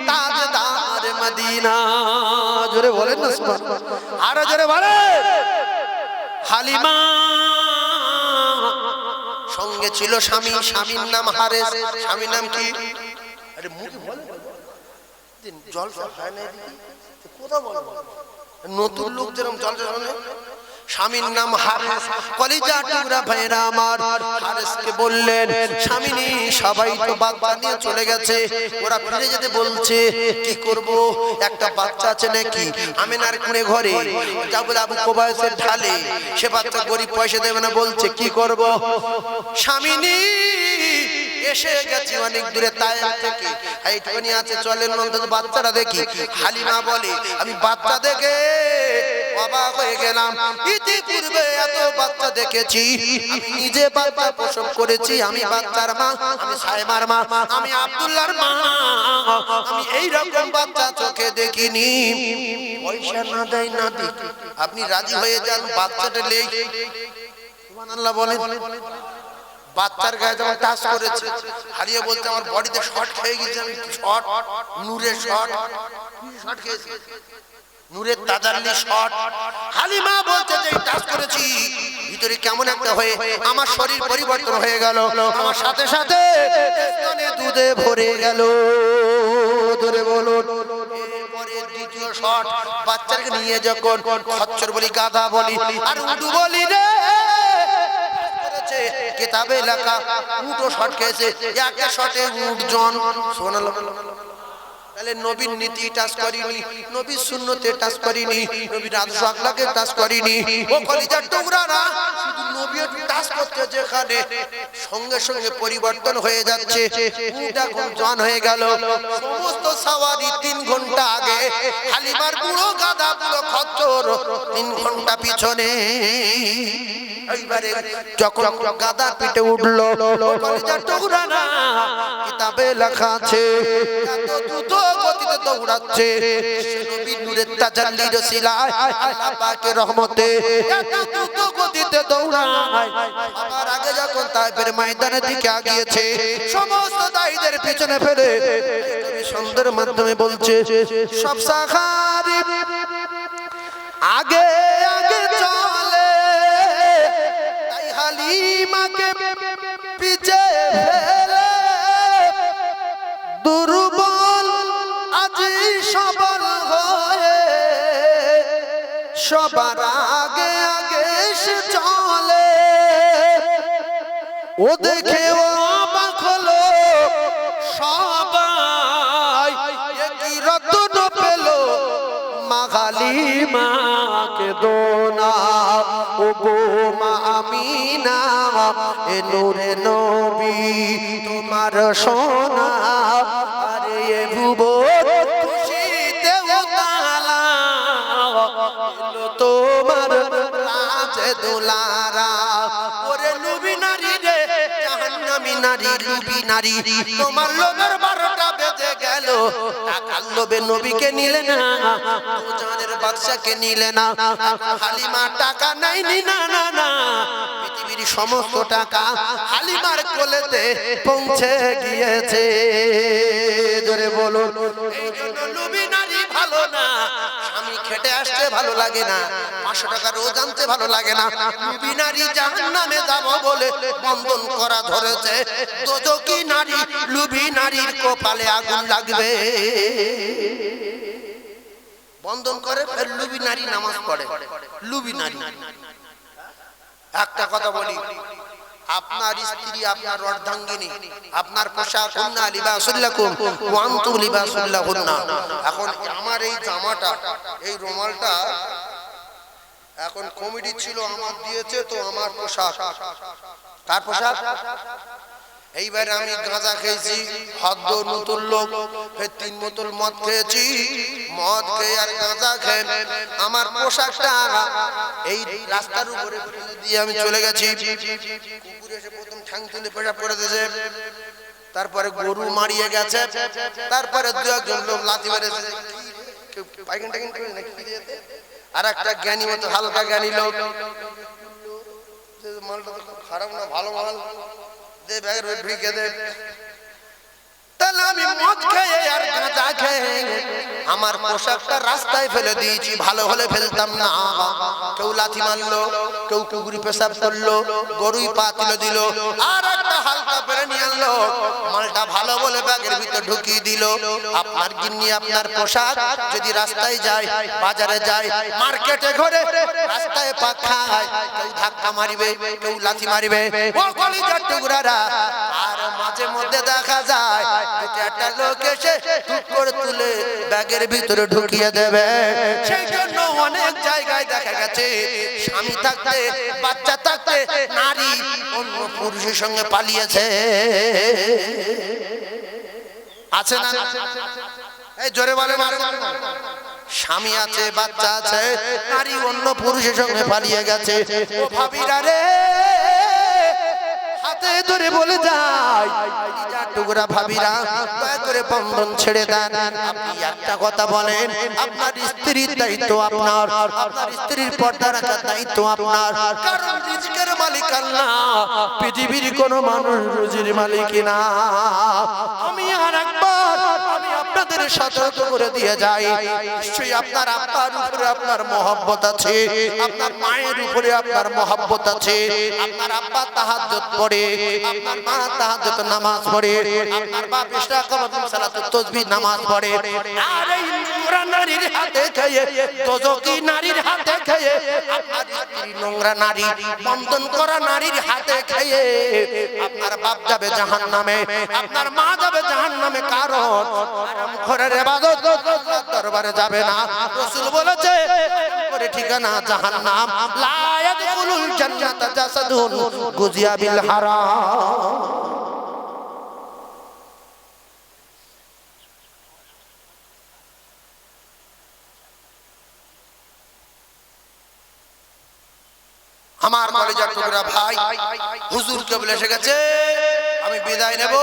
তাজদার মদিনা। জোরে বলেন না সুবহানাল্লাহ, আরো জোরে বলেন। হালিমা সঙ্গে ছিল স্বামী, স্বামীর নাম হারেস। স্বামীর নাম কি? আরে মুখে বলে জলসা হয় না, কোথা বলবো? নতুন লোক যেরকম জলসা শোনে। স্বামীর নাম হারেস। কলিজা টুকরা ভাইরা আমার, হারেসকে বললেন, স্বামীনি সবাই তো বাচ্চা নিয়ে চলে গেছে, ওরা ফিরে যেতে বলছে, কি করব? একটা বাচ্চা আছে নাকি আমিনার কোণে ঘরে, যা বলে আবু কুবাইসের ঢালে, সে বাচ্চা গরিব, পয়সা দেবে না, বলছে কি করব? স্বামীনি এসে গেছে অনেক দূরে তায়েফ থেকে, এইটুকুনি আছে, চলেন অন্তত বাচ্চাটা দেখি। হালিমা বলে, আমি বাচ্চা দেখে অবাক হয়ে গেলাম। ইতিপূর্বে এত বাচ্চা দেখেছি, আমি নিজে বাচ্চা প্রসব করেছি, আমি বাচ্চার মা, আমি সাইমার মা, আমি আব্দুল্লাহর মা, আমি এই রকম বাচ্চা চোখে দেখিনি। পয়সা না দেয় না দিক, আপনি রাজি হয়ে যান বাচ্চাটা লেই। সুবহানাল্লাহ বলেন। বাচ্চার গায়ে যখন টাচ করেছে, হারিয়ে বলতে আমার বডিতে শর্ট খেয়ে গেছে, আমি শর্ট, নূরের শর্ট, শর্ট খেয়েছি, নূরের তাজাল্লি শর্ট। হালিমা বলতে যে টাচ করেছি ভিতরে কেমন একটা হয়ে আমার শরীর পরিবর্তন হয়ে গেল, আমার সাথে সাথে স্তনে দুধে ভরে গেল। ধরে বলুন। এরপরে দ্বিতীয় শট বাচ্চাকে নিয়ে যখন খচ্চর বলি গাধা বলি আর উটু বলি রে কিতাবে লেখা উটও শট খেয়েছে একে শটে উট জন শোনালো তাহলে নবীর নীতি টাচ করিনি নবীর সুন্নতে টাচ করিনি নবীর আদর্শ আখলাকে টাচ করিনি ও কলিজার টুকরারা শুধু নবী টাচ করতে যেখানে সঙ্গে সঙ্গে পরিবর্তন হয়ে যাচ্ছে উটটা কোন জন হয়ে গেল সমস্ত সাওয়ারি 3 ঘন্টা আগে হালিমার বুড়ো গাধা বুড়ো খচ্চর 3 ঘন্টা পিছনে এইবারে যখন গাধা পিঠে উঠলো কলিজার টুকরারা কিতাবে লেখা আছে এত দ্রুত গতিতে দৌড়াচ্ছে নবীর নূরের তাজাল্লির ওসিলায় আল্লাহ পাকের রহমতে এত দ্রুত গতিতে দৌড়ায় আমার আগে যখন তায়েফের ময়দানের দিকে আগিয়েছে সমস্ত দায়ীদের পিছনে ফেলে সুন্দর মাধ্যমে বলছে সব সাহাবী আগে আগে চলে তাই হালিমাকে পিছে ফেলে দুর্বল আজি সবল হয়ে সবার আগে আগে সে চলে ও দেখে ও অবাক হলো সবাই কি রত্ন পেল মা হালিমাকে দোনা ও গো মা আমিনা এ নূরে নবী তোমার সোনা আরে এ ভুবন খুশিতে উতালা এলো তোমার রাজে দুলারা ওরে নবী নারী রে জাহান্নামী নারী লুবি নারী তোমার লোভের 12টা বেজে গেল টাকার লোভে নবীকে নিলে না দুজানের বাদশাকে নিলে না হালিমা টাকা নাইনি না না না পৃথিবীর সমস্ত টাকা হালিমার কোলেতে পৌঁছে গিয়েছে জোরে বলুন এই জন্য লুবি নারী ভালো না স্বামী খেটে আসতে ভালো লাগে না 500 টাকা রোজ আনতে ভালো লাগে না লুবি নারী জাহান্নামে যাব বলে বন্ধন করা ধরেছে দোজখী নারী লুবি নারীর কপালে আগুন লাগবে বন্ধন করে ফের লুবি নারী নামাজ পড়ে লুবি নারী একটা কথা বলি আপনার স্ত্রী আপনার অর্ধাঙ্গিনী আপনার পোশাক হুন্না লিবাসুল্লাকুম ওয়া আনতুম লিবাসুল্লাহুন্না এখন আমার এই জামাটা এই রুমালটা এখন কমিটি ছিল আমার দিয়েছে তো আমার পোশাক কার পোশাক এইবারে আমি গাঁজা খেয়েছি হদ্দ নতুন লোক ফের 3 বোতল মদ খেয়েছি মদ খেয়ে আর গাঁজা খেয়ে আমার পোশাকটা এই রাস্তার উপরে ফেলে দিয়ে আমি চলে গেছি কুকুর এসে প্রথম ঠ্যাং তুলে পেশাব করে দিয়েছে তারপরে গরু মারিয়ে গেছে তারপরে 2-1 লোক লাথি মেরেছে কেউ পাইখান টাইখান করে নাকি আর একটা জ্ঞানী মতো হালকা জ্ঞানী লোক মালটা তো খারাপ না ভালো মাল দে ব্যাগের ঢুকে দে তাহলে আমি মদ খেয়ে আর গাঁজা খেয়ে আমার পোশাকটা রাস্তায় ফেলে দিয়েছি ভালো হলে ফেলতাম না কেউ লাথি মারলো কেউ কুকুরি পেশাব করলো গরুই পা তুলে দিল আর একটা হালকা পেরে নিয়ে আনলো মালটা ভালো বলে ব্যাগের ভিতর ঢুকিয়ে দিল আপনার গিন্নি আপনার পোশাক যদি রাস্তায় যায় বাজারে যায় মার্কেটে ঘুরে রাস্তায় পা খায় কেউ ধাক্কা মারিবে কেউ লাথি মারিবে ও কলিজার টুকরারা আর মাঝে মধ্যে দেখা যায় একটা লোক এসে টুক করে তুলে ব্যাগের ভিতরে ঢুকিয়ে দেবে সেই জন্য অনেক জায়গায় দেখা গেছে স্বামী থাকতে বাচ্চা থাকতে নারী অন্য পুরুষের সঙ্গে পালিয়েছে আছে না এই জোরে বলে স্বামী আছে বাচ্চা আছে নারী অন্য পুরুষের সঙ্গে পালিয়ে গেছে ও ভাবিরা রে হাতে ধরে বলে যায় টুকরা ভাবিরা দয়া করে বন্ধন ছেড়ে দেন আপনি একটা কথা বলেন আপনার স্ত্রীর দায়িত্ব আপনার আপনার স্ত্রীর পর্দা রাখার দায়িত্ব আপনার কারণ রিজকের মালিক আল্লাহ পৃথিবীর কোনো মানুষ রুজির মালিক না আমি আর একবার আমি আপনাদের সতর্ক করে দিয়ে যায় নিশ্চয়ই আপনার আব্বার উপরে আপনার মহব্বত আছে, আপনার মায়ের উপরে আপনার মহব্বত আছে। আপনার আব্বা তাহাজ্জুদ পড়ে, আপনার মা তাহাজ্জুদ নামাজ পড়ে, আপনার বাপ ইশরাক ওয়া সালাতুত তাসবিহ নামাজ পড়ে। আর এই নোংরা নারীর হাতে খেয়ে, দোজখী নারীর হাতে খেয়ে, আপনার স্ত্রী নোংরা নারী, বন্ধন করা নারীর হাতে খেয়ে আপনার বাপ যাবে জাহান্নামে, আপনার মা যাবে জাহান্নামে। কারণ হারামখোরের ইবাদত আল্লাহর দরবারে যাবে না। রাসূল বলেছে করে ঠিকানা জাহান্নাম। লা ইয়াদখুলুল জান্নাতা জাসাদুন গুজিয়া বিল হারাম। আমার কলেজার টুকরা ভাই, হুজুর কেবল এসে গেছে, আমি বিদায় নেব।